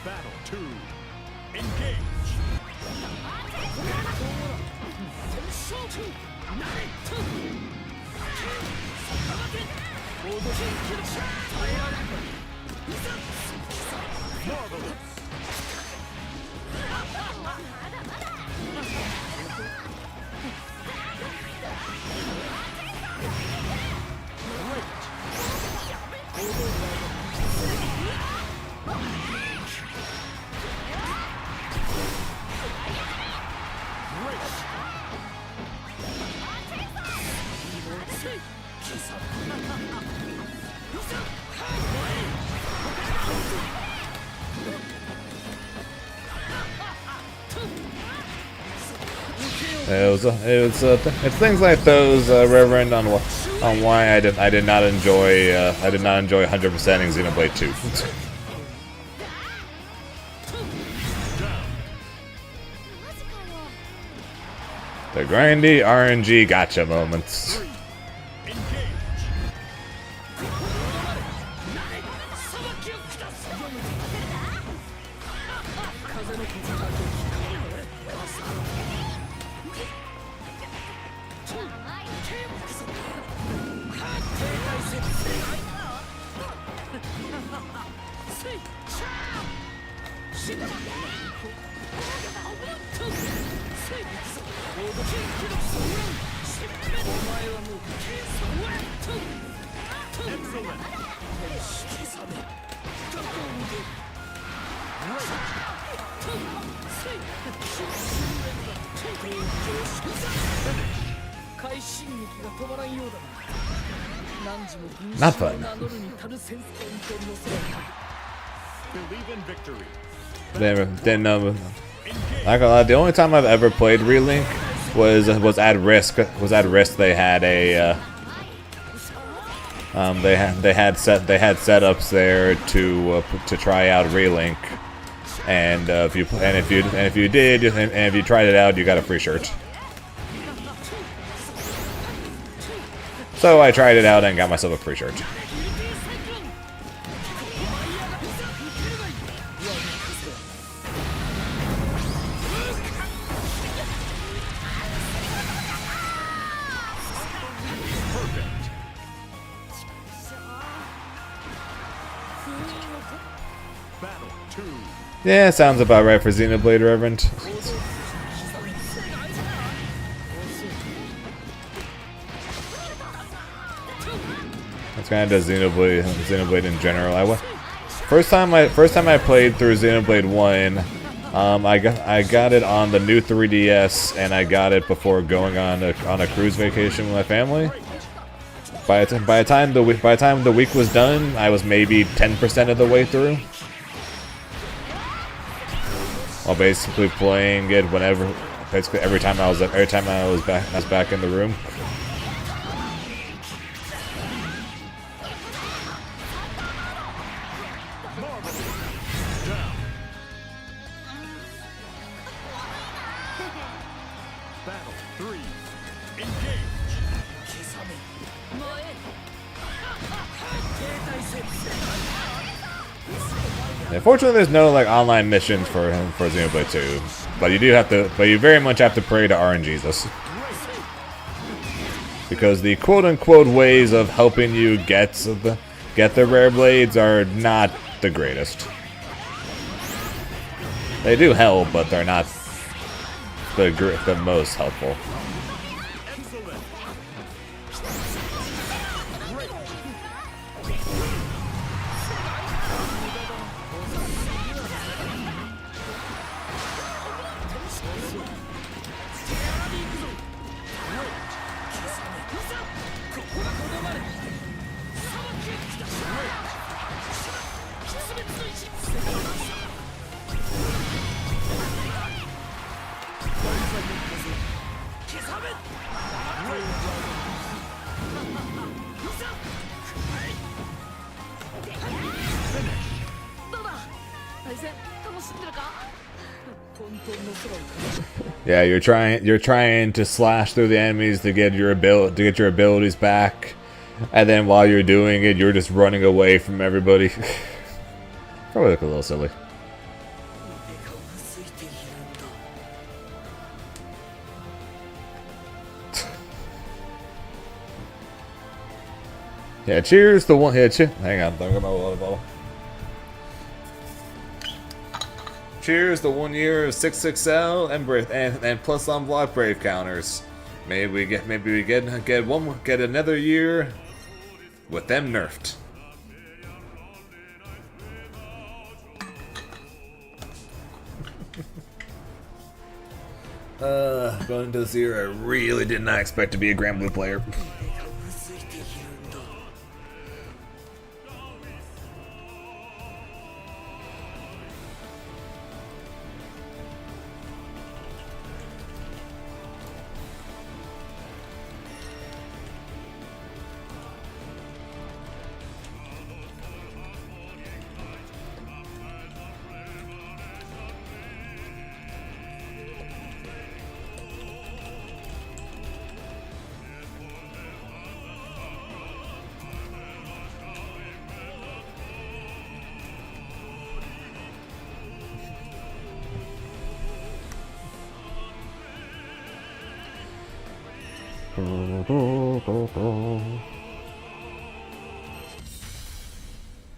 Battle 2. Engage. Marvelous. Great. It's things like those, Reverend, on why I did not enjoy 100%ing Xenoblade 2. The grindy RNG gotcha moments. Not fun. Believe in victory. Didn't know. Not gonna lie, the only time I've ever played Relink was at Risk. They had a they had setups there to try out Relink, and if you tried it out, you got a free shirt. So I tried it out and got myself a free shirt. Battle 2. Yeah, sounds about right for Xenoblade, Reverend. That's kind of Xenoblade in general. First time I played through Xenoblade 1, I got it on the new 3DS, and I got it before going on a cruise vacation with my family. By the time the week was done, I was maybe 10% of the way through. While basically playing it basically every time I was back in the room. Battle 3. Engage. Unfortunately, there's no online missions for Xenoblade 2, but you very much have to pray to RNGesus, because the quote-unquote ways of helping you get the rare blades are not the greatest. They do help, but they're not the most helpful. Yeah, you're trying to slash through the enemies to get your abilities back, and then while you're doing it, you're just running away from everybody. Probably look a little silly. Yeah, cheers to one. Yeah, hang on, don't get my water bottle. Cheers to 1 year of 6XL and plus on block brave counters. Maybe we get another year with them nerfed. Going into this year, I really did not expect to be a Grand Blue player.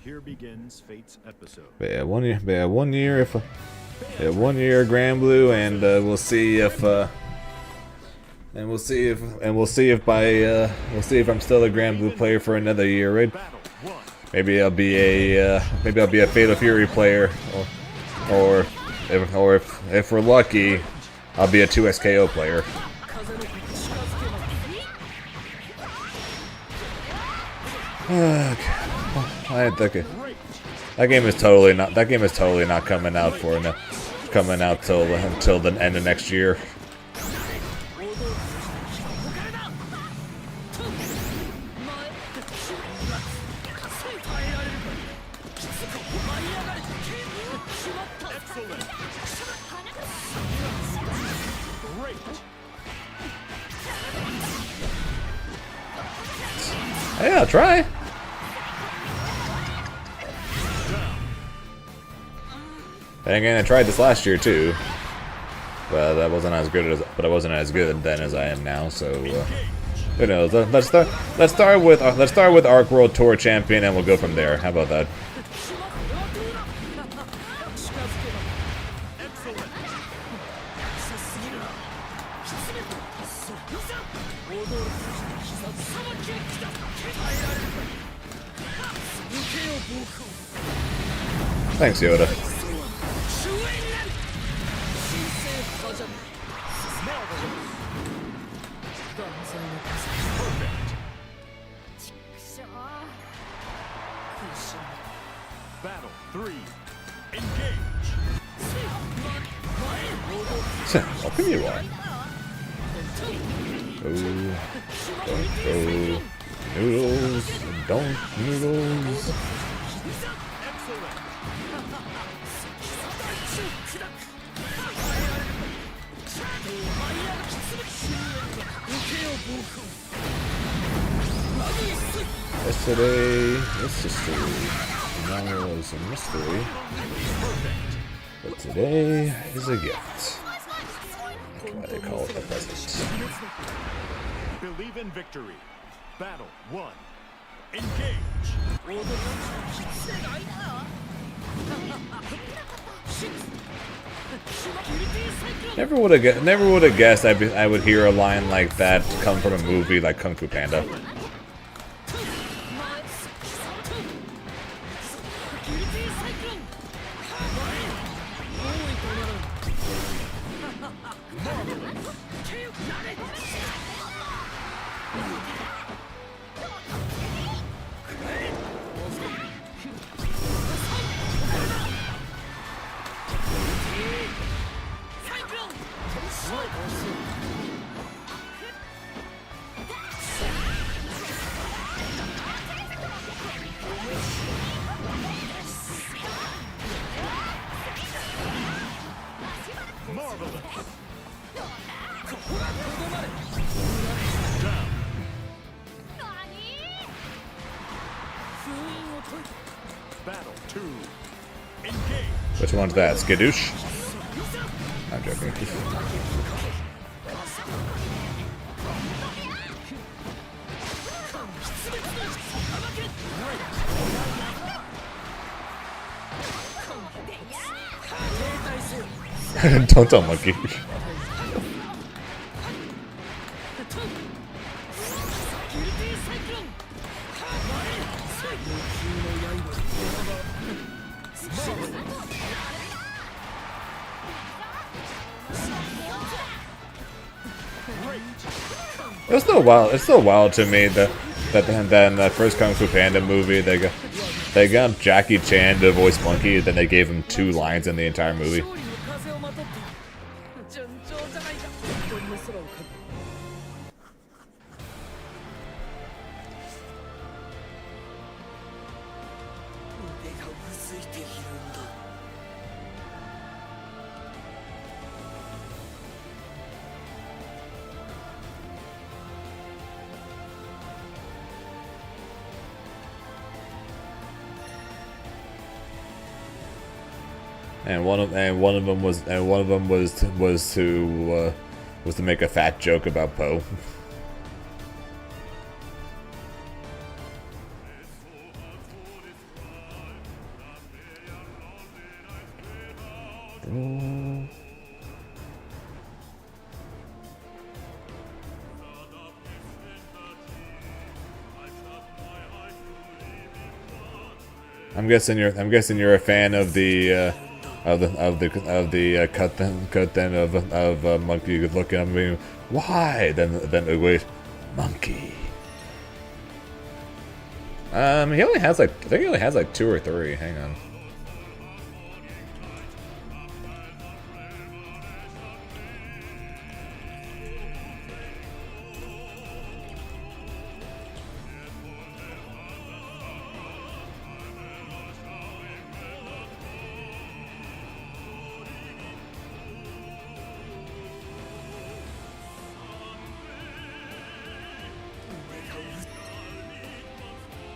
Here begins Fate's episode. But yeah, 1 year. But yeah, 1 year. If yeah, 1 year Grand Blue, and we'll see if we'll see if I'm still a Grand Blue player for another year, right? Battle 1. Maybe I'll be a Fatal Fury player, or if we're lucky, I'll be a 2SKO player. That game is totally not coming out until the end of next year. Yeah, I'll try. And again, I tried this last year too, but that wasn't as good I wasn't as good then as I am now. So who knows? Let's start with Arc World Tour Champion, and we'll go from there. How about that? Thanks, Yoda. Battle 3. Engage. How come you are? Don't go. Noodles. Don't noodles. Yesterday, it's history. Tomorrow is a mystery. But today is a gift. That's why they call it a present. Believe in victory. Battle 1. Engage. Never would have guessed I would hear a line like that come from a movie like Kung Fu Panda. Battle 2. Engage. Which one's that? Skadoosh? I'm joking. Don't tell Monkey. It's still wild to me that in that first Kung Fu Panda movie they got Jackie Chan to voice Monkey, then they gave him 2 lines in the entire movie. And one of them was to make a fat joke about Poe. I'm guessing you're a fan of the cut then of monkey looking at me. Why? Then wait, monkey. He only has like, I think he only has like 2 or 3. Hang on.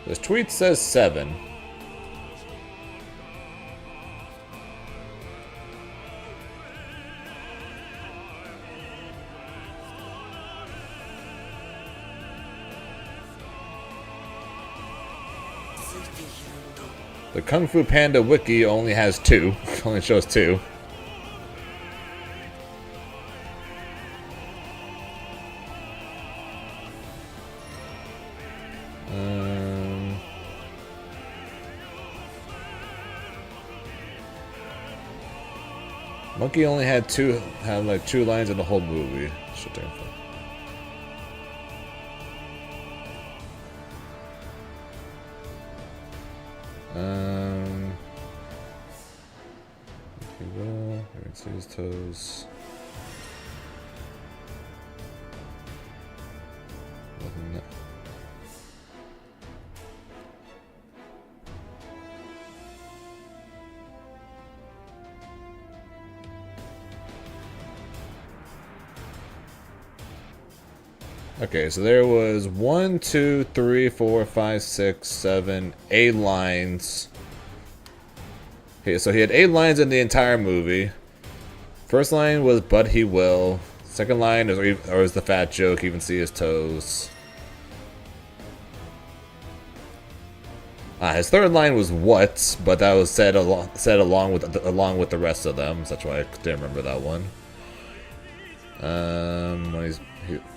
This tweet says 7. The Kung Fu Panda wiki only has 2. Only shows 2. Monkey only had like 2 lines in the whole movie. Shit, damn. You can see his toes. Nothing there. Okay, so there was 1, 2, 3, 4, 5, 6, 7, 8 lines. Okay, so he had 8 lines in the entire movie. First line was "but he will." Second line is the fat joke. You can see his toes. His third line was "what," but that was said along with the rest of them. So that's why I didn't remember that one.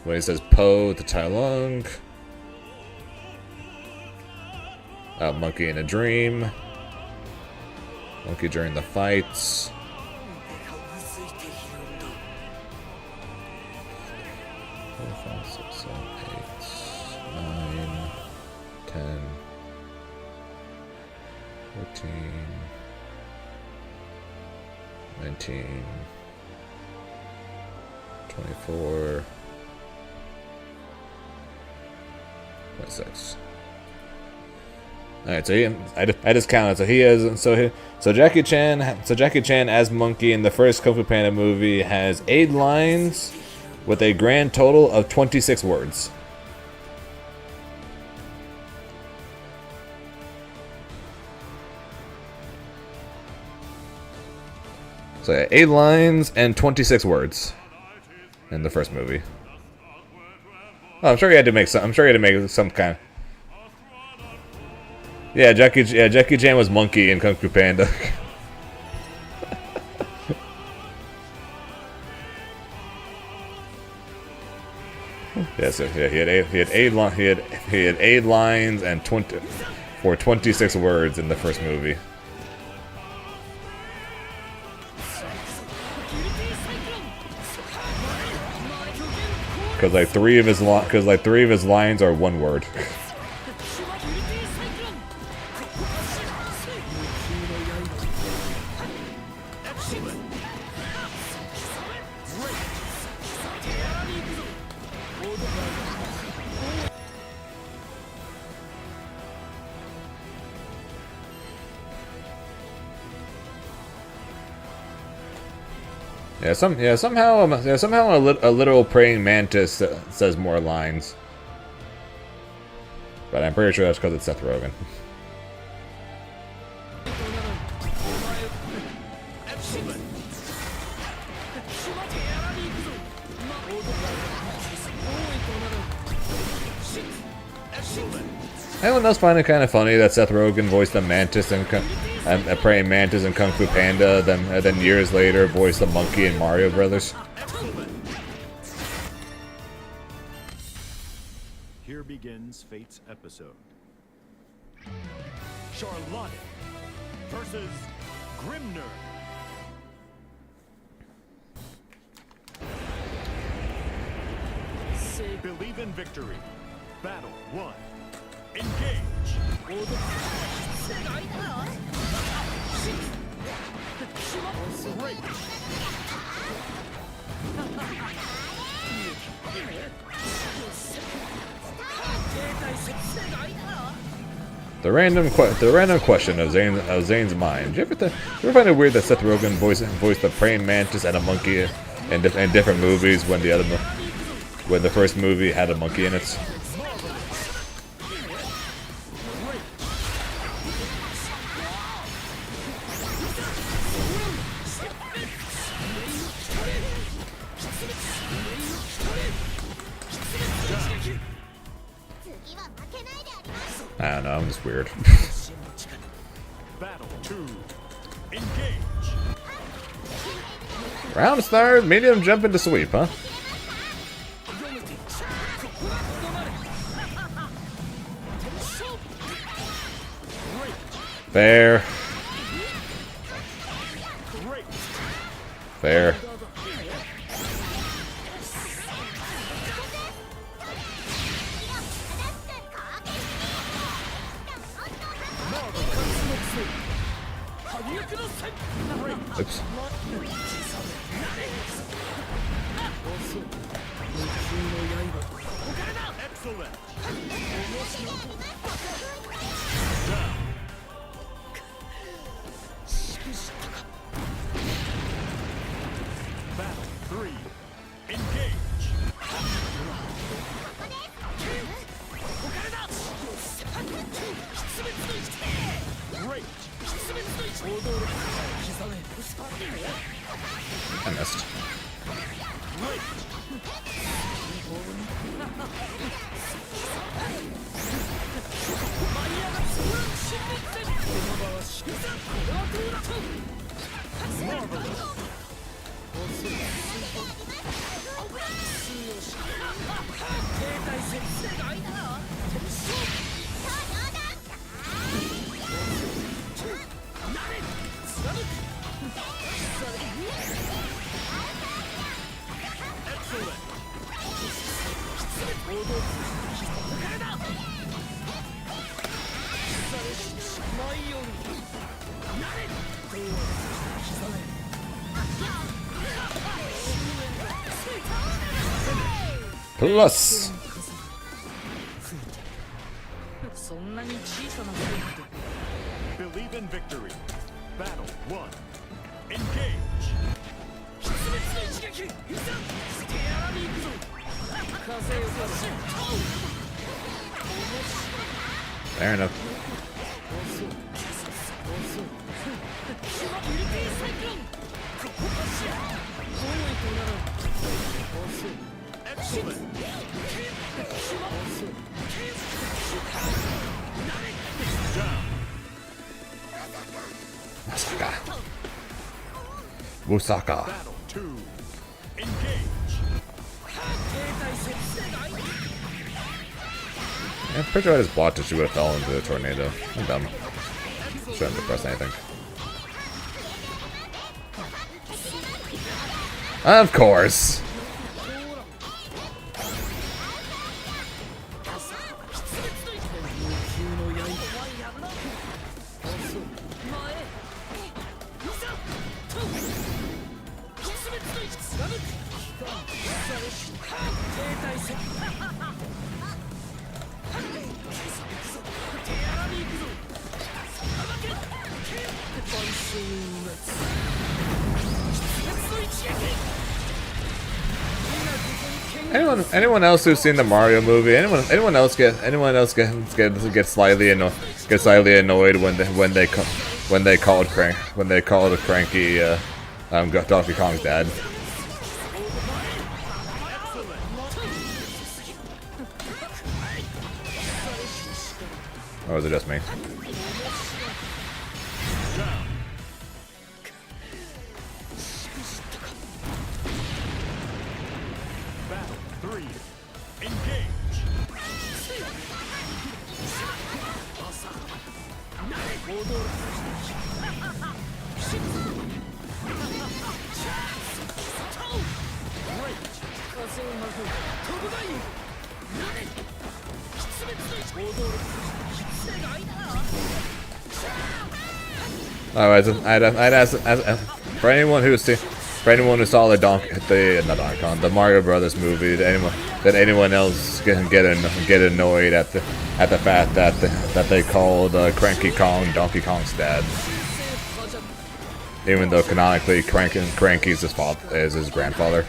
When he says "Po" to Tai Lung. Monkey in a dream. Monkey during the fights. 4, 5, 6, 7, 8, 9, 10, 14, 19, 24, 26. Alright, so I just counted. So he has so Jackie Chan as Monkey in the first Kung Fu Panda movie has 8 lines with a grand total of 26 words. So yeah, 8 lines and 26 words in the first movie. Oh, I'm sure he had to make some kind. Yeah, Jackie Chan was Monkey in Kung Fu Panda. Yes, yeah, he had 8 lines and 26 words in the first movie. Because like 3 of his lines are 1 word. Somehow a literal praying mantis says more lines. But I'm pretty sure that's because it's Seth Rogen. Anyone else find it kind of funny that Seth Rogen voiced the mantis and a praying mantis in Kung Fu Panda, then years later voiced the monkey in Mario Brothers? Here begins Fate's episode. Charlotte versus Grimner. Believe in victory. Battle 1. Engage. Great. The random question of Zane's mind. Did you ever find it weird that Seth Rogen voiced the praying mantis and a monkey in different movies when the first movie had a monkey in it? I don't know, I'm just weird. Battle 2. Engage. Round start, medium jump into sweep, huh? Fair. Fair. Oops. Excellent. Battle 3. Engage. Great. I missed. Plus. Believe in victory. Battle 1. Engage. Fair enough. Excellent. Musaka. Musaka. Battle 2. Engage. Yeah, I'm pretty sure I just blocked it. She would have fallen into the tornado. I'm dumb. Shouldn't have pressed anything. Of course. Anyone else who's seen the Mario movie? Anyone else get slightly annoyed when they called Cranky Donkey Kong's dad? Or was it just me? Battle 3. Engage. Alright, I'd ask for anyone who saw the the Mario Brothers movie, that anyone else can get annoyed at the fact that they called Cranky Kong Donkey Kong's dad, even though canonically Cranky's his father, is his grandfather.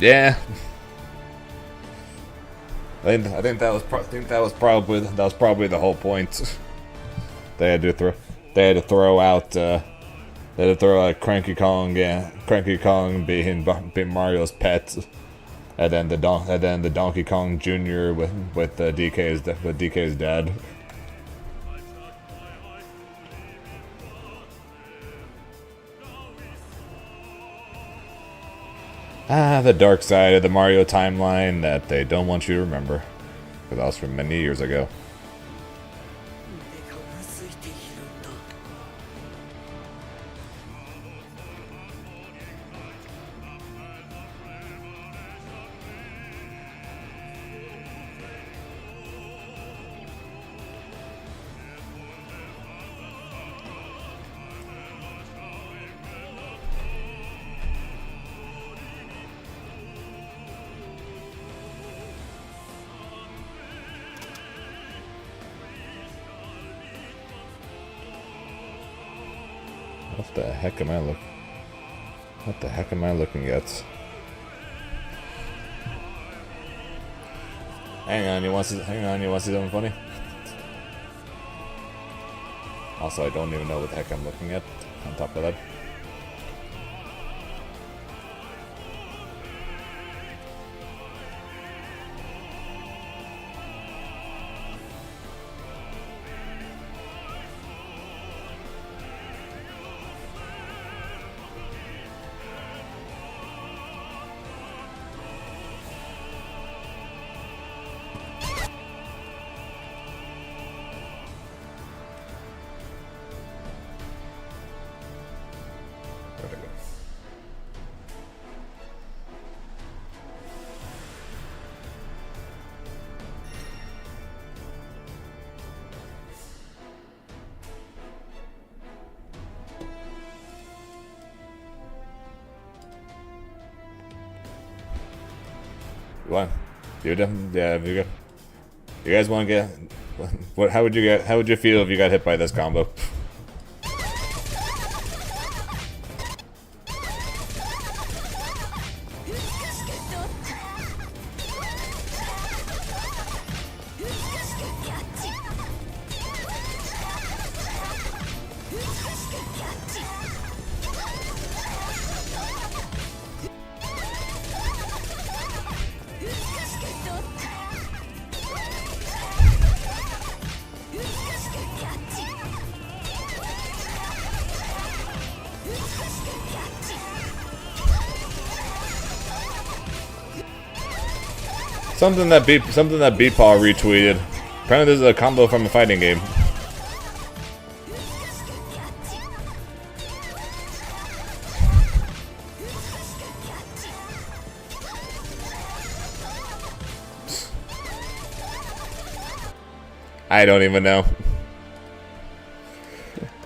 Yeah, I think that was probably the whole point. They had to throw out Cranky Kong, Cranky Kong being Mario's pet, and then the Donkey Kong Jr. with DK's dad. The dark side of the Mario timeline that they don't want you to remember, because that was from many years ago. What the heck am I looking at? Hang on, you want to see something funny? Also, I don't even know what the heck I'm looking at on top of that. Where'd it go? What? You done? Yeah, you guys want to get? What? How would you feel if you got hit by this combo? Something that Beatpaw retweeted. Apparently, this is a combo from a fighting game. I don't even know.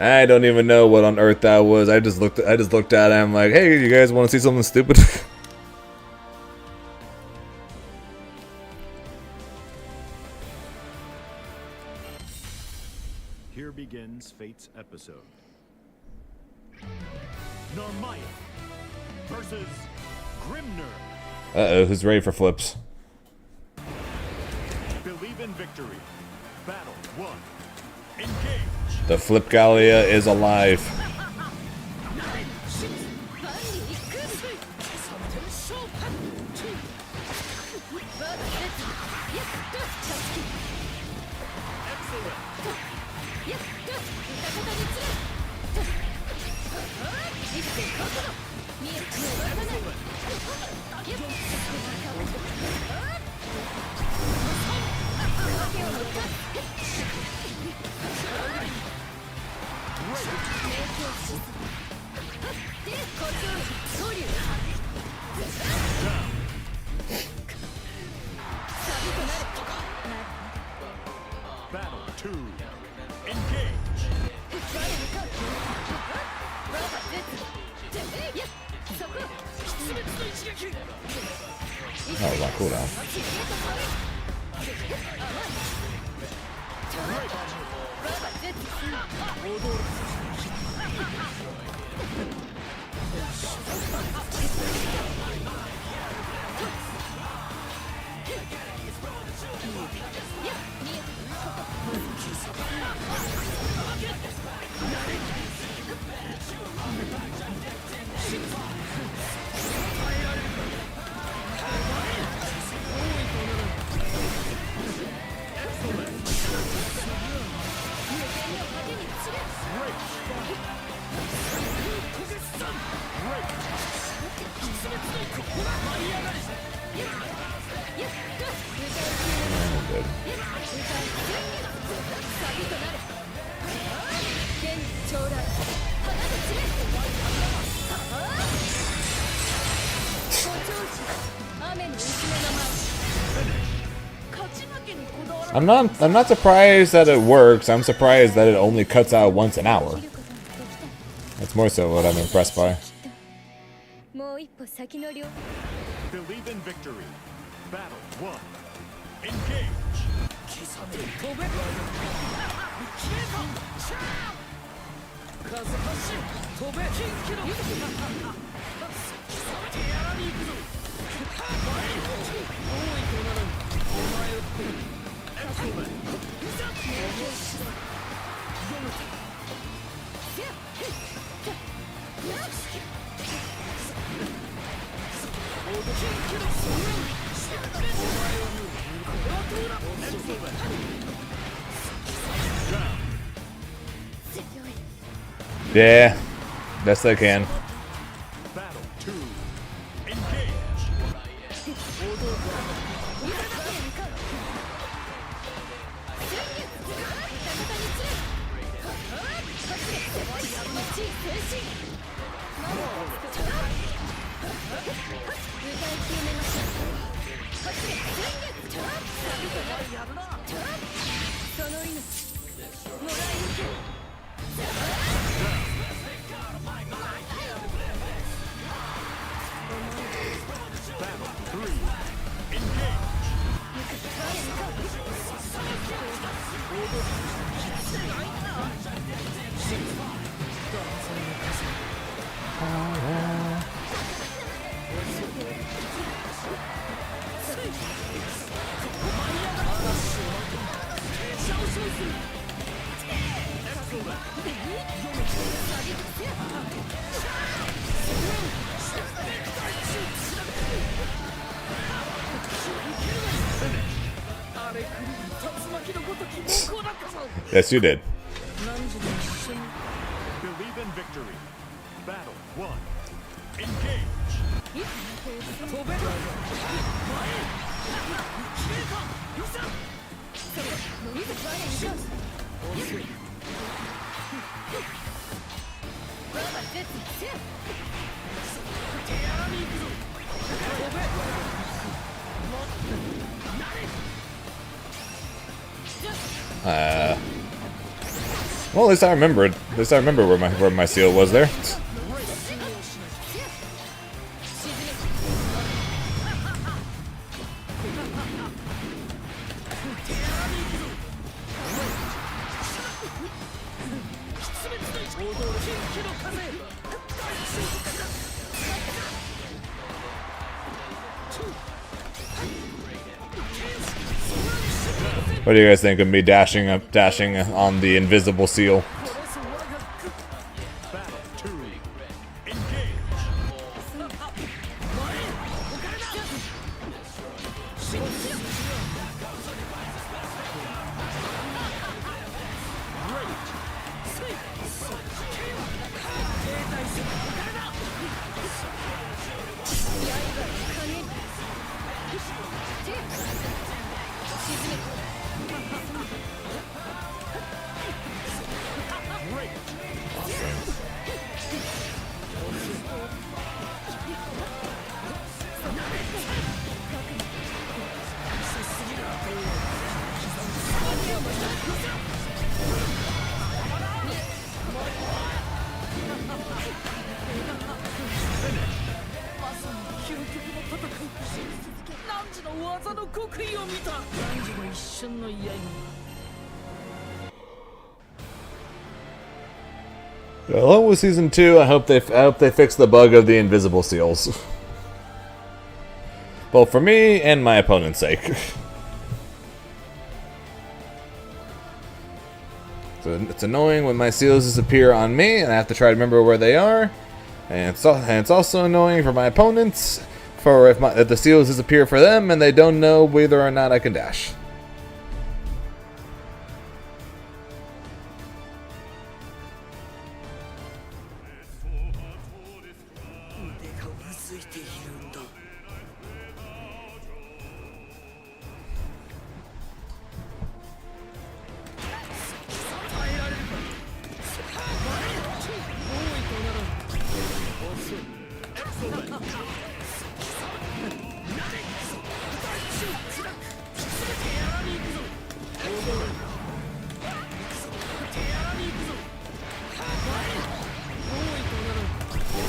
I don't even know what on earth that was. I just looked at it and I'm like, hey, you guys want to see something stupid? Here begins Fate's episode. Narmaya versus Grimner. Uh-oh, who's ready for flips? in victory. Battle 1. Engage. The Flip Gallia is alive. Battle 2. Engage. Oh, my cooldown. I'm not surprised that it works. I'm surprised that it only cuts out once an hour. That's more so what I'm impressed by. Believe in victory. Battle 1. Engage. Yeah, best I can. Battle 2. Engage. Battle 3. Engage. Yes, you did. Believe in victory. Battle 1. Engage. Well, at least I remembered. At least I remember where my seal was there. What do you guys think of me dashing on the invisible seal? Battle 2. Engage. Along with season 2, I hope they fix the bug of the invisible seals. Both for me and my opponent's sake. So it's annoying when my seals disappear on me and I have to try to remember where they are. And it's also annoying for my opponents if the seals disappear for them and they don't know whether or not I can dash.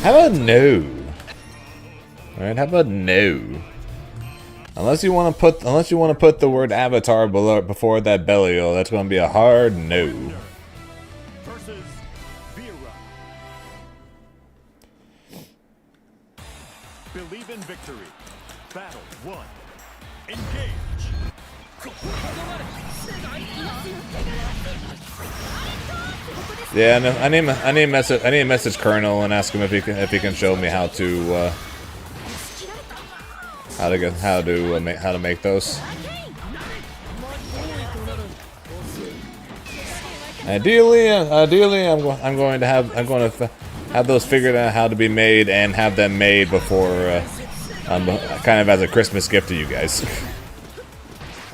How about no? Alright, how about no? Unless you want to put the word avatar before that Belial, that's going to be a hard no. Versus Vera. Believe in victory. Battle 1. Engage. Yeah, no, I need to message Colonel and ask him if he can show me how to make those. Ideally, I'm going to have those figured out how to be made and have them made before kind of as a Christmas gift to you guys.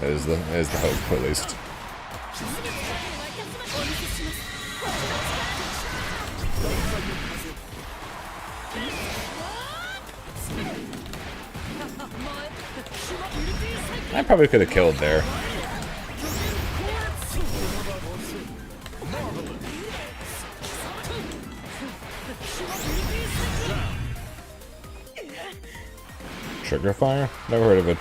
is the hope, at least. I probably could have killed there. Trigger fire? Never heard of it.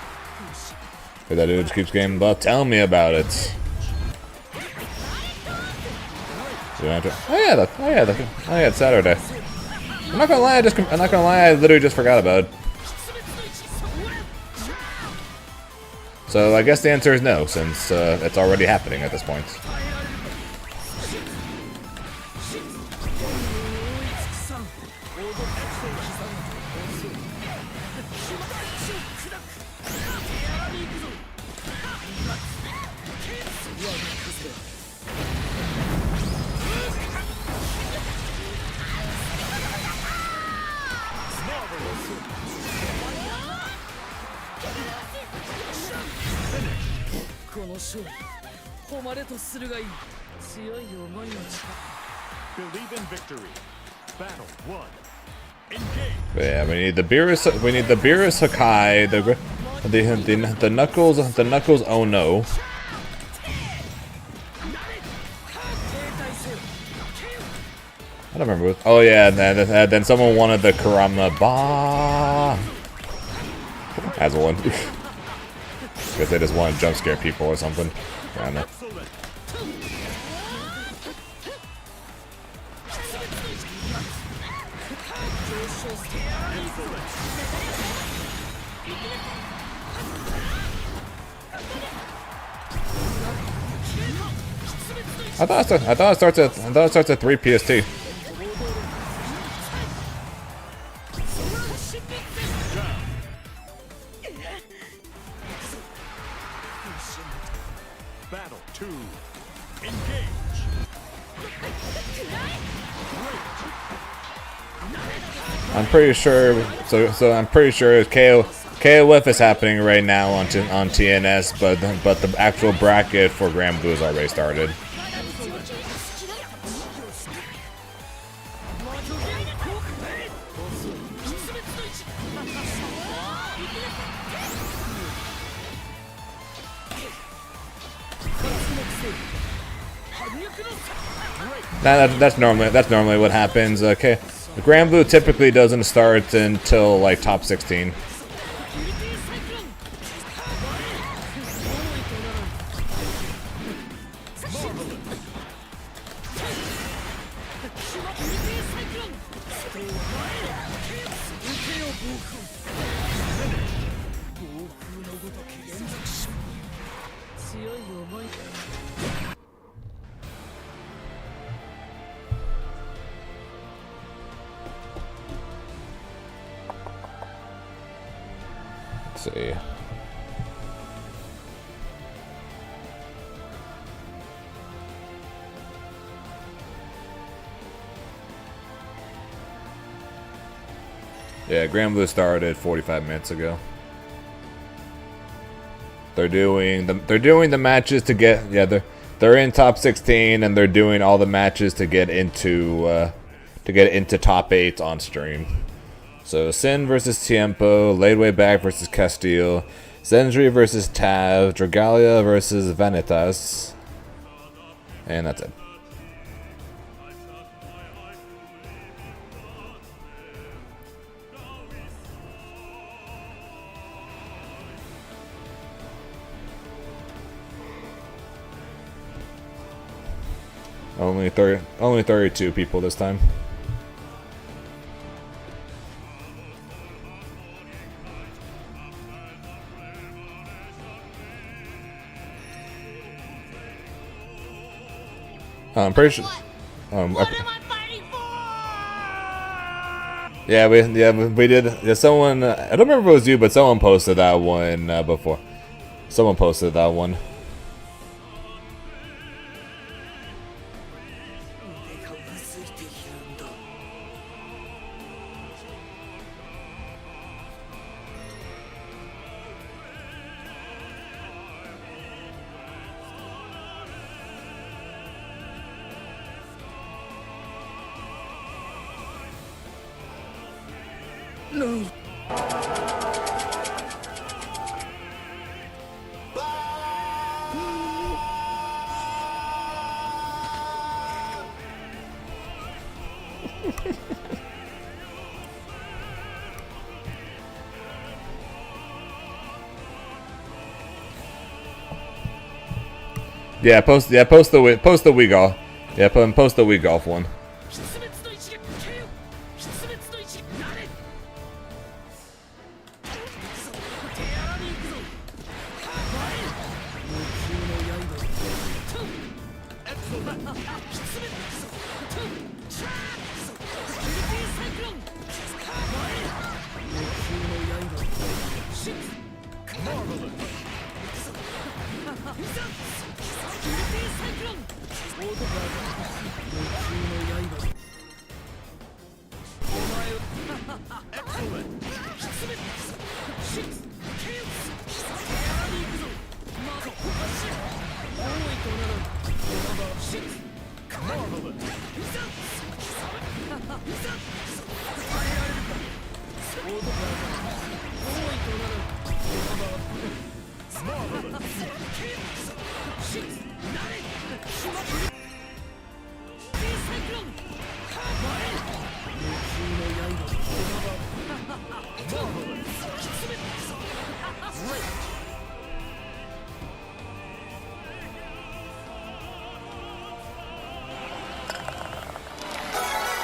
Hey, that dude just keeps getting buff. Tell me about it. Oh yeah, it's Saturday. I'm not gonna lie. I literally just forgot about it. So I guess the answer is no, since it's already happening at this point. Believe in victory. Battle 1. Engage. Yeah, we need the Beerus Hakai, the Knuckles oh no. I don't remember what, oh yeah, then someone wanted the Karama Ba as one. Guess they just want to jump scare people or something. I don't know. I thought it starts at 3 PST. Battle 2. Engage. I'm pretty sure. So I'm pretty sure KOF is happening right now on TNS, but the actual bracket for Grand Blue has already started. That's normally what happens. Okay, the Grand Blue typically doesn't start until like top 16. Let's see. Yeah, Grand Blue started 45 minutes ago. They're doing the matches to get they're in top 16 and they're doing all the matches to get into top 8 on stream. So Sin versus Tiempo, Laid Way Back versus Castile, Zendry versus Tav, Dragalia versus Vanitas, and that's it. Only 32 people this time. I'm pretty sure. Yeah, we did. Yeah, someone. I don't remember if it was you, but someone posted that one before. Someone posted that one. No. Yeah, post the Wii Golf. Yeah, post the Wii Golf one.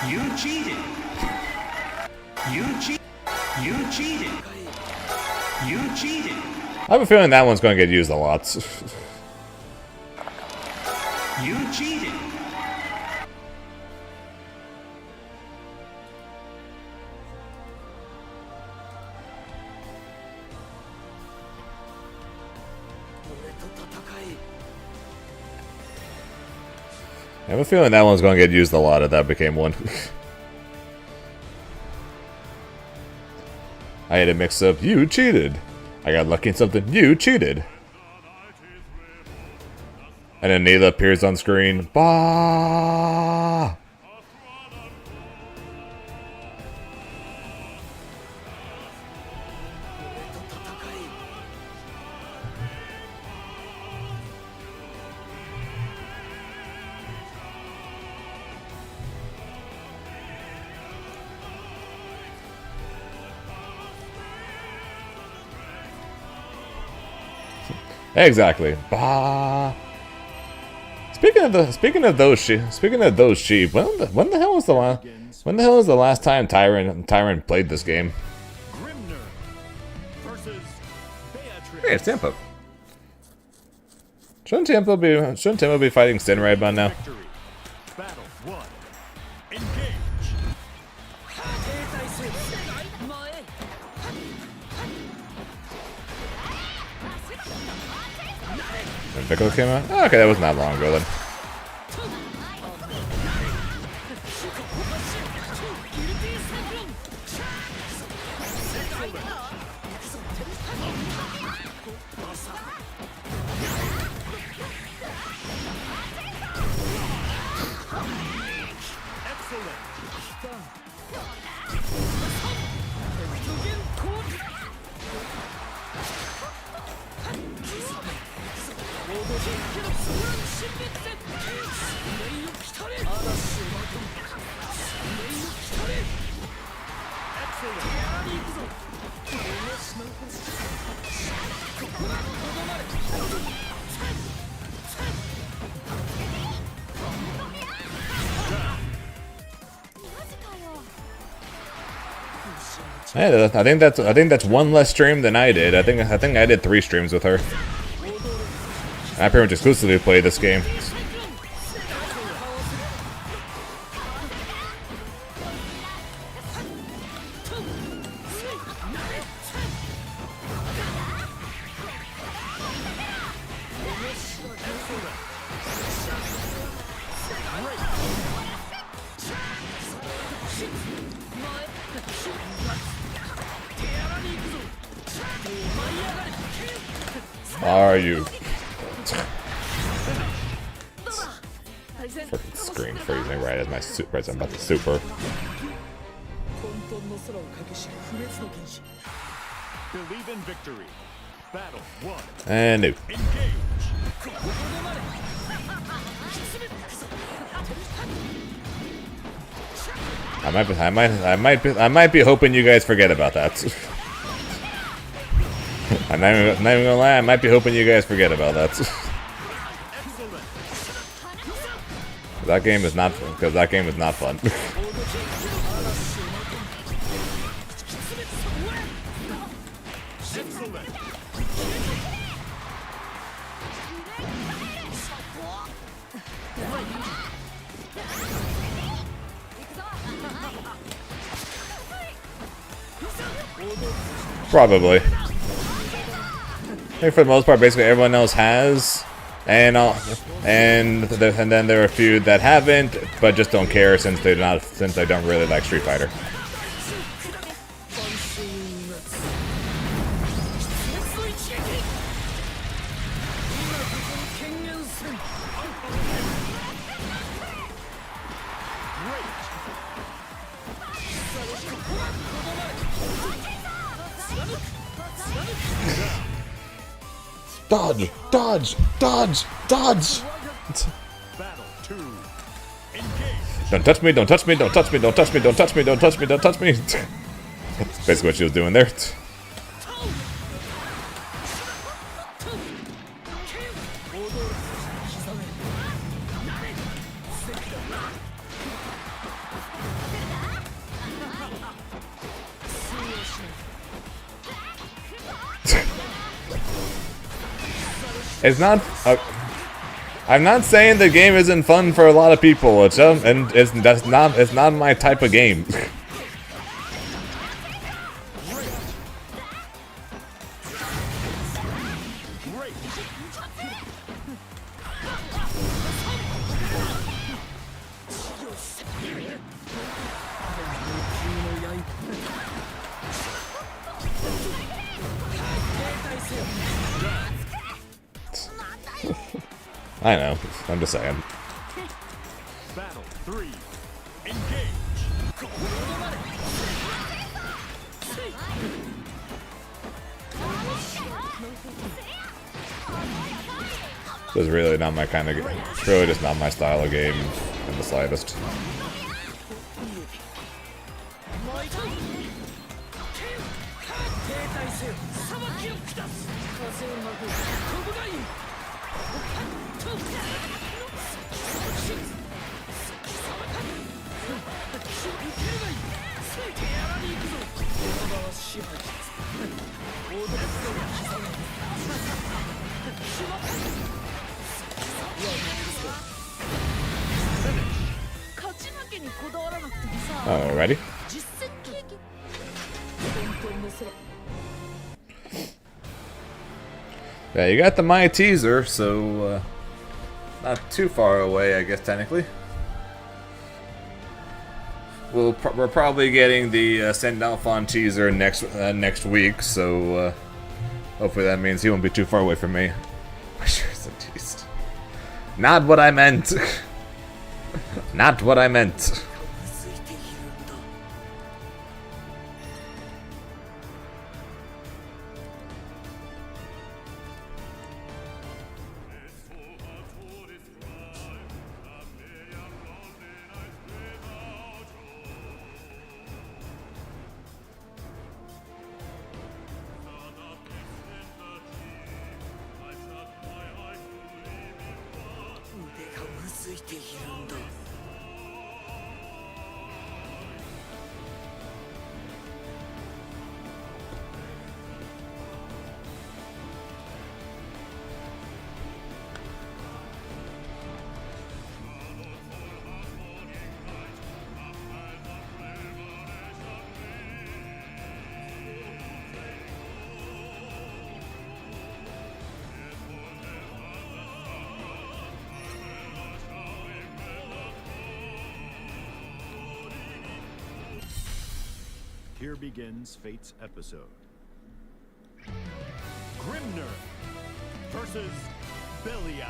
You cheated. You cheated. You cheated. You cheated. I have a feeling that one's going to get used a lot. You cheated. I have a feeling that one's going to get used a lot if that became one. I had a mix-up. You cheated. I got lucky in something. You cheated. And then Neela appears on screen. Bah! Exactly. Bah. Speaking of those sheep, when the hell was the last time Tyron played this game? Grimner versus Beatrice. Hey, it's Tempo. Shouldn't Tempo be fighting Sinrai by now? Victory. Battle 1. Engage. When Piccolo came out? Oh, okay, that wasn't that long ago then. Yeah, I think that's one less stream than I did. I think I did 3 streams with her. I pretty much exclusively played this game. Are you? Freaking screen freezing right as I'm about to super. Believe in victory. Battle 1. And new. Engage. I might be hoping you guys forget about that. I'm not even gonna lie, I might be hoping you guys forget about that. That game is not fun. Probably. I think for the most part, basically everyone else has, and then there are a few that haven't, but just don't care since they don't really like Street Fighter. Dodge! Dodge! Dodge! Dodge! Battle 2. Engage. Don't touch me, don't touch me, don't touch me, don't touch me, don't touch me, don't touch me, don't touch me. That's basically what she was doing there. It's not. I'm not saying the game isn't fun for a lot of people. It's not my type of game. Great. I know. I'm just saying. Battle 3. Engage. This is really not my kind of game. It's really just not my style of game in the slightest. Oh, ready? Yeah, you got the My teaser, so not too far away, I guess, technically. We're probably getting the Send Alphon teaser next week, so hopefully that means he won't be too far away from me. Sure, it's a tease. Not what I meant. Not what I meant. Here begins Fate's episode. Grimner versus Belial.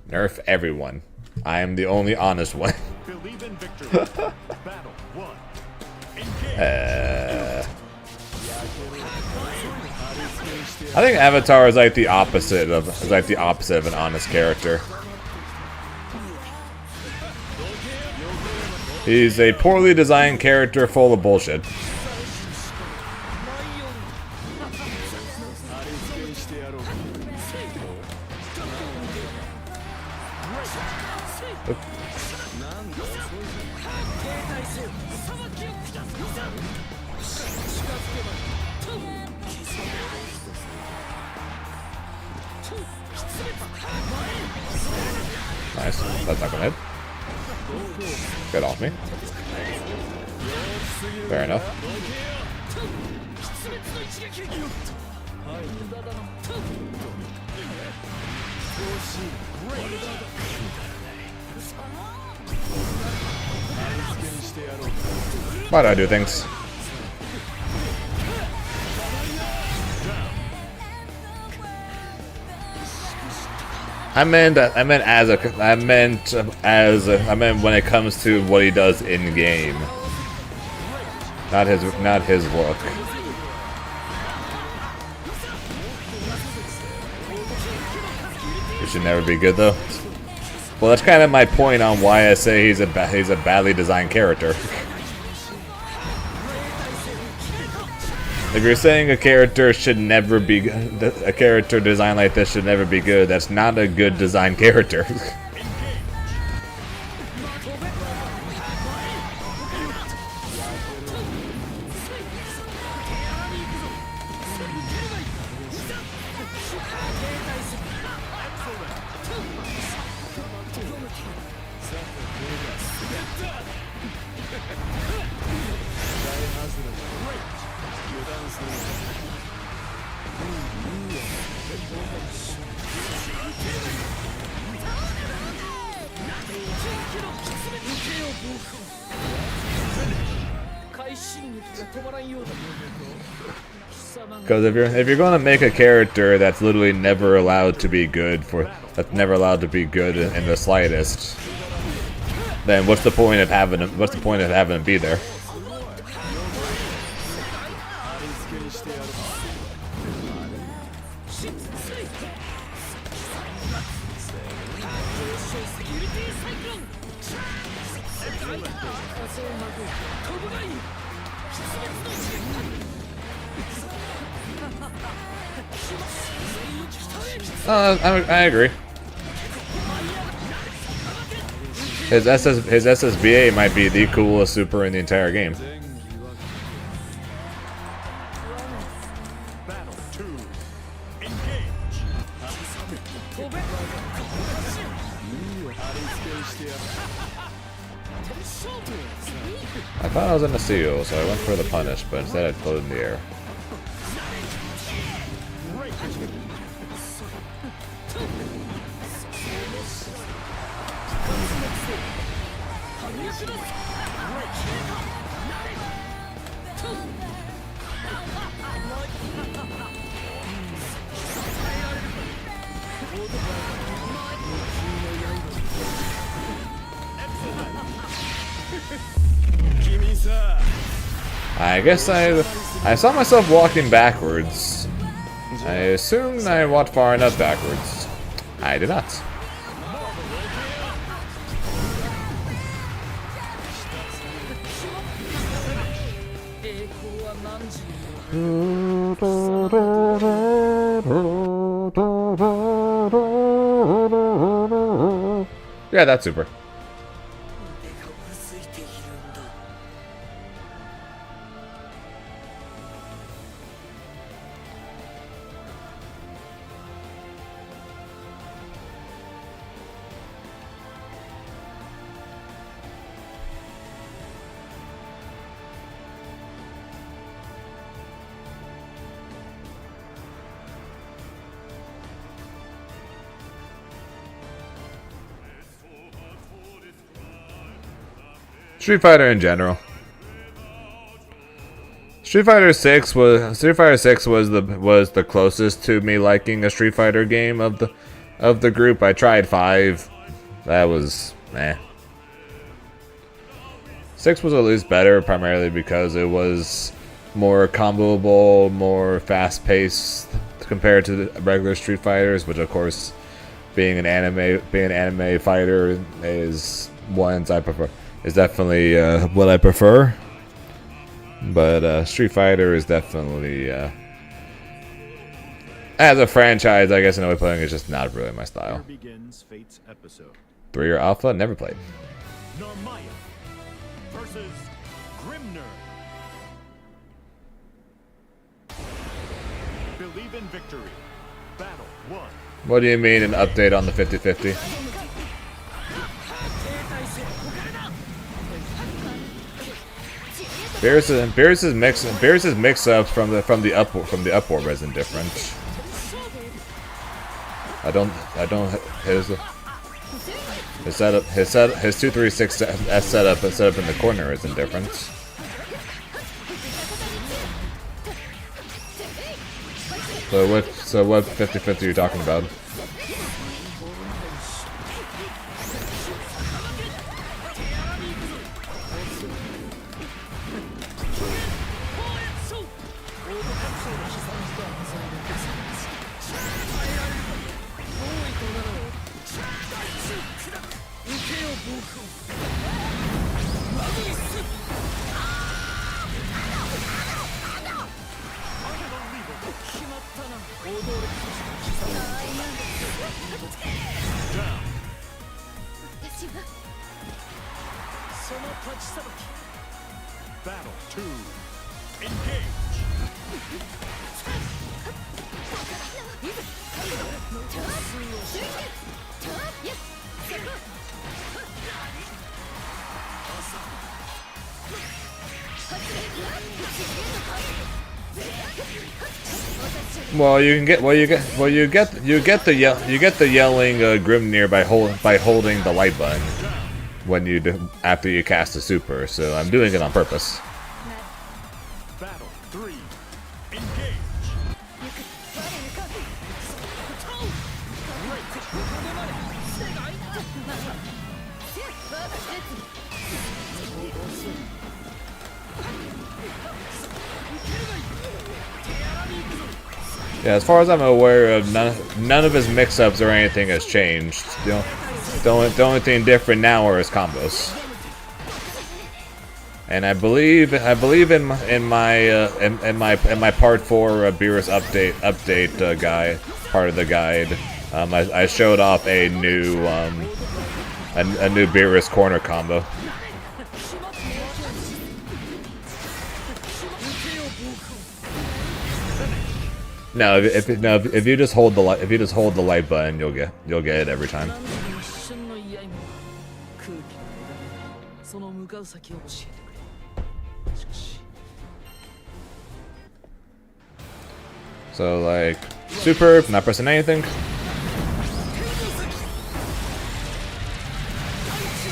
Nerf everyone. I am the only honest one. Believe in victory. Battle 1. Engage. I think Avatar is like the opposite of an honest character. He's a poorly designed character full of bullshit. Nice. That's not gonna hit. Get off me. Fair enough. Why do I do things? I meant when it comes to what he does in game, not his look. It should never be good though. Well, that's kind of my point on why I say he's a badly designed character. If you're saying a character should never be a character designed like this should never be good, that's not a good designed character. Because if you're gonna make a character that's literally never allowed to be good that's never allowed to be good in the slightest, then what's the point of having him be there? I agree. His SSBA might be the coolest super in the entire game. Battle 2. Engage. I thought I was in a seal, so I went for the punish, but instead I floated in the air. I guess I saw myself walking backwards. I assumed I walked far enough backwards. I did not. Yeah, that's super. Street Fighter in general. Street Fighter 6 was the closest to me liking a Street Fighter game of the group. I tried 5. That was meh. 6 was at least better, primarily because it was more comboable, more fast-paced compared to the regular Street Fighters, which of course, being an anime fighter is ones I prefer. Is definitely what I prefer, but Street Fighter is definitely as a franchise. I guess in a way, playing is just not really my style. Here begins Fate's episode. 3-year alpha, never played. Narmaya versus Grimner. Believe in victory. Battle 1. What do you mean an update on the 50-50? Beerus's mix-ups from the upward isn't different. His 236 S setup in the corner isn't different. So what 50-50 are you talking about? Battle 2. Engage. Well, you get the yelling Grimnir by holding the light button when after you cast a super. So I'm doing it on purpose. Battle 3. Engage. Yeah, as far as I'm aware of, none of his mix-ups or anything has changed. The only thing different now are his combos. And I believe in my part 4 Beerus update guide, part of the guide, I showed off a new Beerus corner combo. No, if you just hold the light button, you'll get it every time. 一瞬の居合も空気の枝でその向かう先を教えてくれ。しかし So like super, not pressing anything.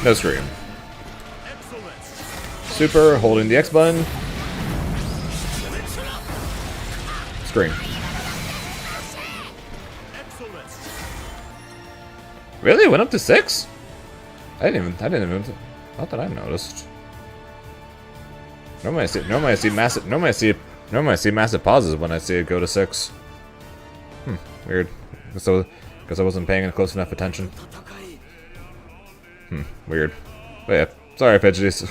No scream. Super, holding the X button. Scream. Really? It went up to 6? I didn't even. Not that I noticed. Normally I see massive pauses when I see it go to 6. Weird. So, because I wasn't paying close enough attention. Weird. But yeah, sorry, Fidgeties.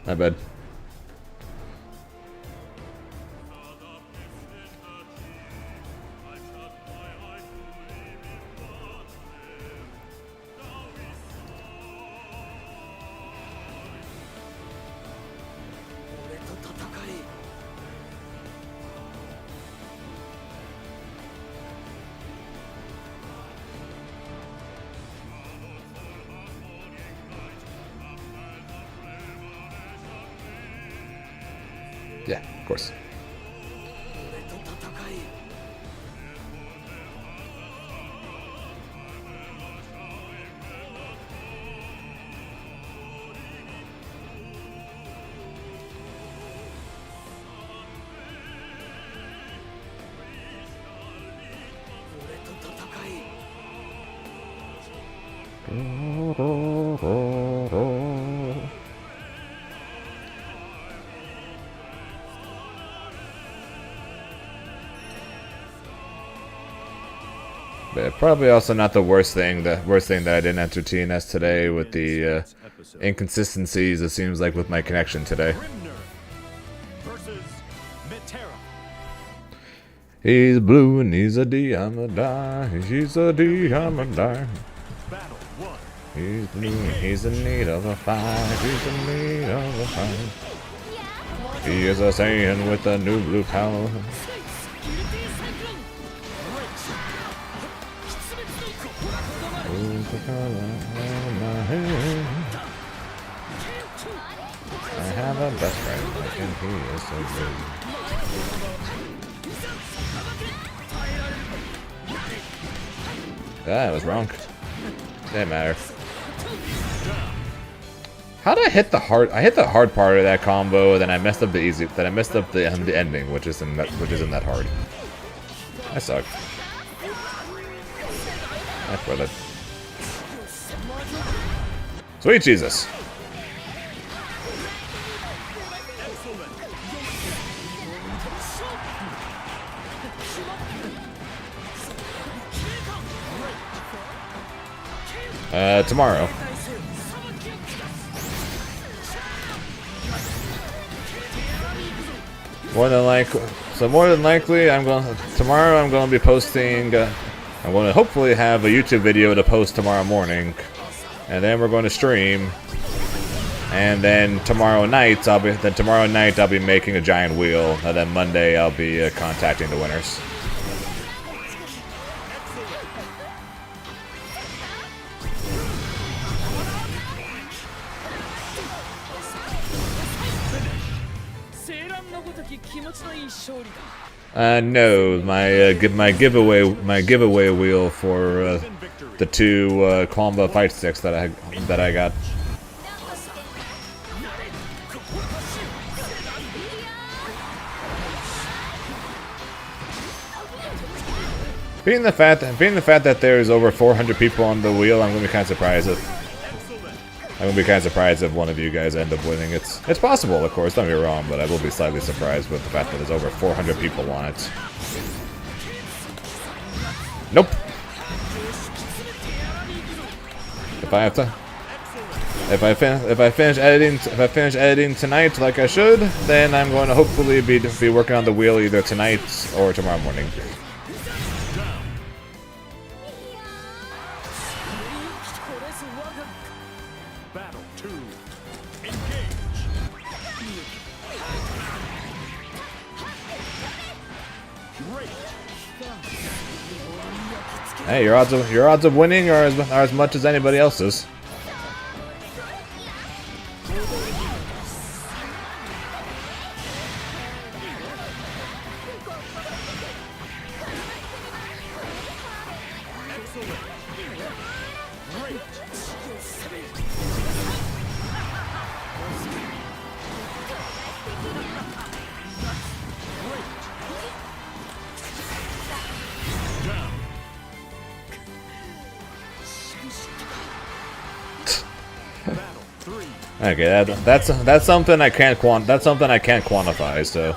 My bad. Yeah, of course. But probably also not the worst thing. The worst thing that I didn't enter TNS today with the inconsistencies. It seems like with my connection today. Versus Metera. He's blue and he's a D. I'm a die. He's a D. I'm a die. Battle 1. He's blue and he's in need of a fight. He's in need of a fight. He is a Saiyan with a new blue power. Who's the color of my hair? I have a best friend, and he is so good. Ah, I was wrong. Didn't matter. How did I hit the hard? I hit the hard part of that combo, then I messed up the easy. Then I messed up the ending, which isn't that hard. I suck. That's what it. Sweet Jesus. Tomorrow. More than likely, tomorrow I'm going to be posting. I'm going to hopefully have a YouTube video to post tomorrow morning, and then we're going to stream. And then tomorrow night I'll be making a giant wheel, and then Monday I'll be contacting the winners. No, my giveaway wheel for the two combo fight sticks that I got. Being the fact that there's over 400 people on the wheel, I'm gonna be kind of surprised if one of you guys end up winning. It's possible, of course. Don't get me wrong, but I will be slightly surprised with the fact that there's over 400 people on it. Nope. If I finish editing tonight like I should, then I'm going to hopefully be working on the wheel either tonight or tomorrow morning. Battle 2. Engage. Great. Hey, your odds of winning are as much as anybody else's. Okay, that's something I can't quantify. So.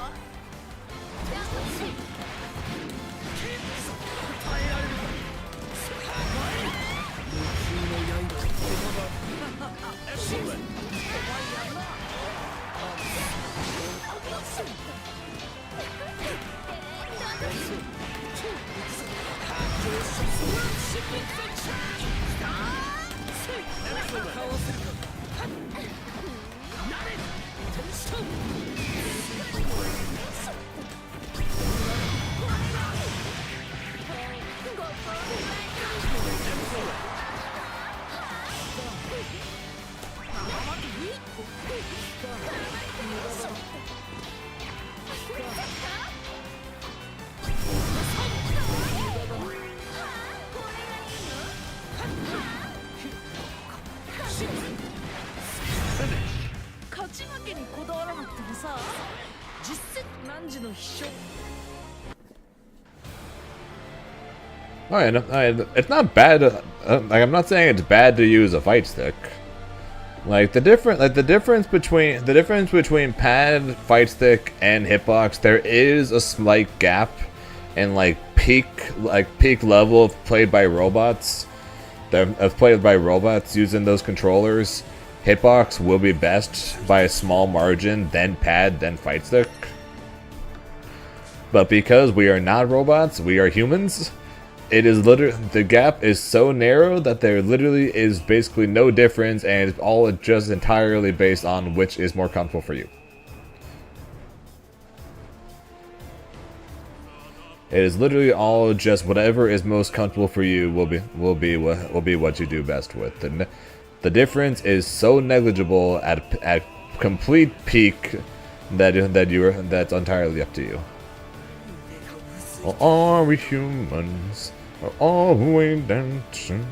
Alright, it's not bad. Like, I'm not saying it's bad to use a fight stick. Like the difference between pad, fight stick, and hitbox, there is a slight gap in peak level of played by robots. Using those controllers. Hitbox will be best by a small margin, then pad, then fight stick. But because we are not robots, we are humans. It is the gap is so narrow that there literally is basically no difference, and it's all just entirely based on which is more comfortable for you. It is literally all just whatever is most comfortable for you will be what you do best with. The difference is so negligible at complete peak that's entirely up to you. Or are we humans? Or are we dancing?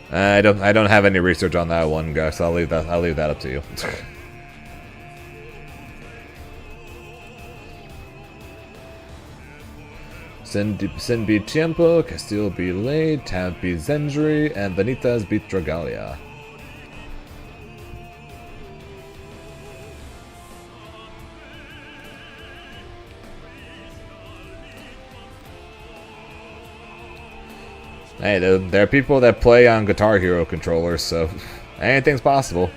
I don't have any research on that one, guys. I'll leave that up to you. Sin beat Tiempo, Castillo beat Lay, Tab beat Zendry, and Vanitas beat Dragalia. Hey, there are people that play on Guitar Hero controllers, so anything's possible.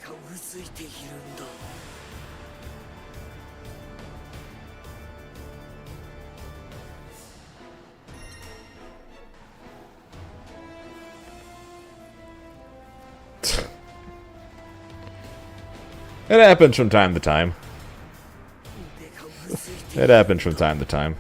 かうずいているんだ。 It happens from time to time. It happens from time to time.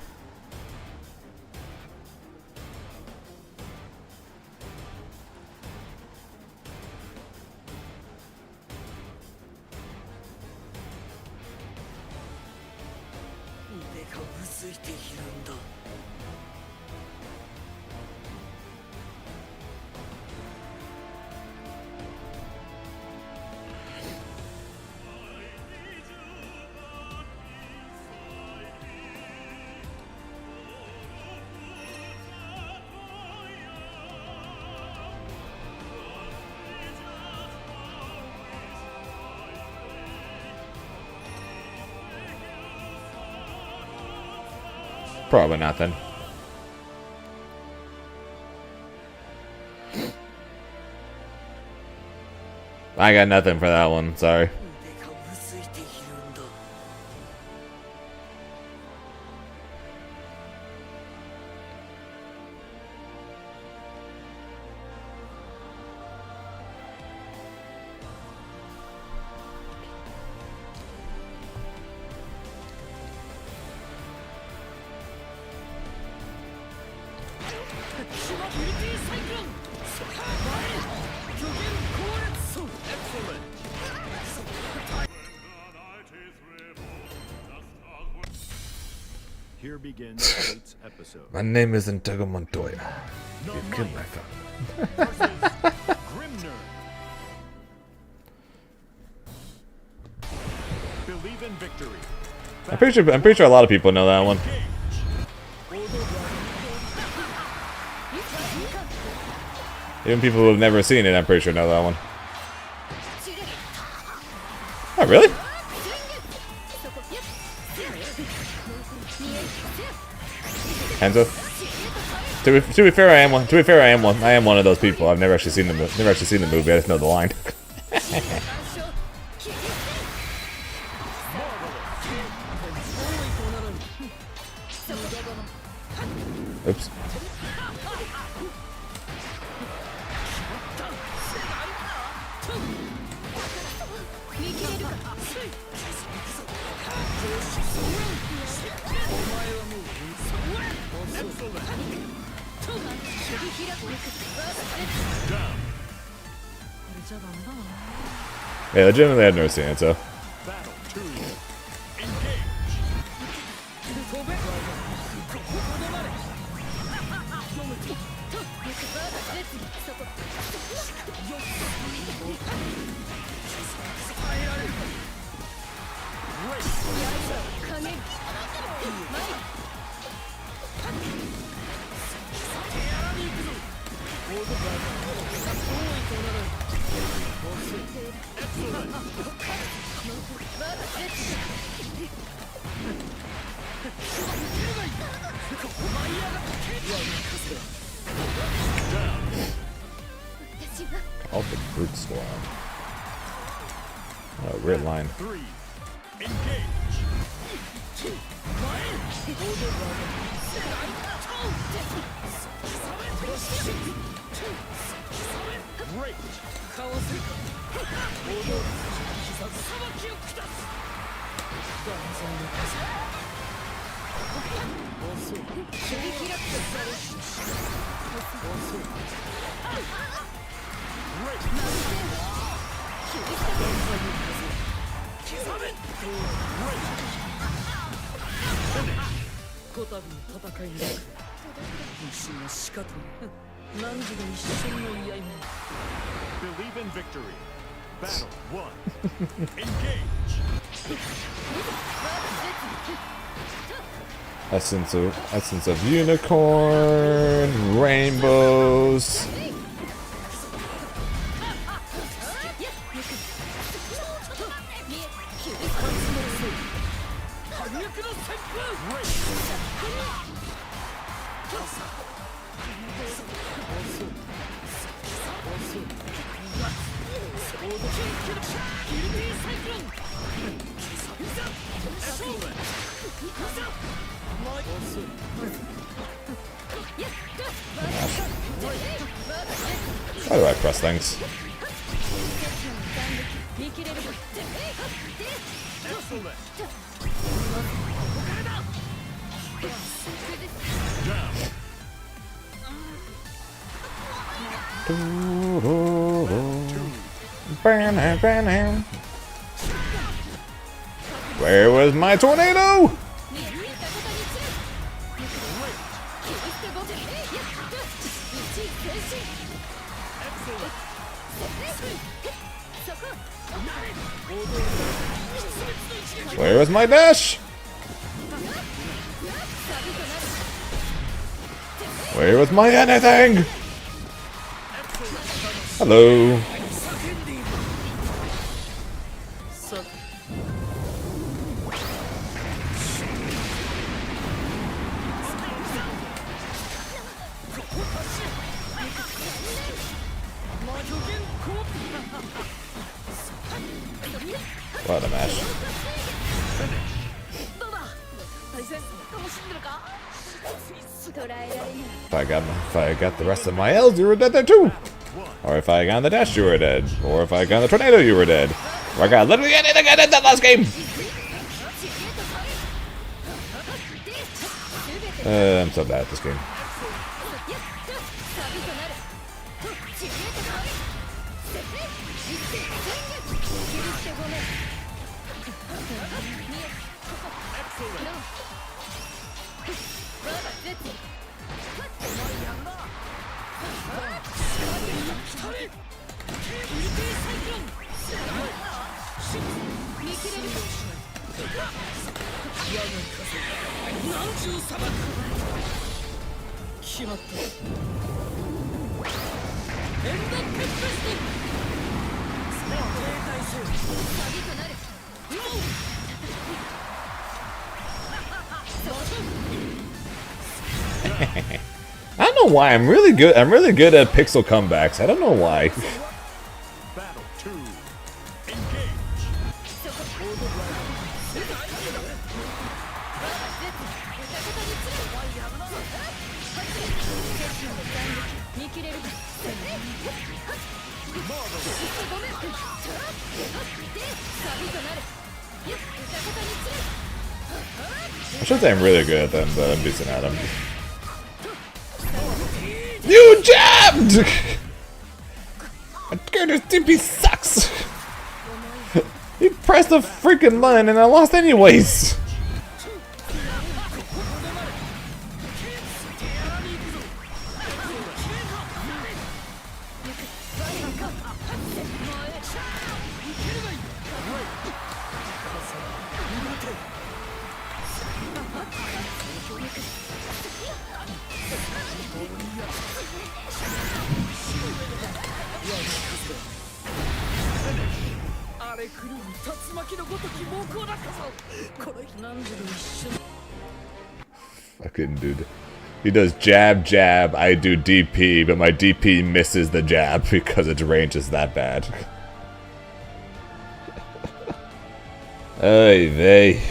Probably nothing. I got nothing for that one, sorry. Here begins tonight's episode. My name isn't Doug Montoya. You killed my father. Grimner. Believe in victory. I'm pretty sure a lot of people know that one. Even people who have never seen it, I'm pretty sure know that one. Oh, really? Enzo? To be fair, I am one. To be fair, I am one of those people. I've never actually seen the movie. I just know the line. Oops. Yeah, legitimately, I've never seen it, so. Battle 2. Engage. Oh, the brute squad. Oh, red line. 3. Engage. Great. Believe in victory. Battle 1. Engage. Essence of unicorn, rainbows. Why do I press things? Where was my tornado? Where was my dash? Where was my anything? Hello. What a match. If I got the rest of my L's, you were dead there too. Or if I got the dash, you were dead. Or if I got the tornado, you were dead. Or I got literally anything I did that last game. I'm so bad at this game. I don't know why I'm really good. I'm really good at pixel comebacks. I don't know why. Battle 2. Engage. I should say I'm really good at them, but I'm decent at them. You jabbed! My character's DP sucks! You pressed the freaking button and I lost anyways! Fucking dude. He does jab, jab, I do DP, but my DP misses the jab because its range is that bad. Ay vey.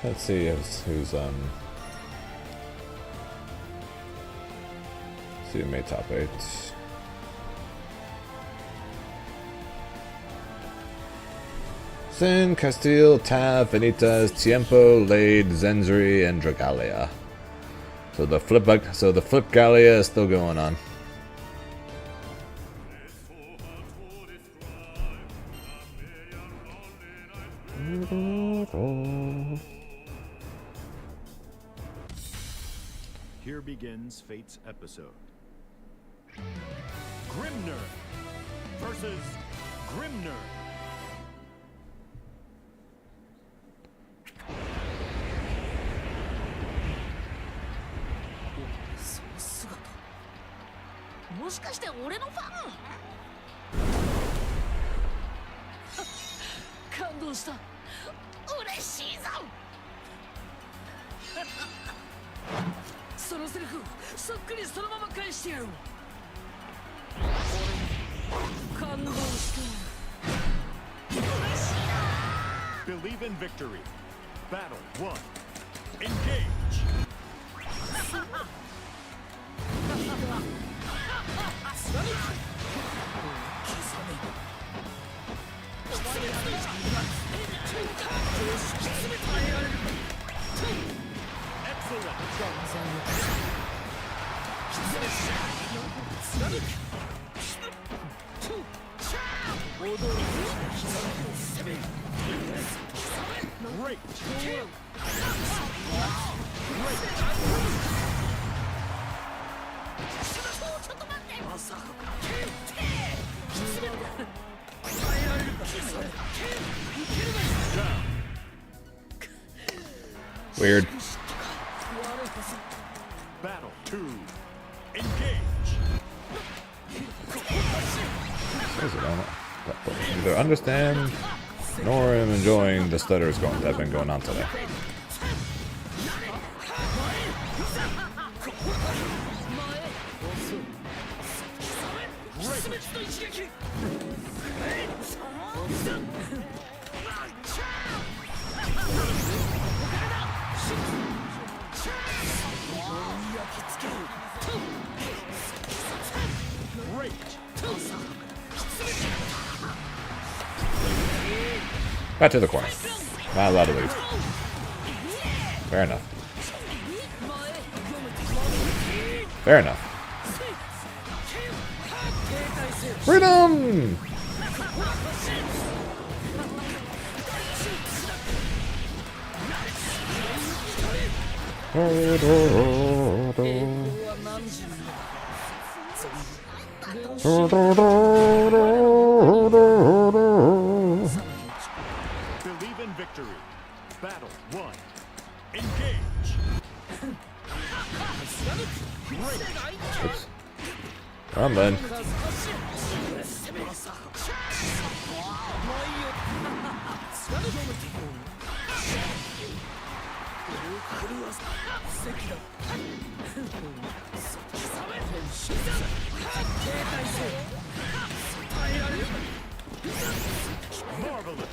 Let's see who's see who made top 8. Sin, Castile, Tav, Vanitas, Tiempo, Lade, Zenzri, and Dragalia. So the flip Gallia is still going on. Here begins Fate's episode. Grimner versus Grimner. Believe in victory. Battle 1. Engage. Great. Weird. Battle 2. Engage. Says it on it. But neither understand nor am enjoying the stutters that have been going on today. Back to the corner. Not allowed to leave. Fair enough. Fair enough. Freedom! Believe in victory. Battle 1. Engage. Oops. Come on, then. Marvelous.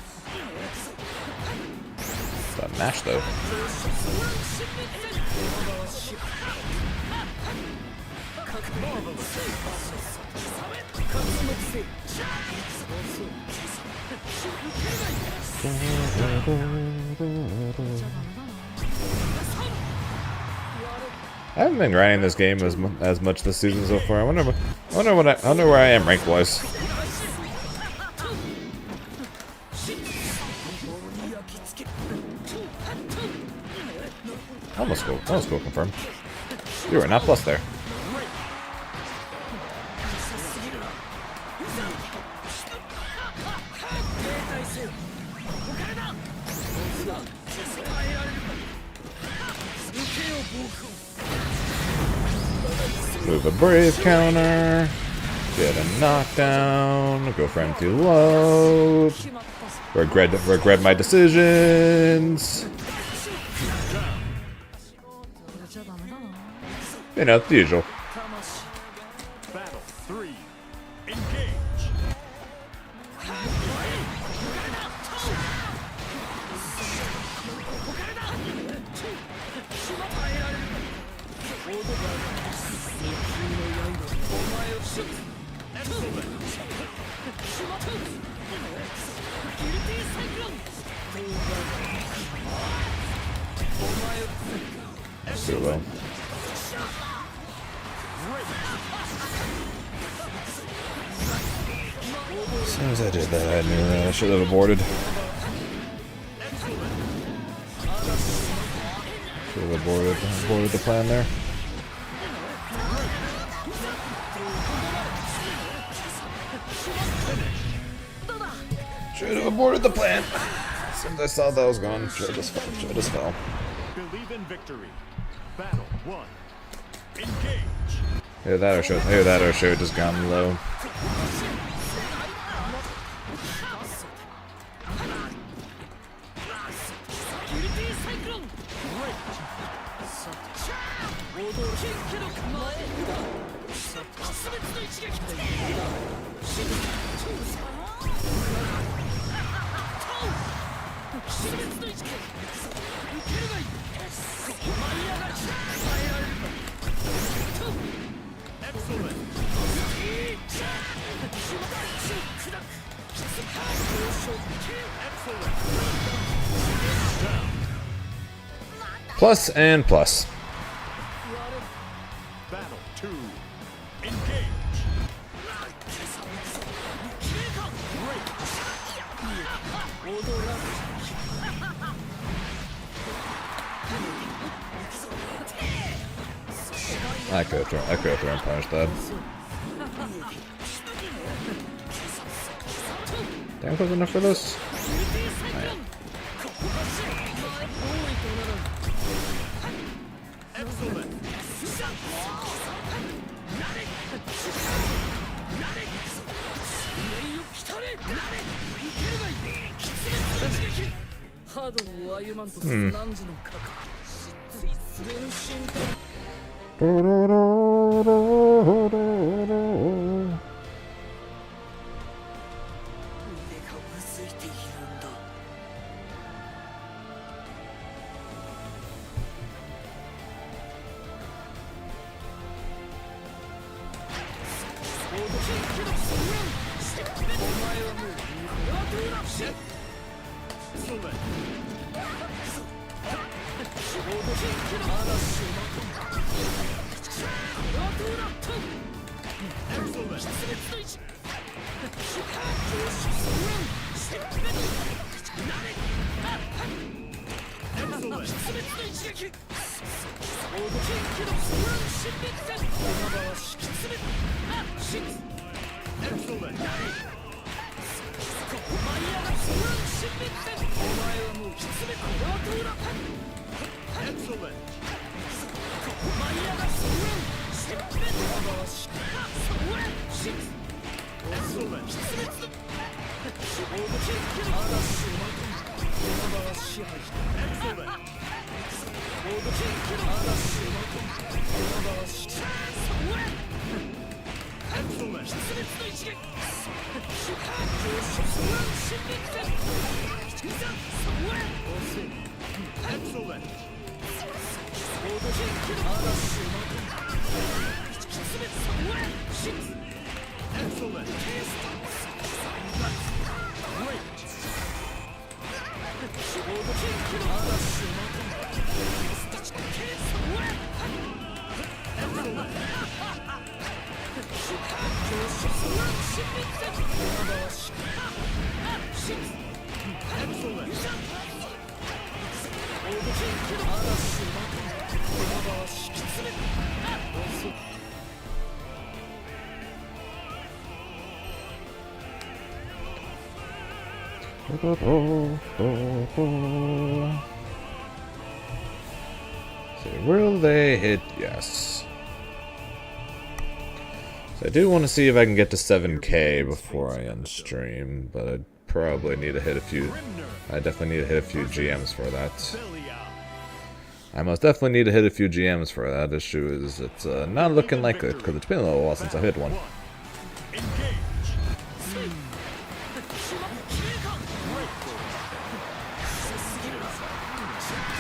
That mash, though. I haven't been grinding this game as much this season so far. I wonder where I am rank wise. Almost go confirm. You were not plus there. Move a brave counter. Get a knockdown. Go for empty load. Regret my decisions. You know, the usual. Battle 3. Engage. Do well. As soon as I did that, I knew I should have aborted. Should have aborted the plan there. Should have aborted the plan. As soon as I saw that was gone, should have just fell. Believe in victory. Battle 1. Engage. Either that or should have just gone low. Plus and plus. Battle 2. Engage. I could have thrown punch that. Damn close enough for this. Right. Excellent. So will they hit? Yes. So I do want to see if I can get to 7K before I end stream, but I'd probably need to hit a few. I definitely need to hit a few GMs for that. I most definitely need to hit a few GMs for that. Issue is it's not looking like it because it's been a little while since I hit one.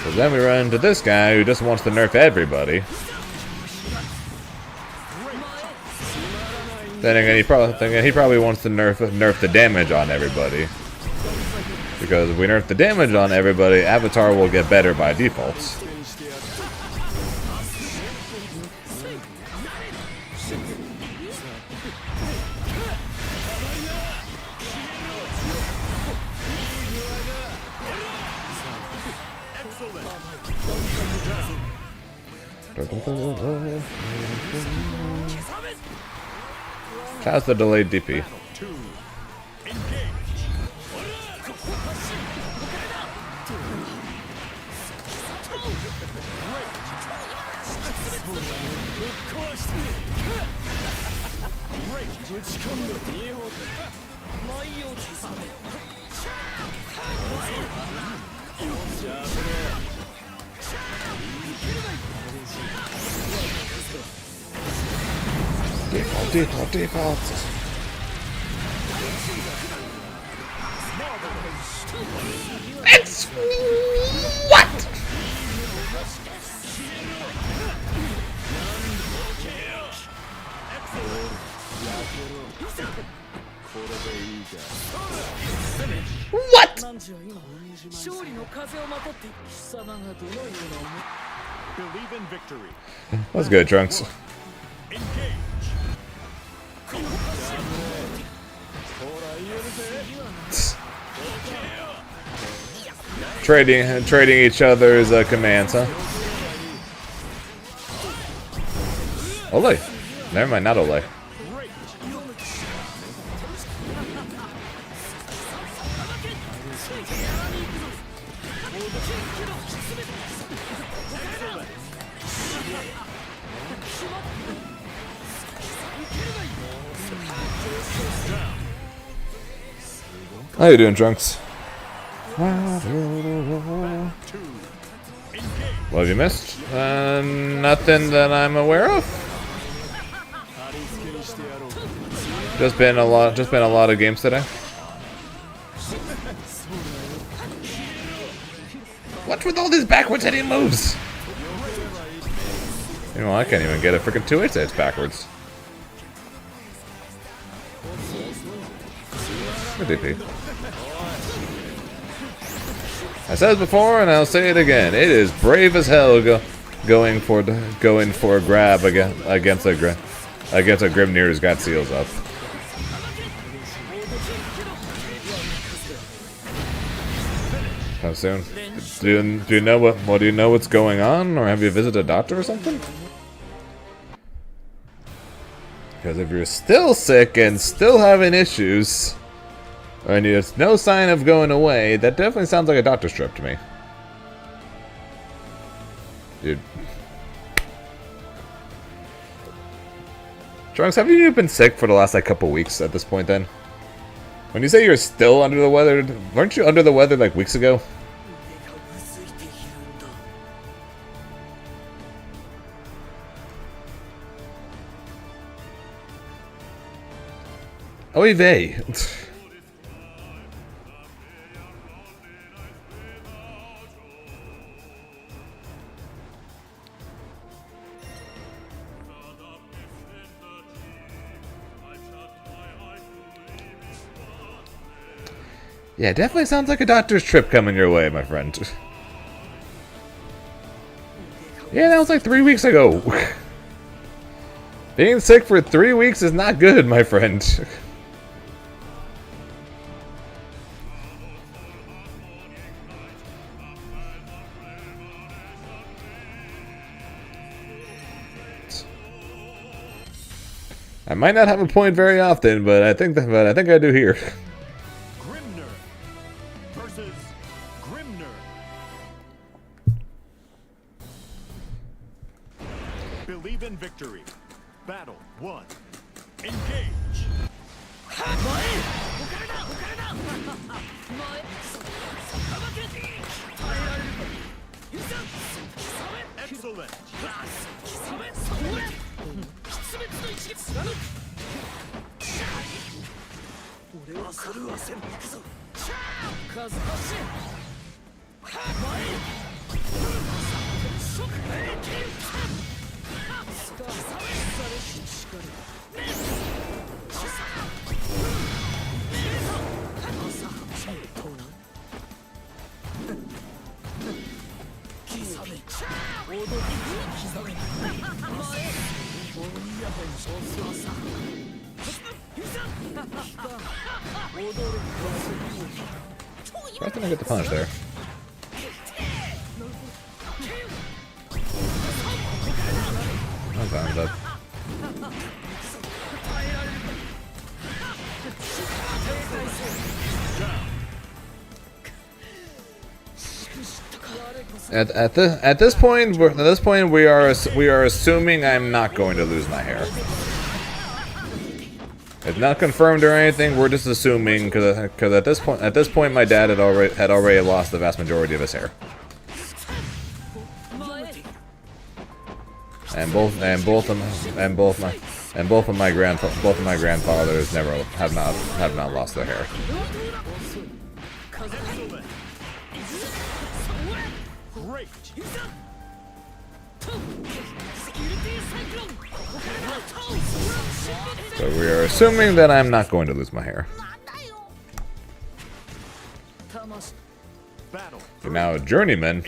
So then we run into this guy who just wants to nerf everybody. Then again, he probably wants to nerf the damage on everybody. Because if we nerf the damage on everybody, Avatar will get better by default. How's the delayed DP? Default. It's what? What? なんじゃ今勝利の風をまとって貴様がどのような思い Believe in victory. That's good, Trunks. Engage. Trading each other's commands, huh? Ole. Never mind, not Ole. How you doing, Trunks? What have you missed? Nothing that I'm aware of. Just been a lot of games today. What's with all these backwards hitting moves? You know, I can't even get a freaking 2-8 hits backwards. Good DP. I said it before, and I'll say it again. It is brave as hell going for a grab against a Grimnir who's got seals up. How soon? Do you know what? Well, do you know what's going on, or have you visited a doctor or something? Because if you're still sick and still having issues, and there's no sign of going away, that definitely sounds like a doctor's trip to me. Dude. Trunks, have you been sick for the last like couple weeks at this point then? When you say you're still under the weather, weren't you under the weather like weeks ago? Oy vey. Yeah, definitely sounds like a doctor's trip coming your way, my friend. Yeah, that was like 3 weeks ago. Being sick for 3 weeks is not good, my friend. I might not have a point very often, but I think I do here. Grimnir versus Grimnir. Believe in victory. Battle 1. Engage. Excellent. 俺は狂わせに行くぞ。数発進。前へ。即平均。スターされししかり。Why didn't I get the punch there? I'm fine with that. At this point we are assuming I'm not going to lose my hair. It's not confirmed or anything. We're just assuming because at this point my dad had already lost the vast majority of his hair. And both of my grandfathers have not lost their hair. Great. So we are assuming that I'm not going to lose my hair. You're now a journeyman.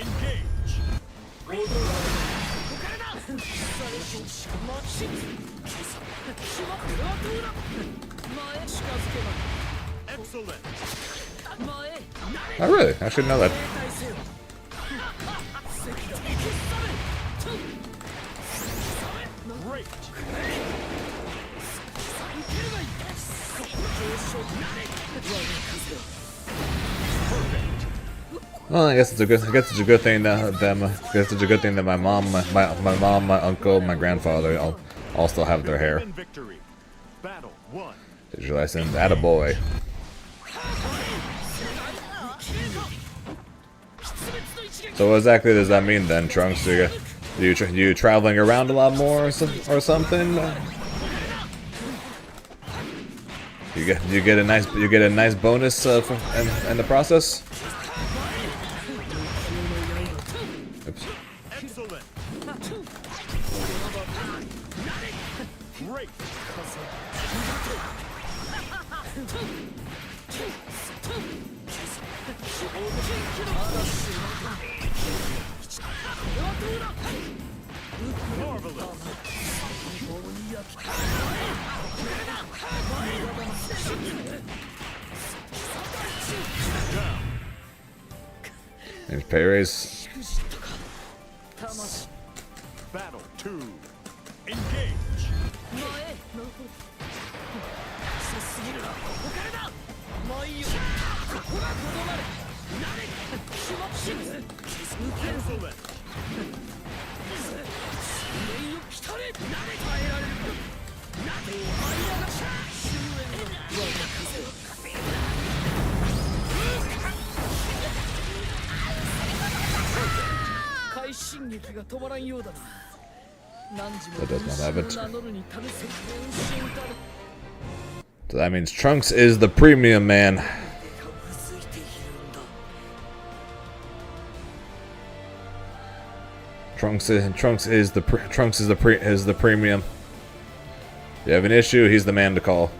Excellent. Oh, really? I should know that. Great. Well, I guess it's a good. I guess it's a good thing that them. I guess it's a good thing that my mom, my uncle, my grandfather all still have their hair. Win victory. Battle 1. Digital license, attaboy. So what exactly does that mean then, Trunks? You traveling around a lot more or something? You get a nice bonus in the process. Oops. Excellent. Great. Marvelous. There's pay raise. Battle 2. Engage. Excellent. That does not have it. So that means Trunks is the premium man. Trunks is the premium. If you have an issue, he's the man to call.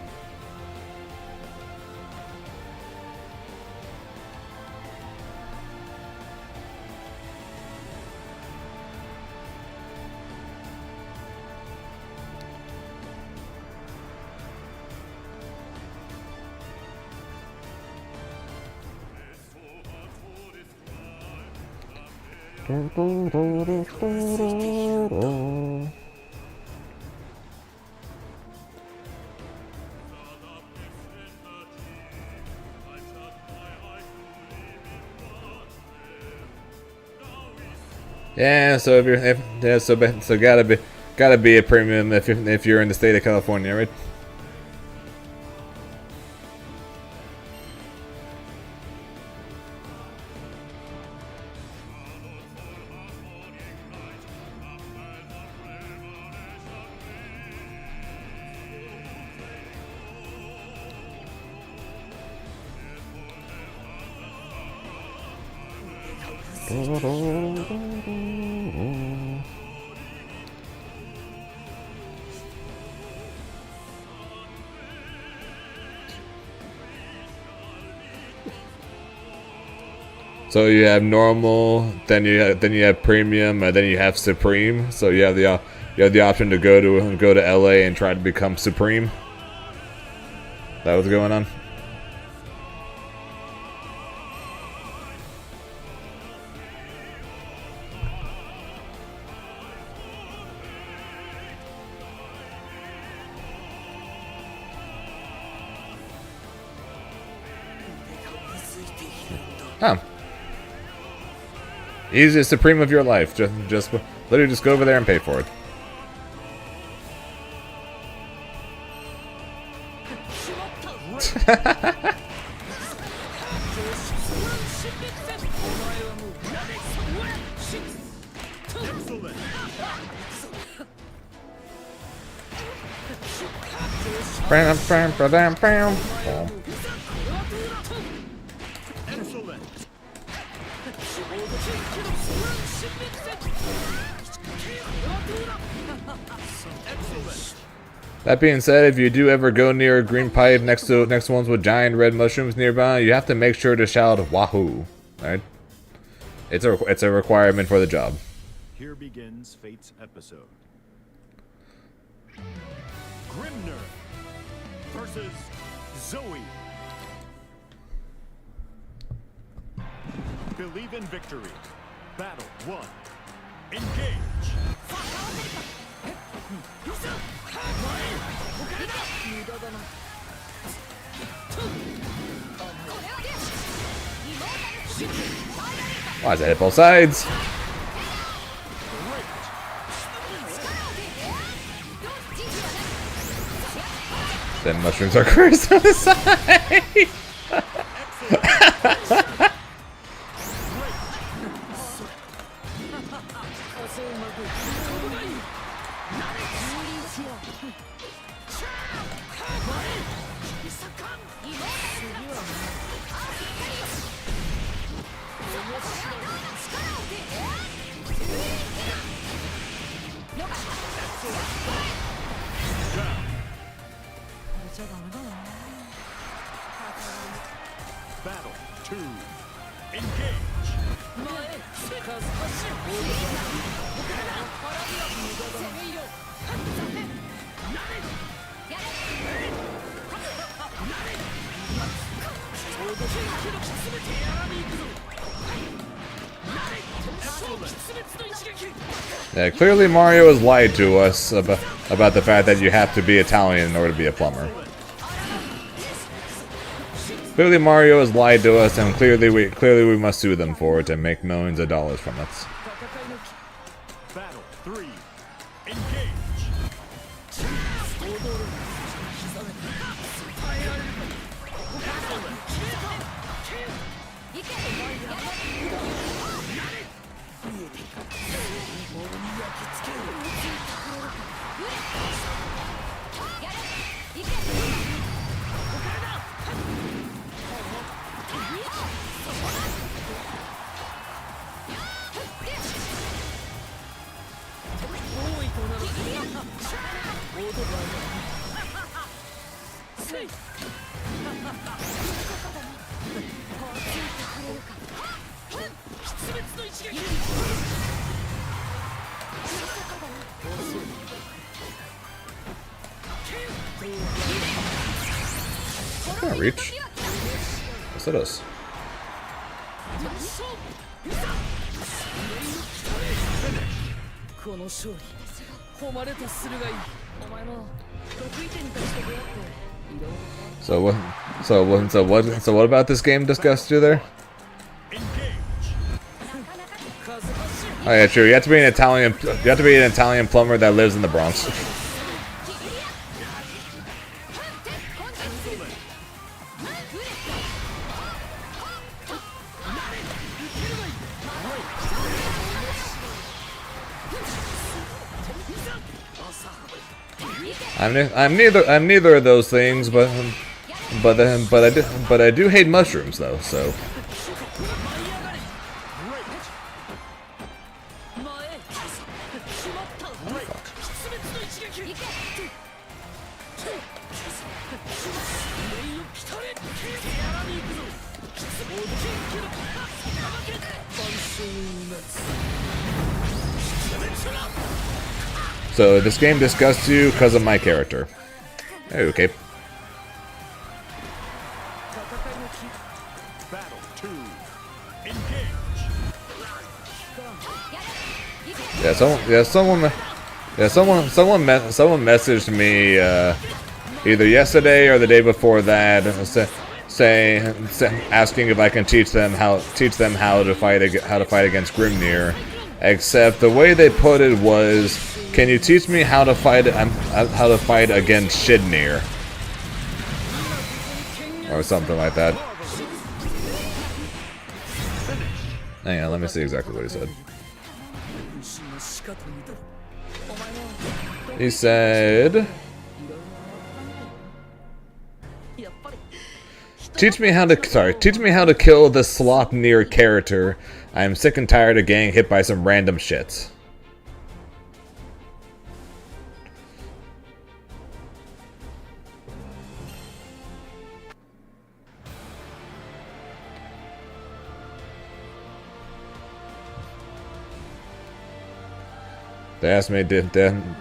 Yeah, so so gotta be a premium if you're in the state of California, right? So you have normal, then you have premium, and then you have supreme. So you have the option to go to LA and try to become supreme. That was going on. Huh. Easiest supreme of your life. Just literally just go over there and pay for it. That being said, if you do ever go near a green pipe next to ones with giant red mushrooms nearby, you have to make sure to shout "Wahoo!" Right? It's a requirement for the job. Here begins Fate's episode. Grimner versus Zoe. Believe in victory. Battle 1. Engage. Why does it hit both sides? Then mushrooms are cursed on the side. Battle 2. Engage. Yeah, clearly Mario has lied to us about the fact that you have to be Italian in order to be a plumber. Clearly Mario has lied to us, and clearly we must sue them for it and make millions of dollars from it. Battle 3. Engage. Can't reach. Yes, it is. So what about this game discussed you there? Oh yeah, true. You have to be an Italian. You have to be an Italian plumber that lives in the Bronx. I'm neither of those things, but I do hate mushrooms though. So. So this game disgusts you because of my character. Okay. Battle 2. Engage. Someone messaged me either yesterday or the day before that, asking if I can teach them how to fight against Grimnir. Except the way they put it was, "Can you teach me how to fight against Shidnir?" Or something like that. Hang on, let me see exactly what he said. He said, teach me how to kill the Slopnir character. I am sick and tired of getting hit by some random shits." They asked me, and then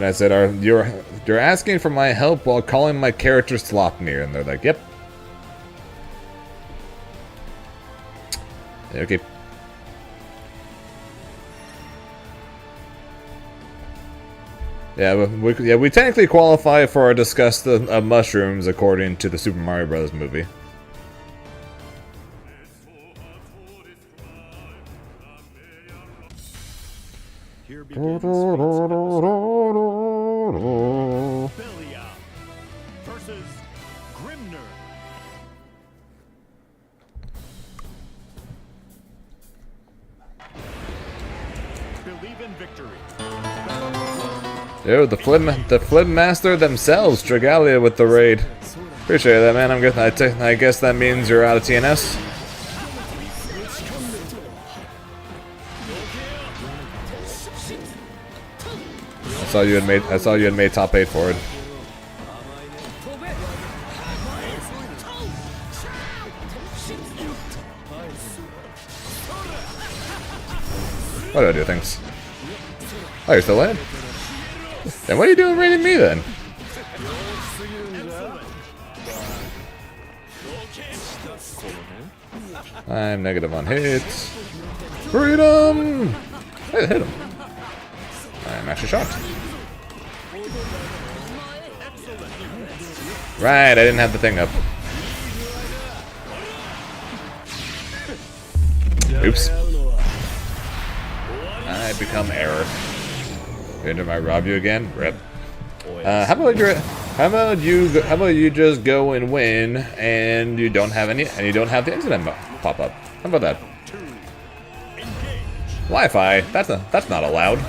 I said, you're asking for my help while calling my character Slopnir, and they're like, yep. Okay. Yeah, we technically qualify for a disgust of mushrooms according to the Super Mario Bros. Movie. Here begins Belia versus Grimner. Believe in victory. Yo, the Flip Master themselves, Dragalia with the raid. Appreciate that, man. I guess that means you're out of TNS. I saw you had made top 8 for it. What do I do? Thanks. Oh, you're still in? Then what are you doing raiding me then? I'm negative on hits. Freedom! Hey, hit him. I'm actually shocked. Right, I didn't have the thing up. Oops. I become error. Did I rob you again? Rip. How about you just go and win and you don't have the incident pop up? How about that? Wi-Fi. That's not allowed.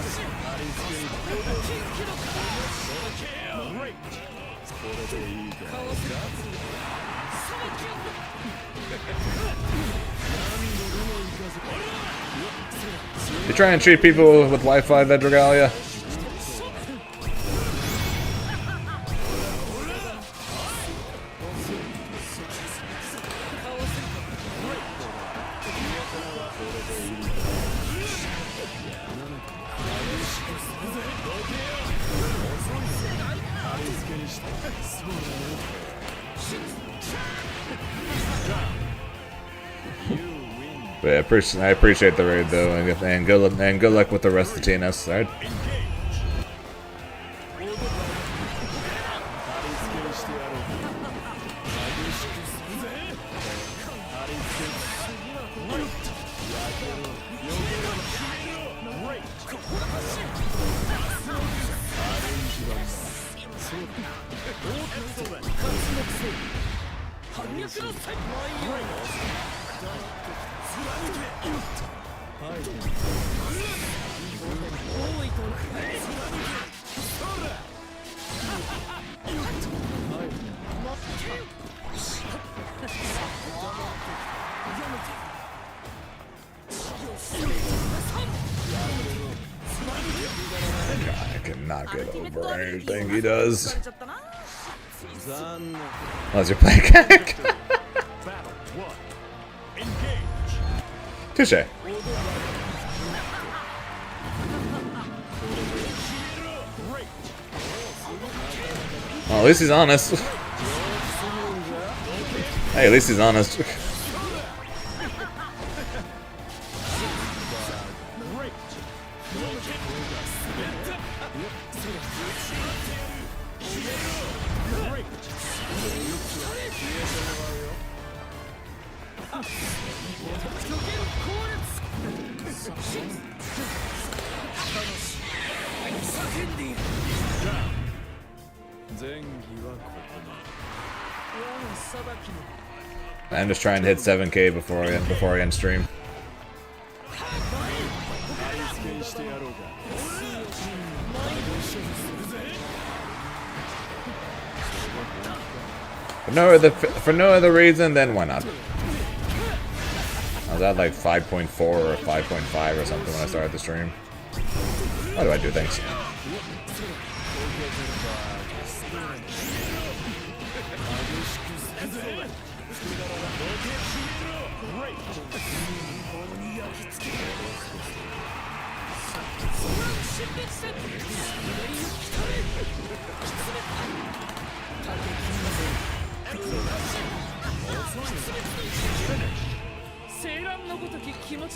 You try and treat people with Wi-Fi, that Dragalia? But yeah, I appreciate the raid though, and good luck with the rest of the TNS. Alright. I cannot get over anything he does. Unless you're playing Kek. Touche. Well, at least he's honest. Hey, at least he's honest. I'm just trying to hit 7K before I end stream. For no other reason, then why not? I was at like 5.4 or 5.5 or something when I started the stream. Why do I do things?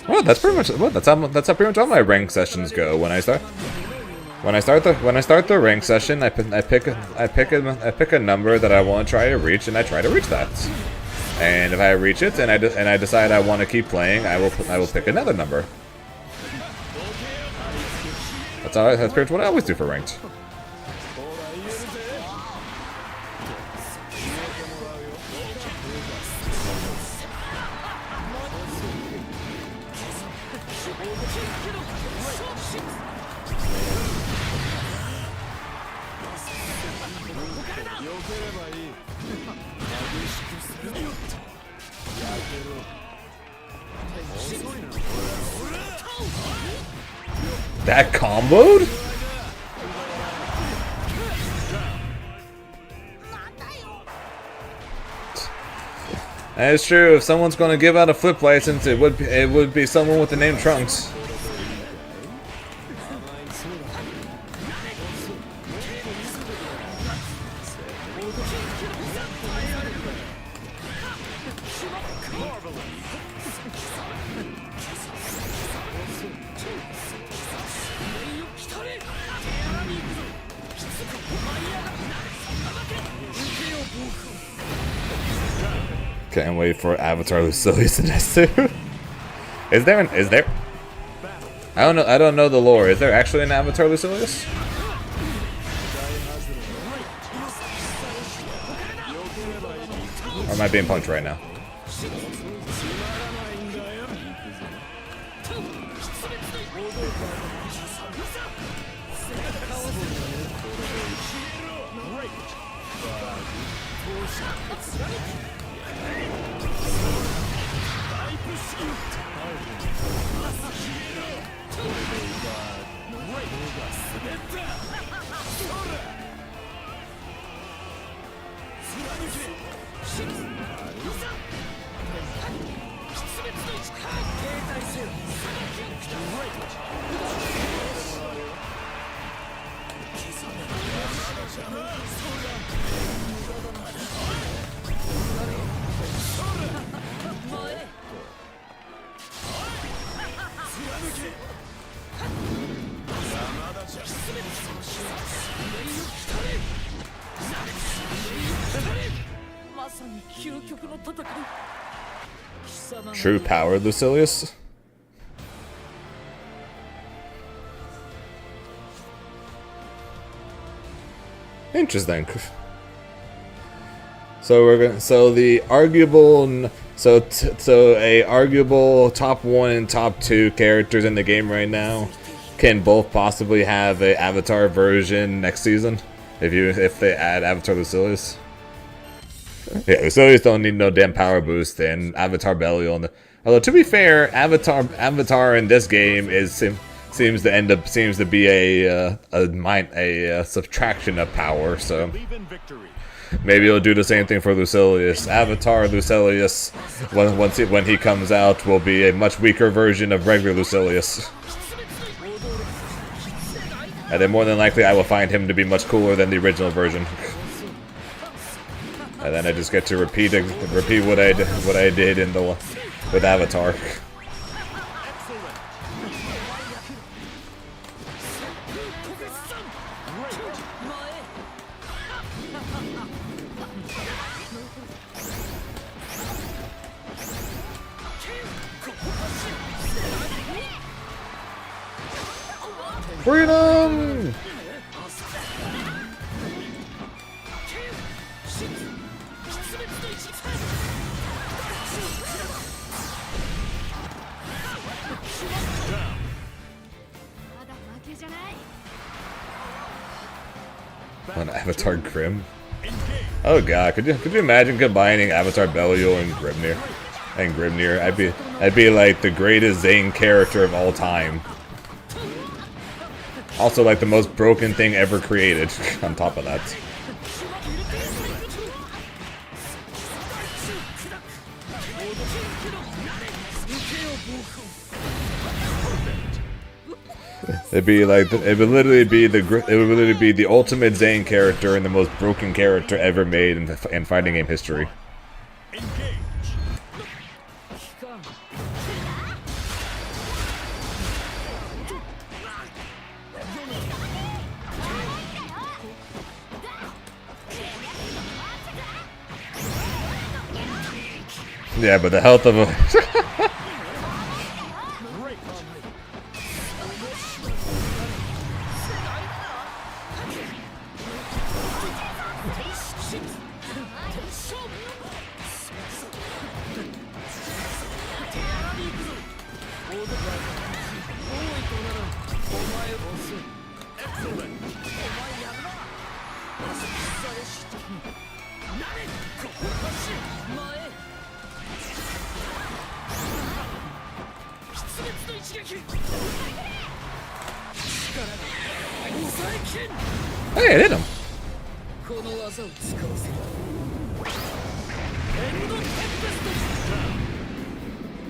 Well, that's pretty much well. That's how pretty much all my rank sessions go. When I start the rank session, I pick a number that I want to try to reach, and I try to reach that. And if I reach it, and I decide I want to keep playing, I will pick another number. That's pretty much what I always do for ranked. That comboed? That's true. If someone's going to give out a flip license, it would be someone with the name Trunks. Can't wait for Avatar Lucilius in S2. Is there? I don't know the lore. Is there actually an Avatar Lucilius? Or am I being punched right now? True power, Lucilius? Interesting. So the arguable arguable top 1 and top 2 characters in the game right now can both possibly have a Avatar version next season if they add Avatar Lucilius. Yeah, Lucilius don't need no damn power boost, and Avatar Belial. Although to be fair, Avatar in this game seems to be a subtraction of power. So maybe he'll do the same thing for Lucilius. Avatar Lucilius, when he comes out, will be a much weaker version of regular Lucilius. And then more than likely, I will find him to be much cooler than the original version. And then I just get to repeat what I did with Avatar. Freedom! On Avatar Grim? Oh god, could you imagine combining Avatar Belial and Grimnir? I'd be like the greatest Zane character of all time. Also like the most broken thing ever created, on top of that. It'd be like it would literally be the ultimate Zane character and the most broken character ever made in fighting game history. Engage. Yeah, but the health of a Hey, it hit him.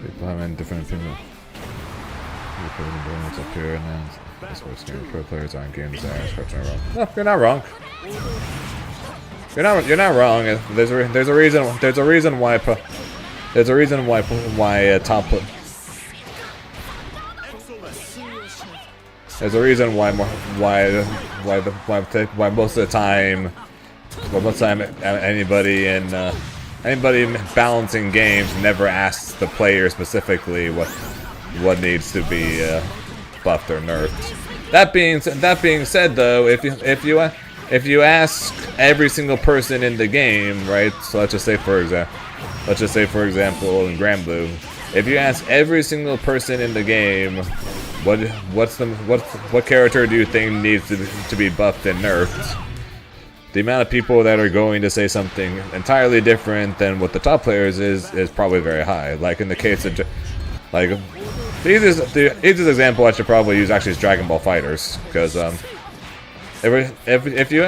People having different opinions. It's up here and then sports game pro players on games that sports are wrong. No, you're not wrong. You're not wrong. There's a reason why top. There's a reason why most of the time anybody balancing games never asks the player specifically what needs to be buffed or nerfed. That being said, though, if you ask every single person in the game, right? So let's just say for example in Grand Blue, if you ask every single person in the game, what character do you think needs to be buffed and nerfed? The amount of people that are going to say something entirely different than what the top players is probably very high. Like in the case of the easiest example I should probably use actually is Dragon Ball Fighters, because if you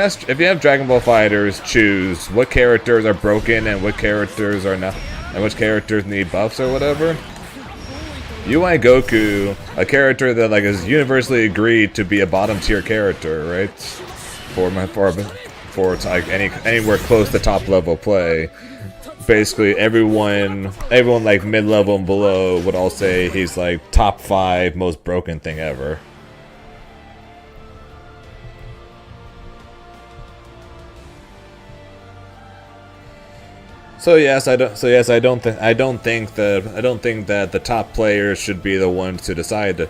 have Dragon Ball Fighters choose what characters are broken and what characters are not, and which characters need buffs or whatever. UI Goku, a character that like is universally agreed to be a bottom tier character, right? For like anywhere close to top level play. Basically everyone like mid level and below would all say he's like top 5 most broken thing ever. So yes, I don't think that the top players should be the ones to decide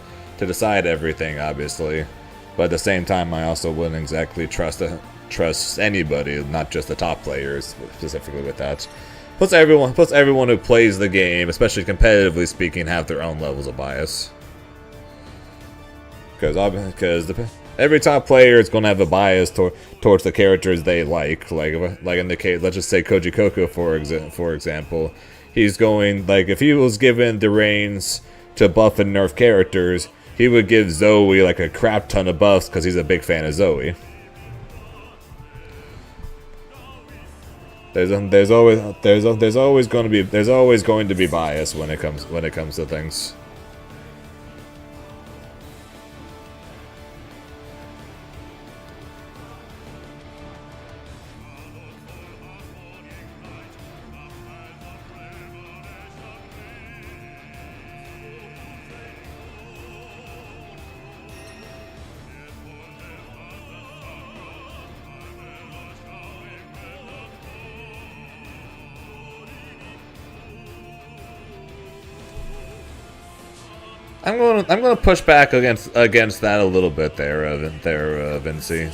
everything, obviously. But at the same time, I also wouldn't exactly trust anybody, not just the top players specifically with that. Plus everyone who plays the game, especially competitively speaking, have their own levels of bias. Because every top player is going to have a bias towards the characters they like. Like in the case, let's just say Koji Koko for example, he's going like if he was given the reins to buff and nerf characters, he would give Zoe like a crap ton of buffs because he's a big fan of Zoe. There's always going to be bias when it comes to things. I'm gonna push back against that a little bit there, Vinci.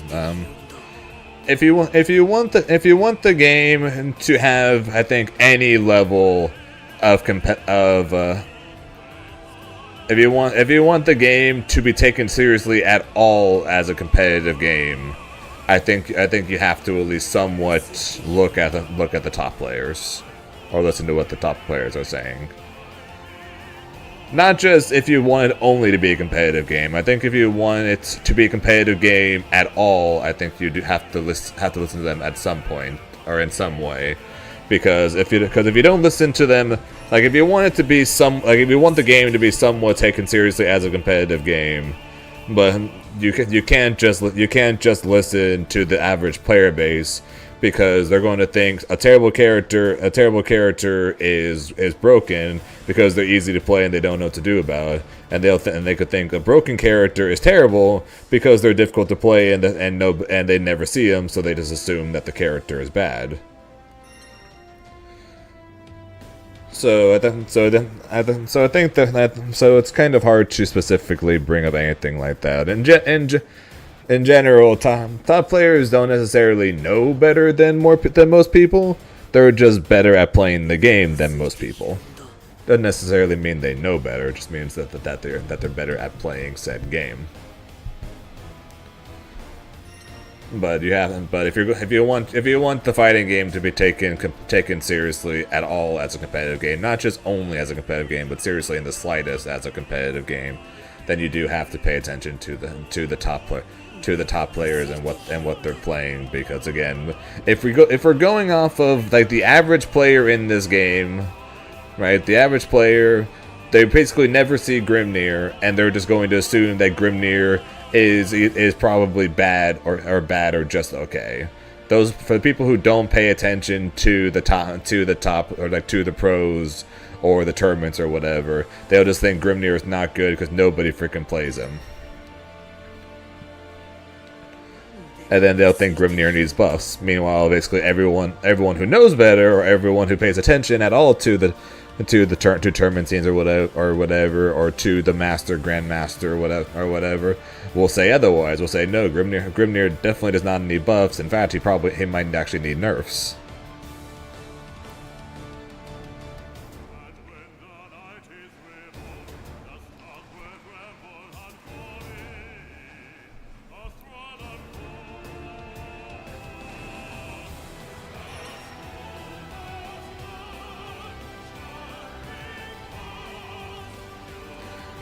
If you want the game to have, I think, any level of if you want the game to be taken seriously at all as a competitive game, I think you have to at least somewhat look at the top players, or listen to what the top players are saying. Not just if you want it only to be a competitive game. I think if you want it to be a competitive game at all, I think you do have to listen to them at some point or in some way. Because if you don't listen to them, like if you want it to be if you want the game to be somewhat taken seriously as a competitive game, but you can't just listen to the average player base, because they're going to think a terrible character is broken because they're easy to play and they don't know what to do about it, and they could think a broken character is terrible because they're difficult to play and they never see them, so they just assume that the character is bad. So I think it's kind of hard to specifically bring up anything like that. In general, top players don't necessarily know better than most people. They're just better at playing the game than most people. Doesn't necessarily mean they know better. It just means that they're better at playing said game. But if you want the fighting game to be taken seriously at all as a competitive game, not just only as a competitive game, but seriously in the slightest as a competitive game, then you do have to pay attention to the top players and what they're playing. Because again, if we're going off of like the average player in this game, right? The average player, they basically never see Grimnir, and they're just going to assume that Grimnir is probably bad or just okay. Those, for the people who don't pay attention to the top or like to the pros or the tournaments or whatever, they'll just think Grimnir is not good because nobody freaking plays him. And then they'll think Grimnir needs buffs. Meanwhile, basically everyone who knows better, or everyone who pays attention at all to tournament scenes or whatever, or to the master, grandmaster, or whatever, will say otherwise. Will say no, Grimnir definitely does not need buffs. In fact, he might actually need nerfs.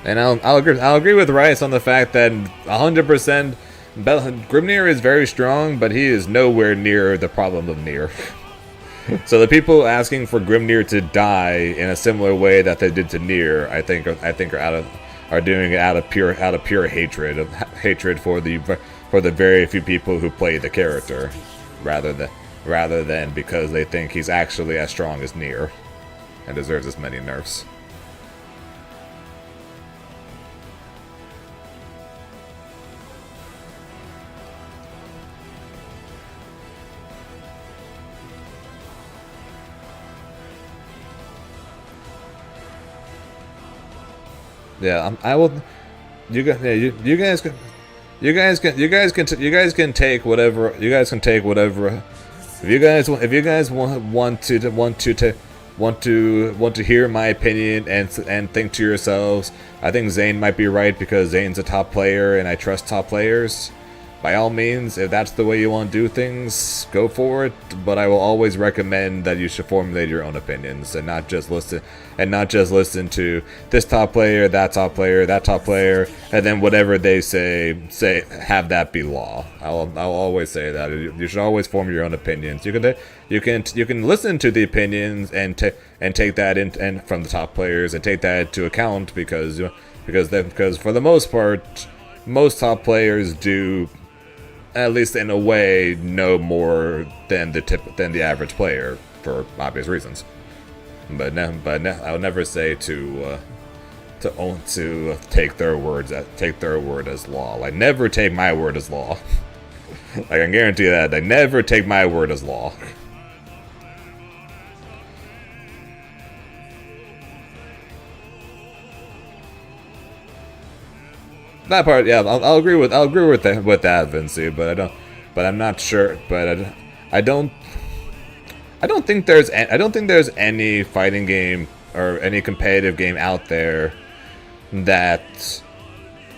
And I'll agree with Rice on the fact that 100% Grimnir is very strong, but he is nowhere near the problem of Nier. So the people asking for Grimnir to die in a similar way that they did to Nier, I think are doing it out of pure hatred for the very few people who play the character, rather than because they think he's actually as strong as Nier and deserves as many nerfs. Yeah, I will. You guys can take whatever. If you guys want to hear my opinion and think to yourselves, I think Zane might be right because Zane's a top player and I trust top players. By all means, if that's the way you want to do things, go for it. But I will always recommend that you should formulate your own opinions and not just listen to this top player, that top player, and then whatever they say have that be law. I'll always say that you should always form your own opinions. You can listen to the opinions and take that in from the top players and take that into account because for the most part, most top players do, at least in a way, know more than the average player for obvious reasons. But I'll never say to take their word as law. Like, never take my word as law. I can guarantee that. They never take my word as law. That part, yeah, I'll agree with that, Vinci. But I'm not sure. But I don't think there's any fighting game or any competitive game out there that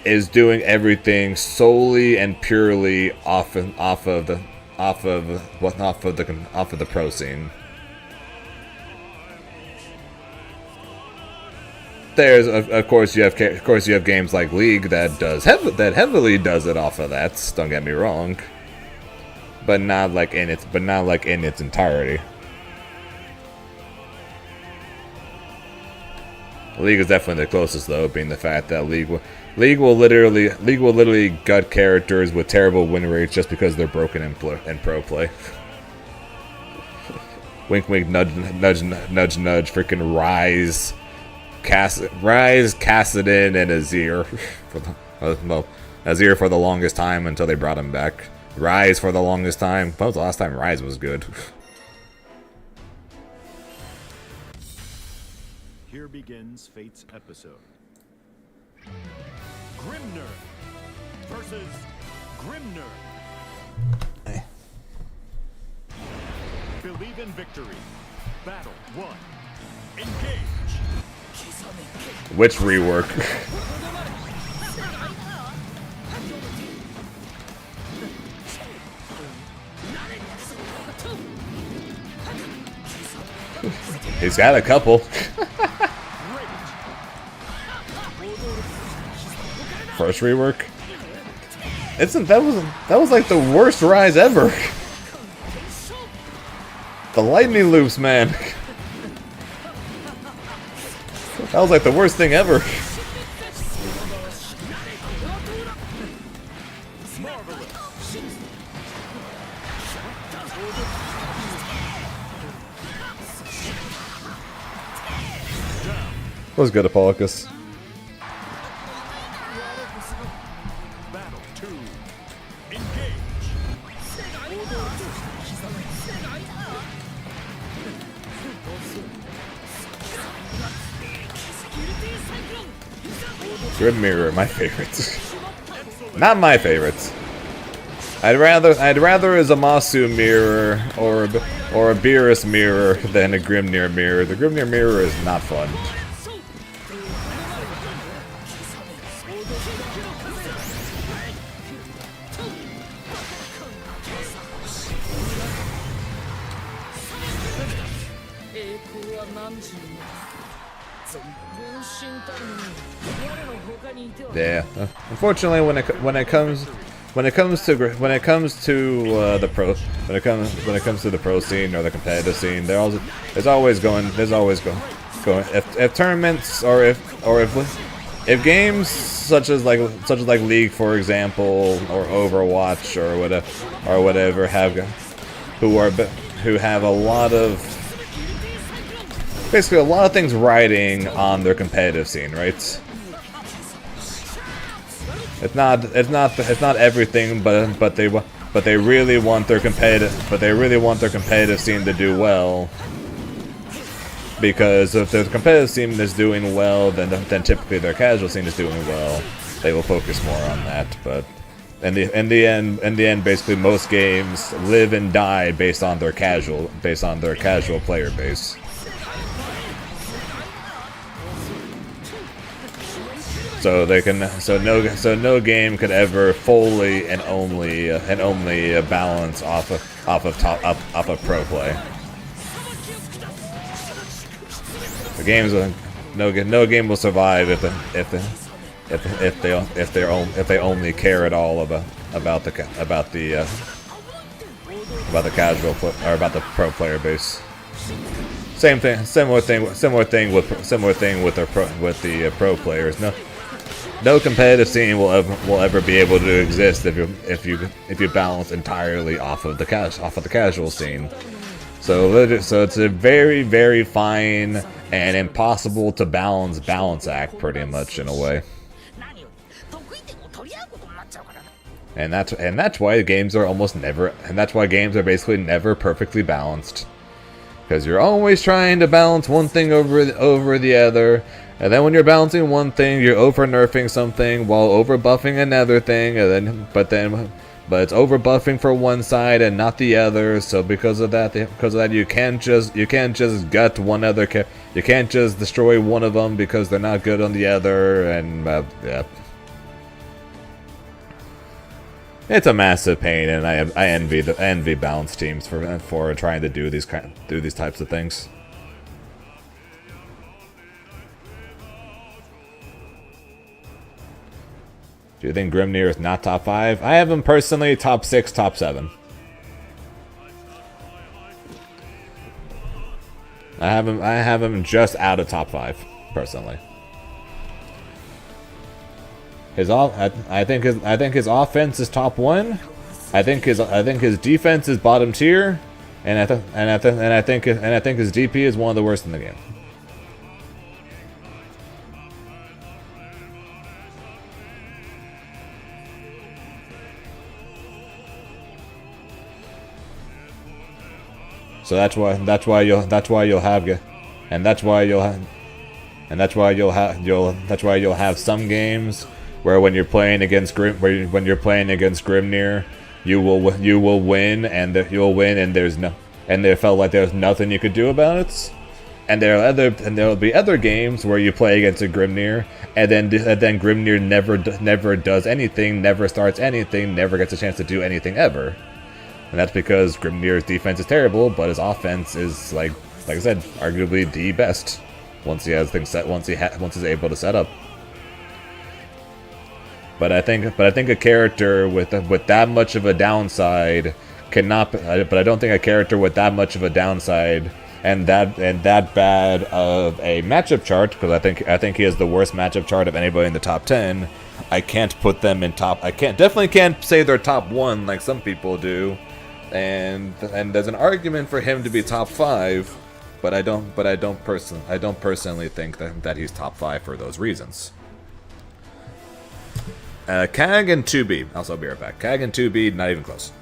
is doing everything solely and purely off of the pro scene. There's of course you have games like League that heavily does it off of that. Don't get me wrong, but not like in its entirety. League is definitely the closest, though, being the fact that League will literally gut characters with terrible win rates just because they're broken in pro play. Wink, wink, nudge, nudge, nudge, nudge. Freaking Rise, Kassadin, and Azir for the Azir for the longest time until they brought him back. Rise for the longest time. When was the last time Rise was good? Here begins Fate's episode. Grimner versus Grimner. Believe in victory. Battle 1. Engage. Which rework? He's got a couple. First rework. That was like the worst Rise ever. The lightning loops, man. That was like the worst thing ever. Was good, Apollocus. Battle 2. Engage. Grim Mirror, my favorites. Not my favorites. I'd rather a Zamasu mirror or a Beerus mirror than a Grimnir mirror. The Grimnir mirror is not fun. Yeah. Unfortunately, when it comes to the pro scene or the competitive scene, there's always going. If tournaments or if games such as like League, for example, or Overwatch or whatever who have a lot of basically a lot of things riding on their competitive scene, right? It's not everything, but they really want their competitive scene to do well. Because if the competitive scene is doing well, then typically their casual scene is doing well. They will focus more on that. But in the end, basically most games live and die based on their casual player base. So no game could ever fully and only balance off of pro play. The games no game will survive if they only care at all about the casual or about the pro player base. Similar thing with the pro players. No competitive scene will ever be able to exist if you balance entirely off of the casual scene. So it's a very, very fine and impossible to balance act, pretty much, in a way. And that's why games are basically never perfectly balanced. Because you're always trying to balance one thing over the other, and then when you're balancing one thing, you're over-nerfing something while over-buffing another thing, but it's over-buffing for one side and not the other. So because of that, you can't just gut one other. You can't just destroy one of them because they're not good on the other, and yeah. It's a massive pain, and I envy balance teams for trying to do these types of things. Do you think Grimnir is not top 5? I have him personally top 6, top 7. I have him just out of top 5 personally. I think his offense is top 1. I think his defense is bottom tier, and I think his DP is one of the worst in the game. So that's why you'll have some games where when you're playing against Grimnir, you will win and there felt like there's nothing you could do about it. And there'll be other games where you play against a Grimnir and then Grimnir never does anything, never starts anything, never gets a chance to do anything ever. And that's because Grimnir's defense is terrible, but his offense is like I said, arguably the best once he has things set, once he's able to set up. But I think a character with that much of a downside cannot. But I don't think a character with that much of a downside and that bad of a matchup chart, because I think he has the worst matchup chart of anybody in the top 10. I can't put them in top. Definitely can't say they're top 1 like some people do. And there's an argument for him to be top 5, but I don't personally think that he's top 5 for those reasons. CAG and 2B. Also, I'll be right back. CAG and 2B, not even close.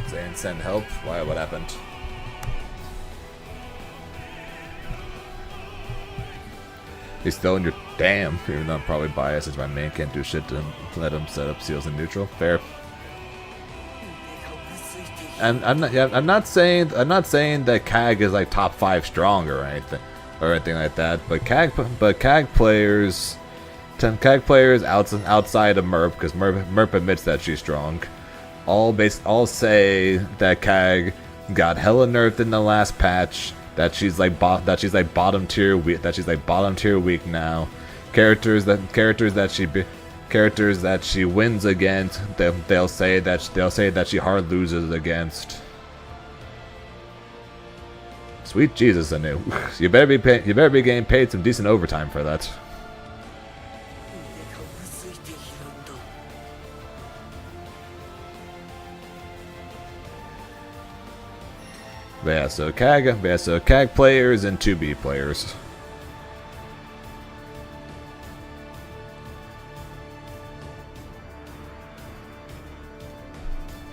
Saying send help? Why? What happened? He's still in your damn. Even though I'm probably biased, as my man can't do shit to let him set up seals in neutral. Fair. And I'm not saying that CAG is like top 5 strong or anything like that. But CAG players outside of Merp, because Merp admits that she's strong, all say that CAG got hella nerfed in the last patch. That she's like bottom tier weak now. Characters that she wins against, they'll say that she hard loses against. Sweet Jesus, Anu. You better be getting paid some decent overtime for that. But yeah, so CAG players and 2B players.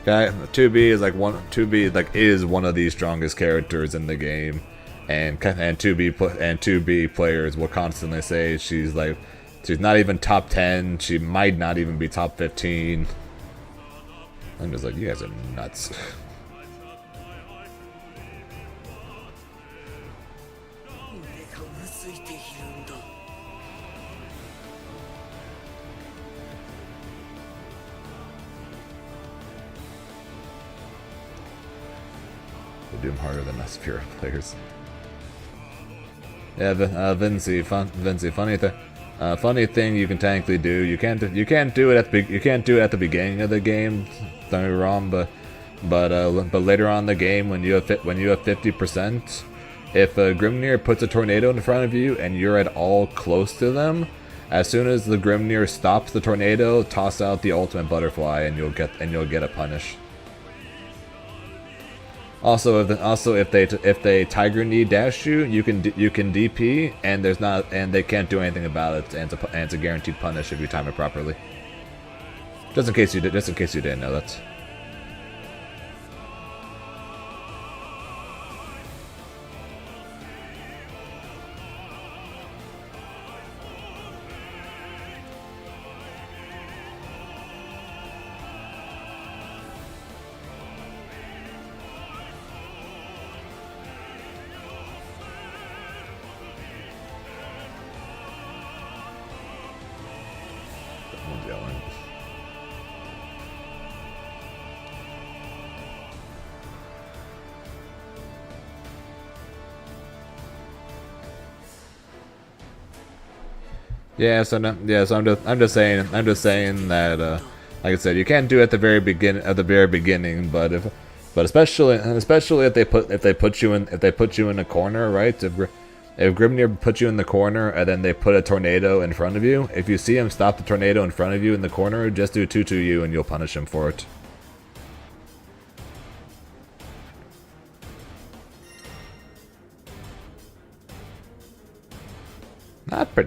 Okay, 2B is one of the strongest characters in the game, and 2B players will constantly say she's not even top 10. She might not even be top 15. I'm just like, you guys are nuts. They do them harder than us pure players. Yeah, Vinci, funny thing you can technically do. You can't do it at the beginning of the game. Don't get me wrong, but later on in the game when you have 50%, if Grimnir puts a tornado in front of you and you're at all close to them, as soon as the Grimnir stops the tornado, toss out the ultimate butterfly and you'll get a punish. Also, if they Tiger Knee dash you, you can DP, and they can't do anything about it, and it's a guaranteed punish if you time it properly. Just in case you didn't know that. Someone's yelling. Yeah, so no, yeah, so I'm just saying that like I said, you can't do it at the very beginning, but especially if they put you in a corner, right? If Grimnir puts you in the corner and then they put a tornado in front of you, if you see him stop the tornado in front of you in the corner, just do 2-2-U and you'll punish him for it.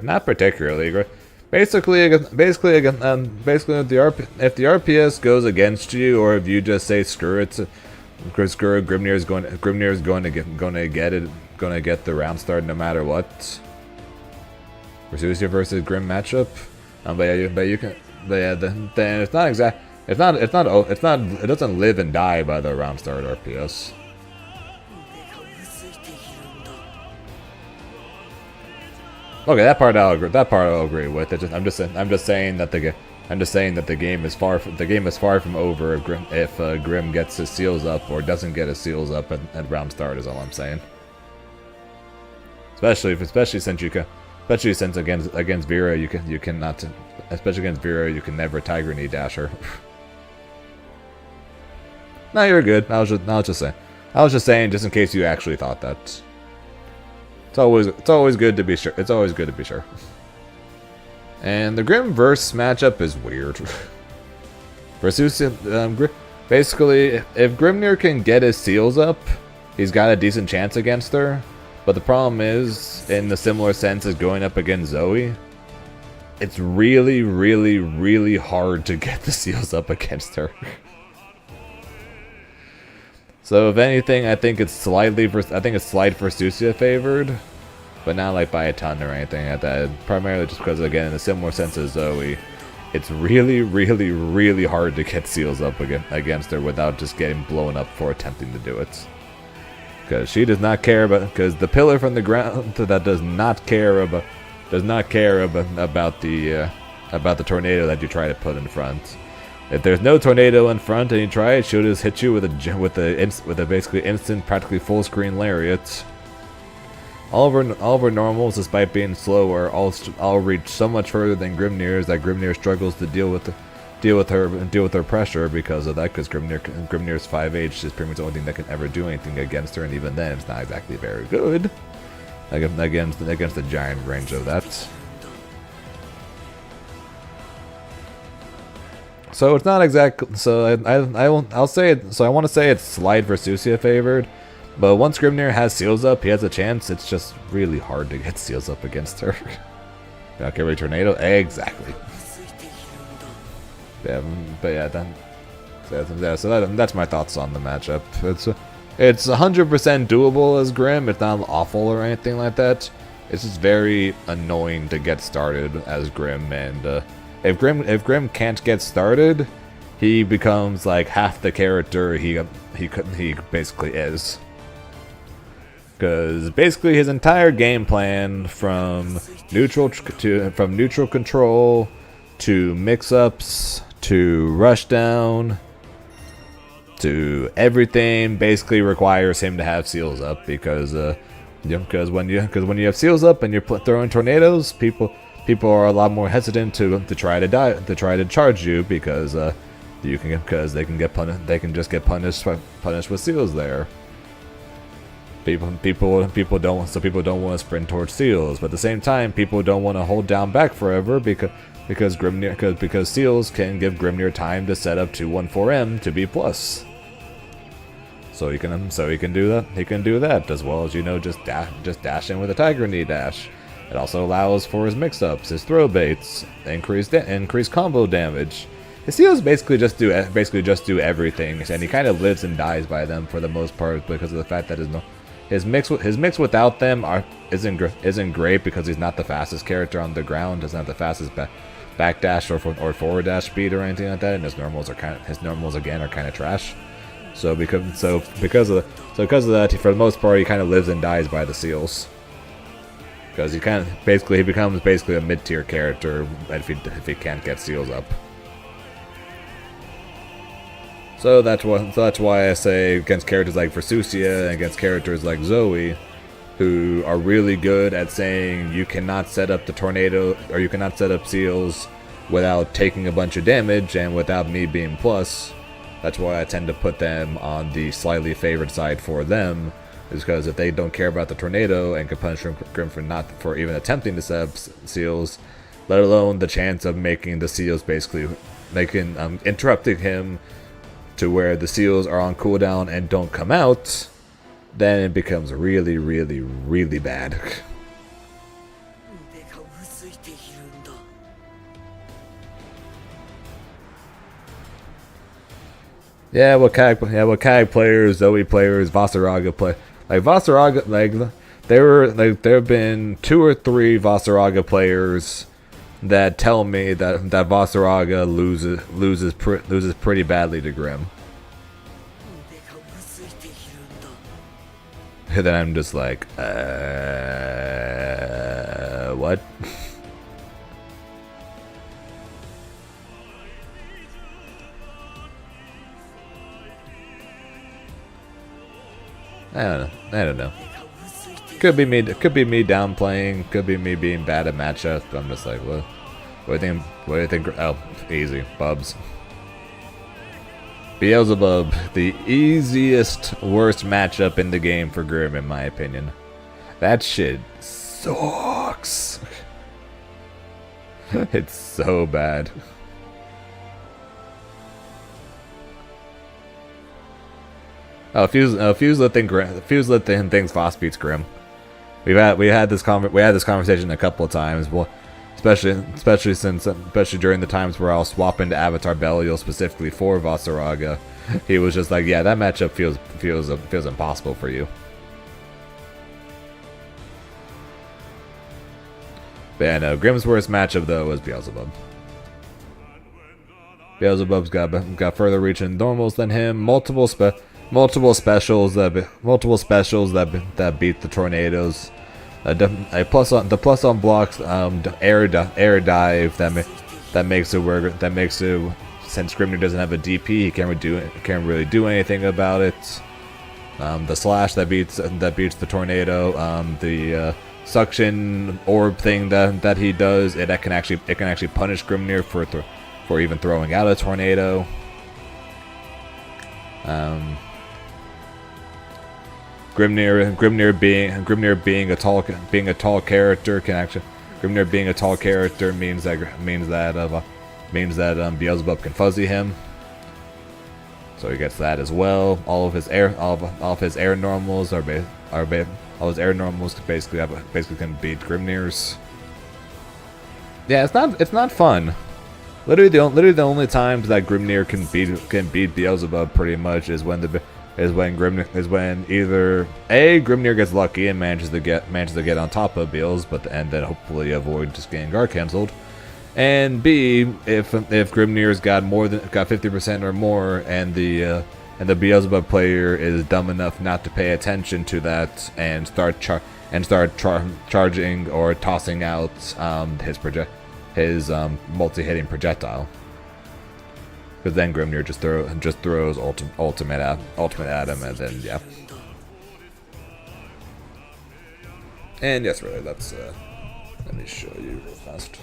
Not particularly. Basically, if the RPS goes against you, or if you just say screw it, Grimnir's going to get the round start no matter what. Resucia versus Grim matchup. Then it's not exact. It doesn't live and die by the round start RPS. Okay, that part I'll agree with. I'm just saying that the game is far from over if Grim gets his seals up or doesn't get his seals up at round start is all I'm saying. Especially since against Vera you cannot, especially against Vera you can never Tiger Knee dash her. No, you're good. I was just saying just in case you actually thought that. It's always good to be sure. It's always good to be sure. And the Grim verse matchup is weird. Basically, if Grimnir can get his seals up, he's got a decent chance against her. But the problem is, in the similar sense as going up against Zoe, it's really, really, really hard to get the seals up against her. So if anything, I think it's slight Versucia favored, but not like by a ton or anything like that. Primarily just because, again, in a similar sense as Zoe, it's really, really, really hard to get seals up against her without just getting blown up for attempting to do it. Because she does not care because the pillar from the ground that does not care about the tornado that you try to put in front. If there's no tornado in front and you try it, she'll just hit you with a basically instant, practically full screen lariat. All of her normals, despite being slower, all reach so much further than Grimnir's that Grimnir struggles to deal with her pressure because of that. Because Grimnir's 5H is pretty much the only thing that can ever do anything against her, and even then, it's not exactly very good against the giant range of that. So it's not exactly. So I'll say it. So I want to say it's slight Versucia favored, but once Grimnir has seals up, he has a chance. It's just really hard to get seals up against her. Valkyrie Tornado, exactly. Yeah, but yeah, that's my thoughts on the matchup. It's 100% doable as Grim. It's not awful or anything like that. It's just very annoying to get started as Grim, and if Grim can't get started, he becomes like half the character he basically is. Because basically his entire game plan from neutral control to mix-ups to rushdown to everything basically requires him to have seals up, because when you have seals up and you're throwing tornadoes, people are a lot more hesitant to try to charge you, because they can just get punished with seals there. People don't want to sprint towards seals, but at the same time, people don't want to hold down back forever because seals can give Grimnir time to set up 214M to B+. So he can do that. He can do that as well as just dash in with a Tiger Knee dash. It also allows for his mix-ups, his throw baits, increased combo damage. His seals basically just do everything, and he kind of lives and dies by them for the most part, because of the fact that his mix without them isn't great, because he's not the fastest character on the ground, doesn't have the fastest backdash or forward dash speed or anything like that, and his normals again are kind of trash. So because of that, for the most part, he kind of lives and dies by the seals. Because he becomes basically a mid-tier character if he can't get seals up. So that's why I say against characters like Versusia and against characters like Zoe, who are really good at saying you cannot set up the tornado or you cannot set up seals without taking a bunch of damage and without me being plus. That's why I tend to put them on the slightly favored side for them, is because if they don't care about the tornado and can punish Grim for even attempting to set up seals, let alone the chance of making the seals interrupting him to where the seals are on cooldown and don't come out, then it becomes really, really, really bad. Yeah, what CAG players, Zoe players, Vasaraga play, there have been 2 or 3 Vasaraga players that tell me that Vasaraga loses pretty badly to Grim. And then I'm just like, what? I don't know. Could be me downplaying. Could be me being bad at matchups. But I'm just like, what do you think? Oh, easy, Bubs. Beelzebub, the easiest, worst matchup in the game for Grim, in my opinion. That shit sucks. It's so bad. Oh, Fuse-Lit thinks Voss beats Grim. We had this conversation a couple of times. Well, especially during the times where I'll swap into Avatar Belial specifically for Vasaraga. He was just like, yeah, that matchup feels impossible for you. But yeah, no, Grim's worst matchup though was Beelzebub. Beelzebub's got further reach in normals than him. Multiple specials that beat the tornadoes. The plus on blocks. Air dive that makes it since Grimnir doesn't have a DP, he can't really do anything about it. The slash that beats the tornado. The suction orb thing that he does, it can actually punish Grimnir for even throwing out a tornado. Grimnir being a tall character can actually. Grimnir being a tall character means that Beelzebub can fuzzy him, so he gets that as well. All of his air normals basically can beat Grimnir's. Yeah, it's not fun. Literally the only times that Grimnir can beat Beelzebub pretty much is when either Grimnir gets lucky and manages to get on top of Beelz, and then hopefully avoid just getting guard cancelled, And B, if Grimnir's got 50% or more, and the Beelzebub player is dumb enough not to pay attention to that and start charging or tossing out his multi-hitting projectile, because then Grimnir just throws ultimate at him, and then yeah. And yes, really, that's let me show you real fast.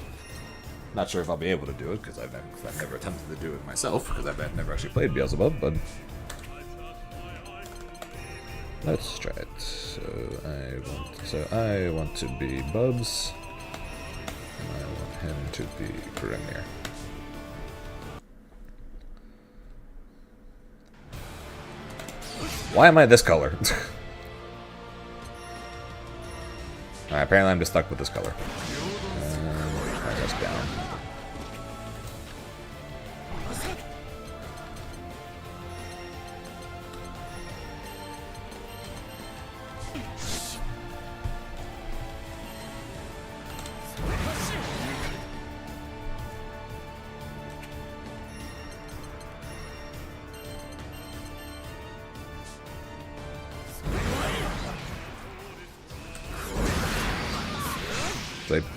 Not sure if I'll be able to do it, because I've never attempted to do it myself, because I've never actually played Beelzebub, but let's try it. So I want to be Bubs, and I want him to be Grimnir. Why am I this color? Alright, apparently I'm just stuck with this color. I guess down.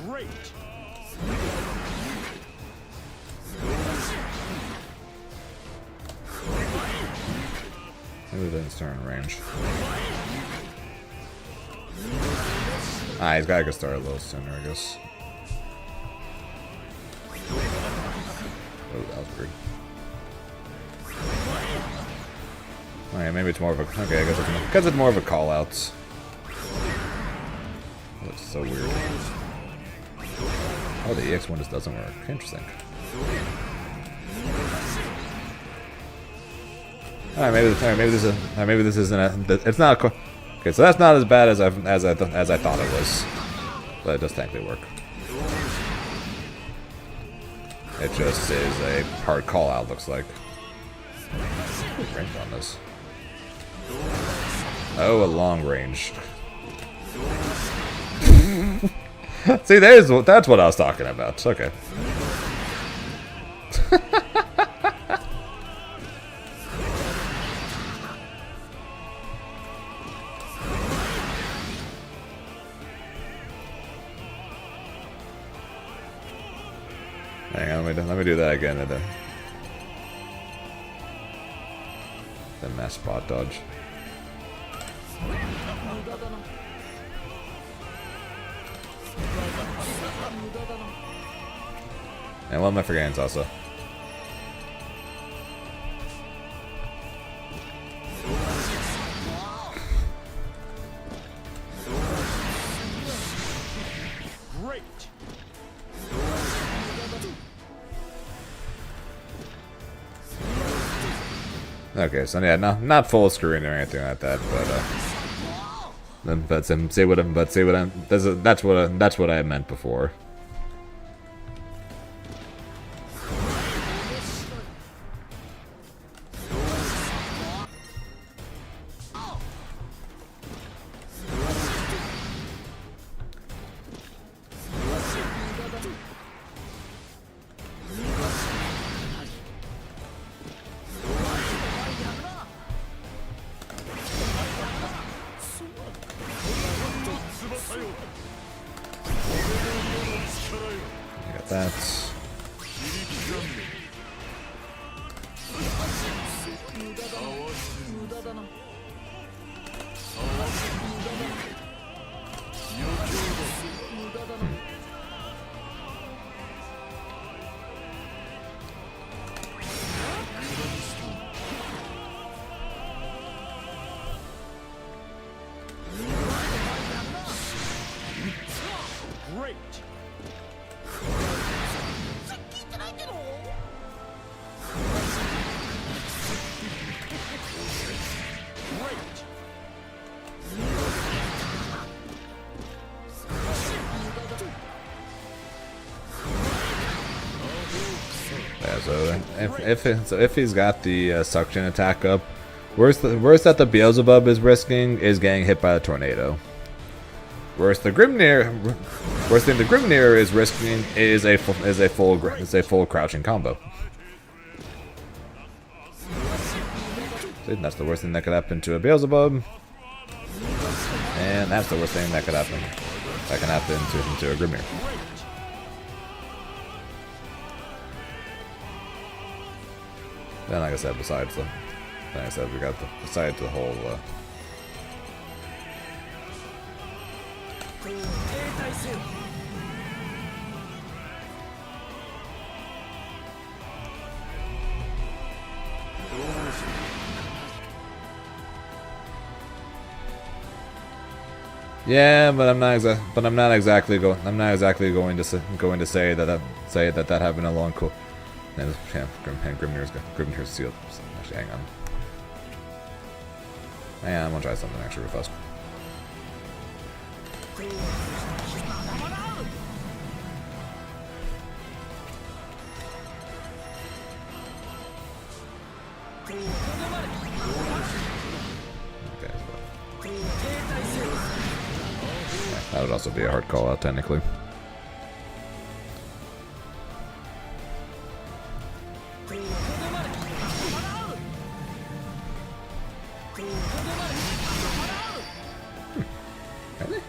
Great. Maybe it didn't start in range. He's gotta get started a little sooner, I guess. Oh, that was weird. Alright, maybe it's more of a... Okay, I guess it's more of a call-out. That's so weird. Oh, the EX one just doesn't work. Interesting. Alright, maybe this isn't. It's not. Okay, so that's not as bad as I thought it was, but it does technically work. It just is a hard call out. Looks like. Range on this. Oh, a long range. See, that's what I was talking about. Okay. Hang on, let me do that again. And then mass spot dodge. And what am I forgetting, Salsa? Great. Okay, so yeah, not full screen or anything like that, but that's what I meant before. Got that. Great. Yeah, so if he's got the suction attack up, worst that the Beelzebub is risking is getting hit by a tornado. Whereas the Grimnir Worst thing the Grimnir is risking is a full crouching combo. See, that's the worst thing that could happen to a Beelzebub, and that's the worst thing that could happen. That can happen to a Grimnir. Then, like I said, besides them, like I said, we got besides the whole. Yeah, but I'm not exactly going to say that having a long cool. And yeah, Grimnir's sealed. Actually, hang on. I'm gonna try something actually real fast. That would also be a hard call out, technically. Really?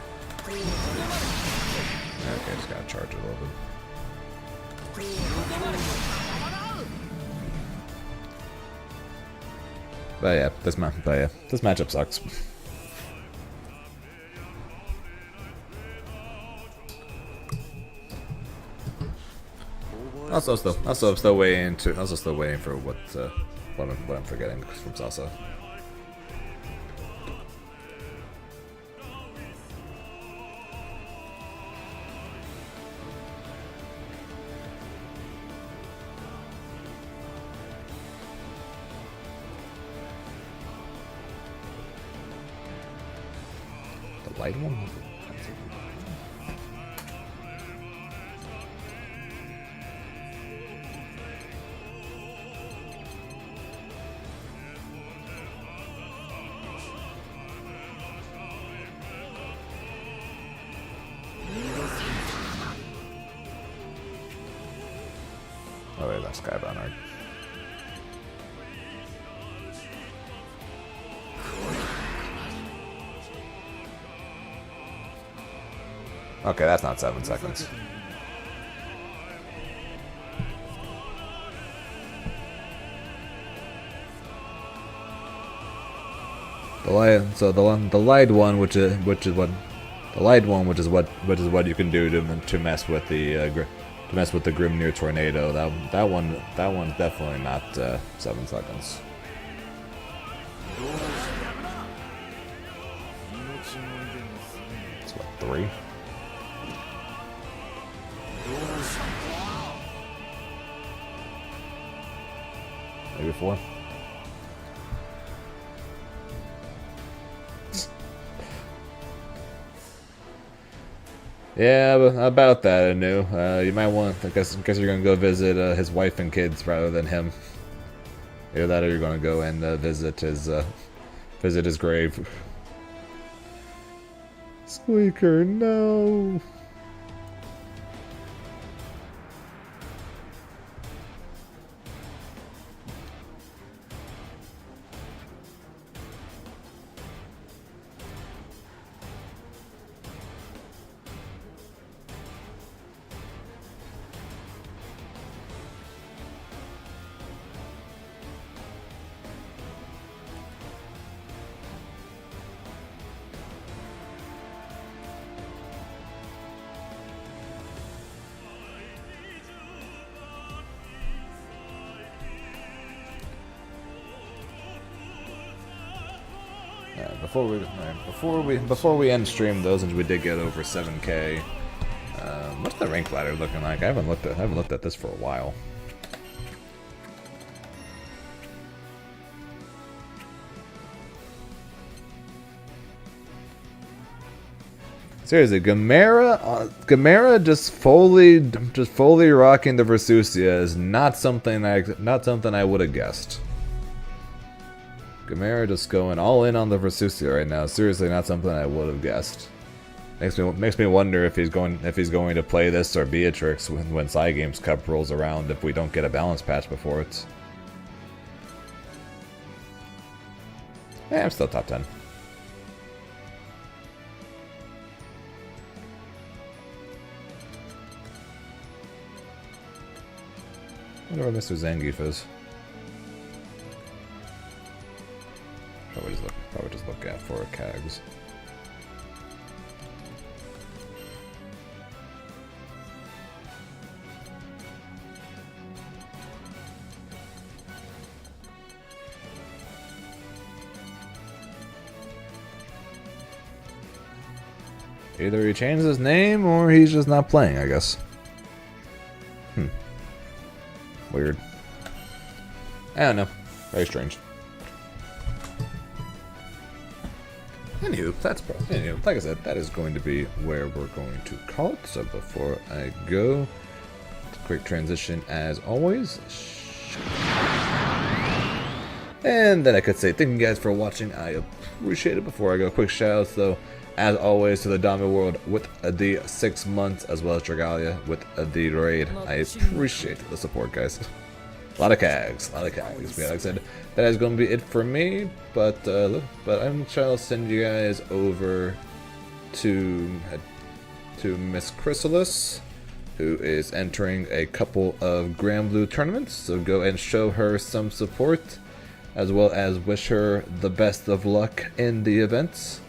Okay, just gotta charge it a little bit. But yeah, this matchup sucks. Also still waiting for what I'm forgetting from Salsa. The light one? Oh wait, that's Skybound art. Okay, that's not 7 seconds. The light one, which is what you can do to mess with the Grimnir Tornado. That one's definitely not 7 seconds. It's what, 3? Maybe 4? Yeah, about that, I knew. You might want. I guess you're gonna go visit his wife and kids rather than him. Either that, or you're gonna go and visit his grave. Squeaker, no. Before we end stream though, since we did get over 7K, what's the rank ladder looking like? I haven't looked at this for a while. Seriously, Gamera just fully rocking the Versusia is not something I would have guessed. Gamera just going all in on the Versusia right now. Seriously, not something I would have guessed. Makes me wonder if he's going to play this or Beatrix when Cygames Cup rolls around if we don't get a balance patch before it. Yeah, I'm still top 10. I wonder where Mr. Zangief is. Probably just look out for Cags. Either he changed his name or he's just not playing, I guess. Weird. I don't know. Very strange. Anywho, like I said, that is going to be where we're going to call it. So before I go, quick transition as always. And then I could say thank you guys for watching. I appreciate it. Before I go, quick shout outs though, as always, to the Dami World with the 6 months, as well as Dragalia with the raid. I appreciate the support, guys. A lot of cags. But like I said, that is going to be it for me. But I'm trying to send you guys over to Miss Chrysalis, who is entering a couple of Grand Blue tournaments. So go and show her some support, as well as wish her the best of luck in the events.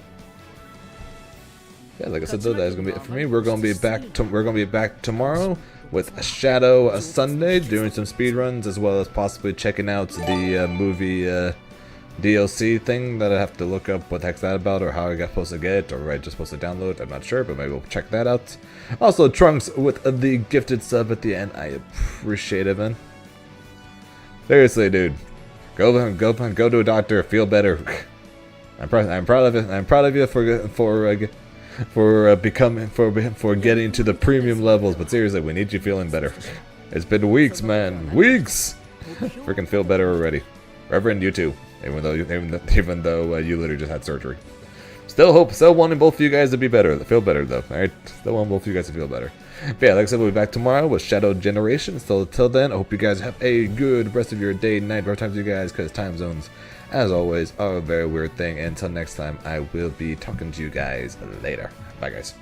Yeah, like I said though, that is gonna be it for me. We're gonna be back tomorrow with Shadow Sunday, doing some speedruns, as well as possibly checking out the movie DLC thing that I have to look up what the heck's that about, or how I got supposed to get it, or I just supposed to download it. I'm not sure, but maybe we'll check that out. Also, Trunks with the gifted sub at the end. I appreciate it, man. Seriously, dude, go to a doctor, feel better. I'm proud of it. I'm proud of you for getting to the premium levels, but seriously, we need you feeling better. It's been weeks, man, weeks. Freaking feel better already, Reverend. You too, even though you literally just had surgery. Still wanting both of you guys to be better, feel better though. All right, still want both of you guys to feel better. But yeah, like I said, we'll be back tomorrow with Shadow Generation. So till then, I hope you guys have a good rest of your day, night, whatever times you guys, because time zones, as always, are a very weird thing. Until next time, I will be talking to you guys later. Bye, guys.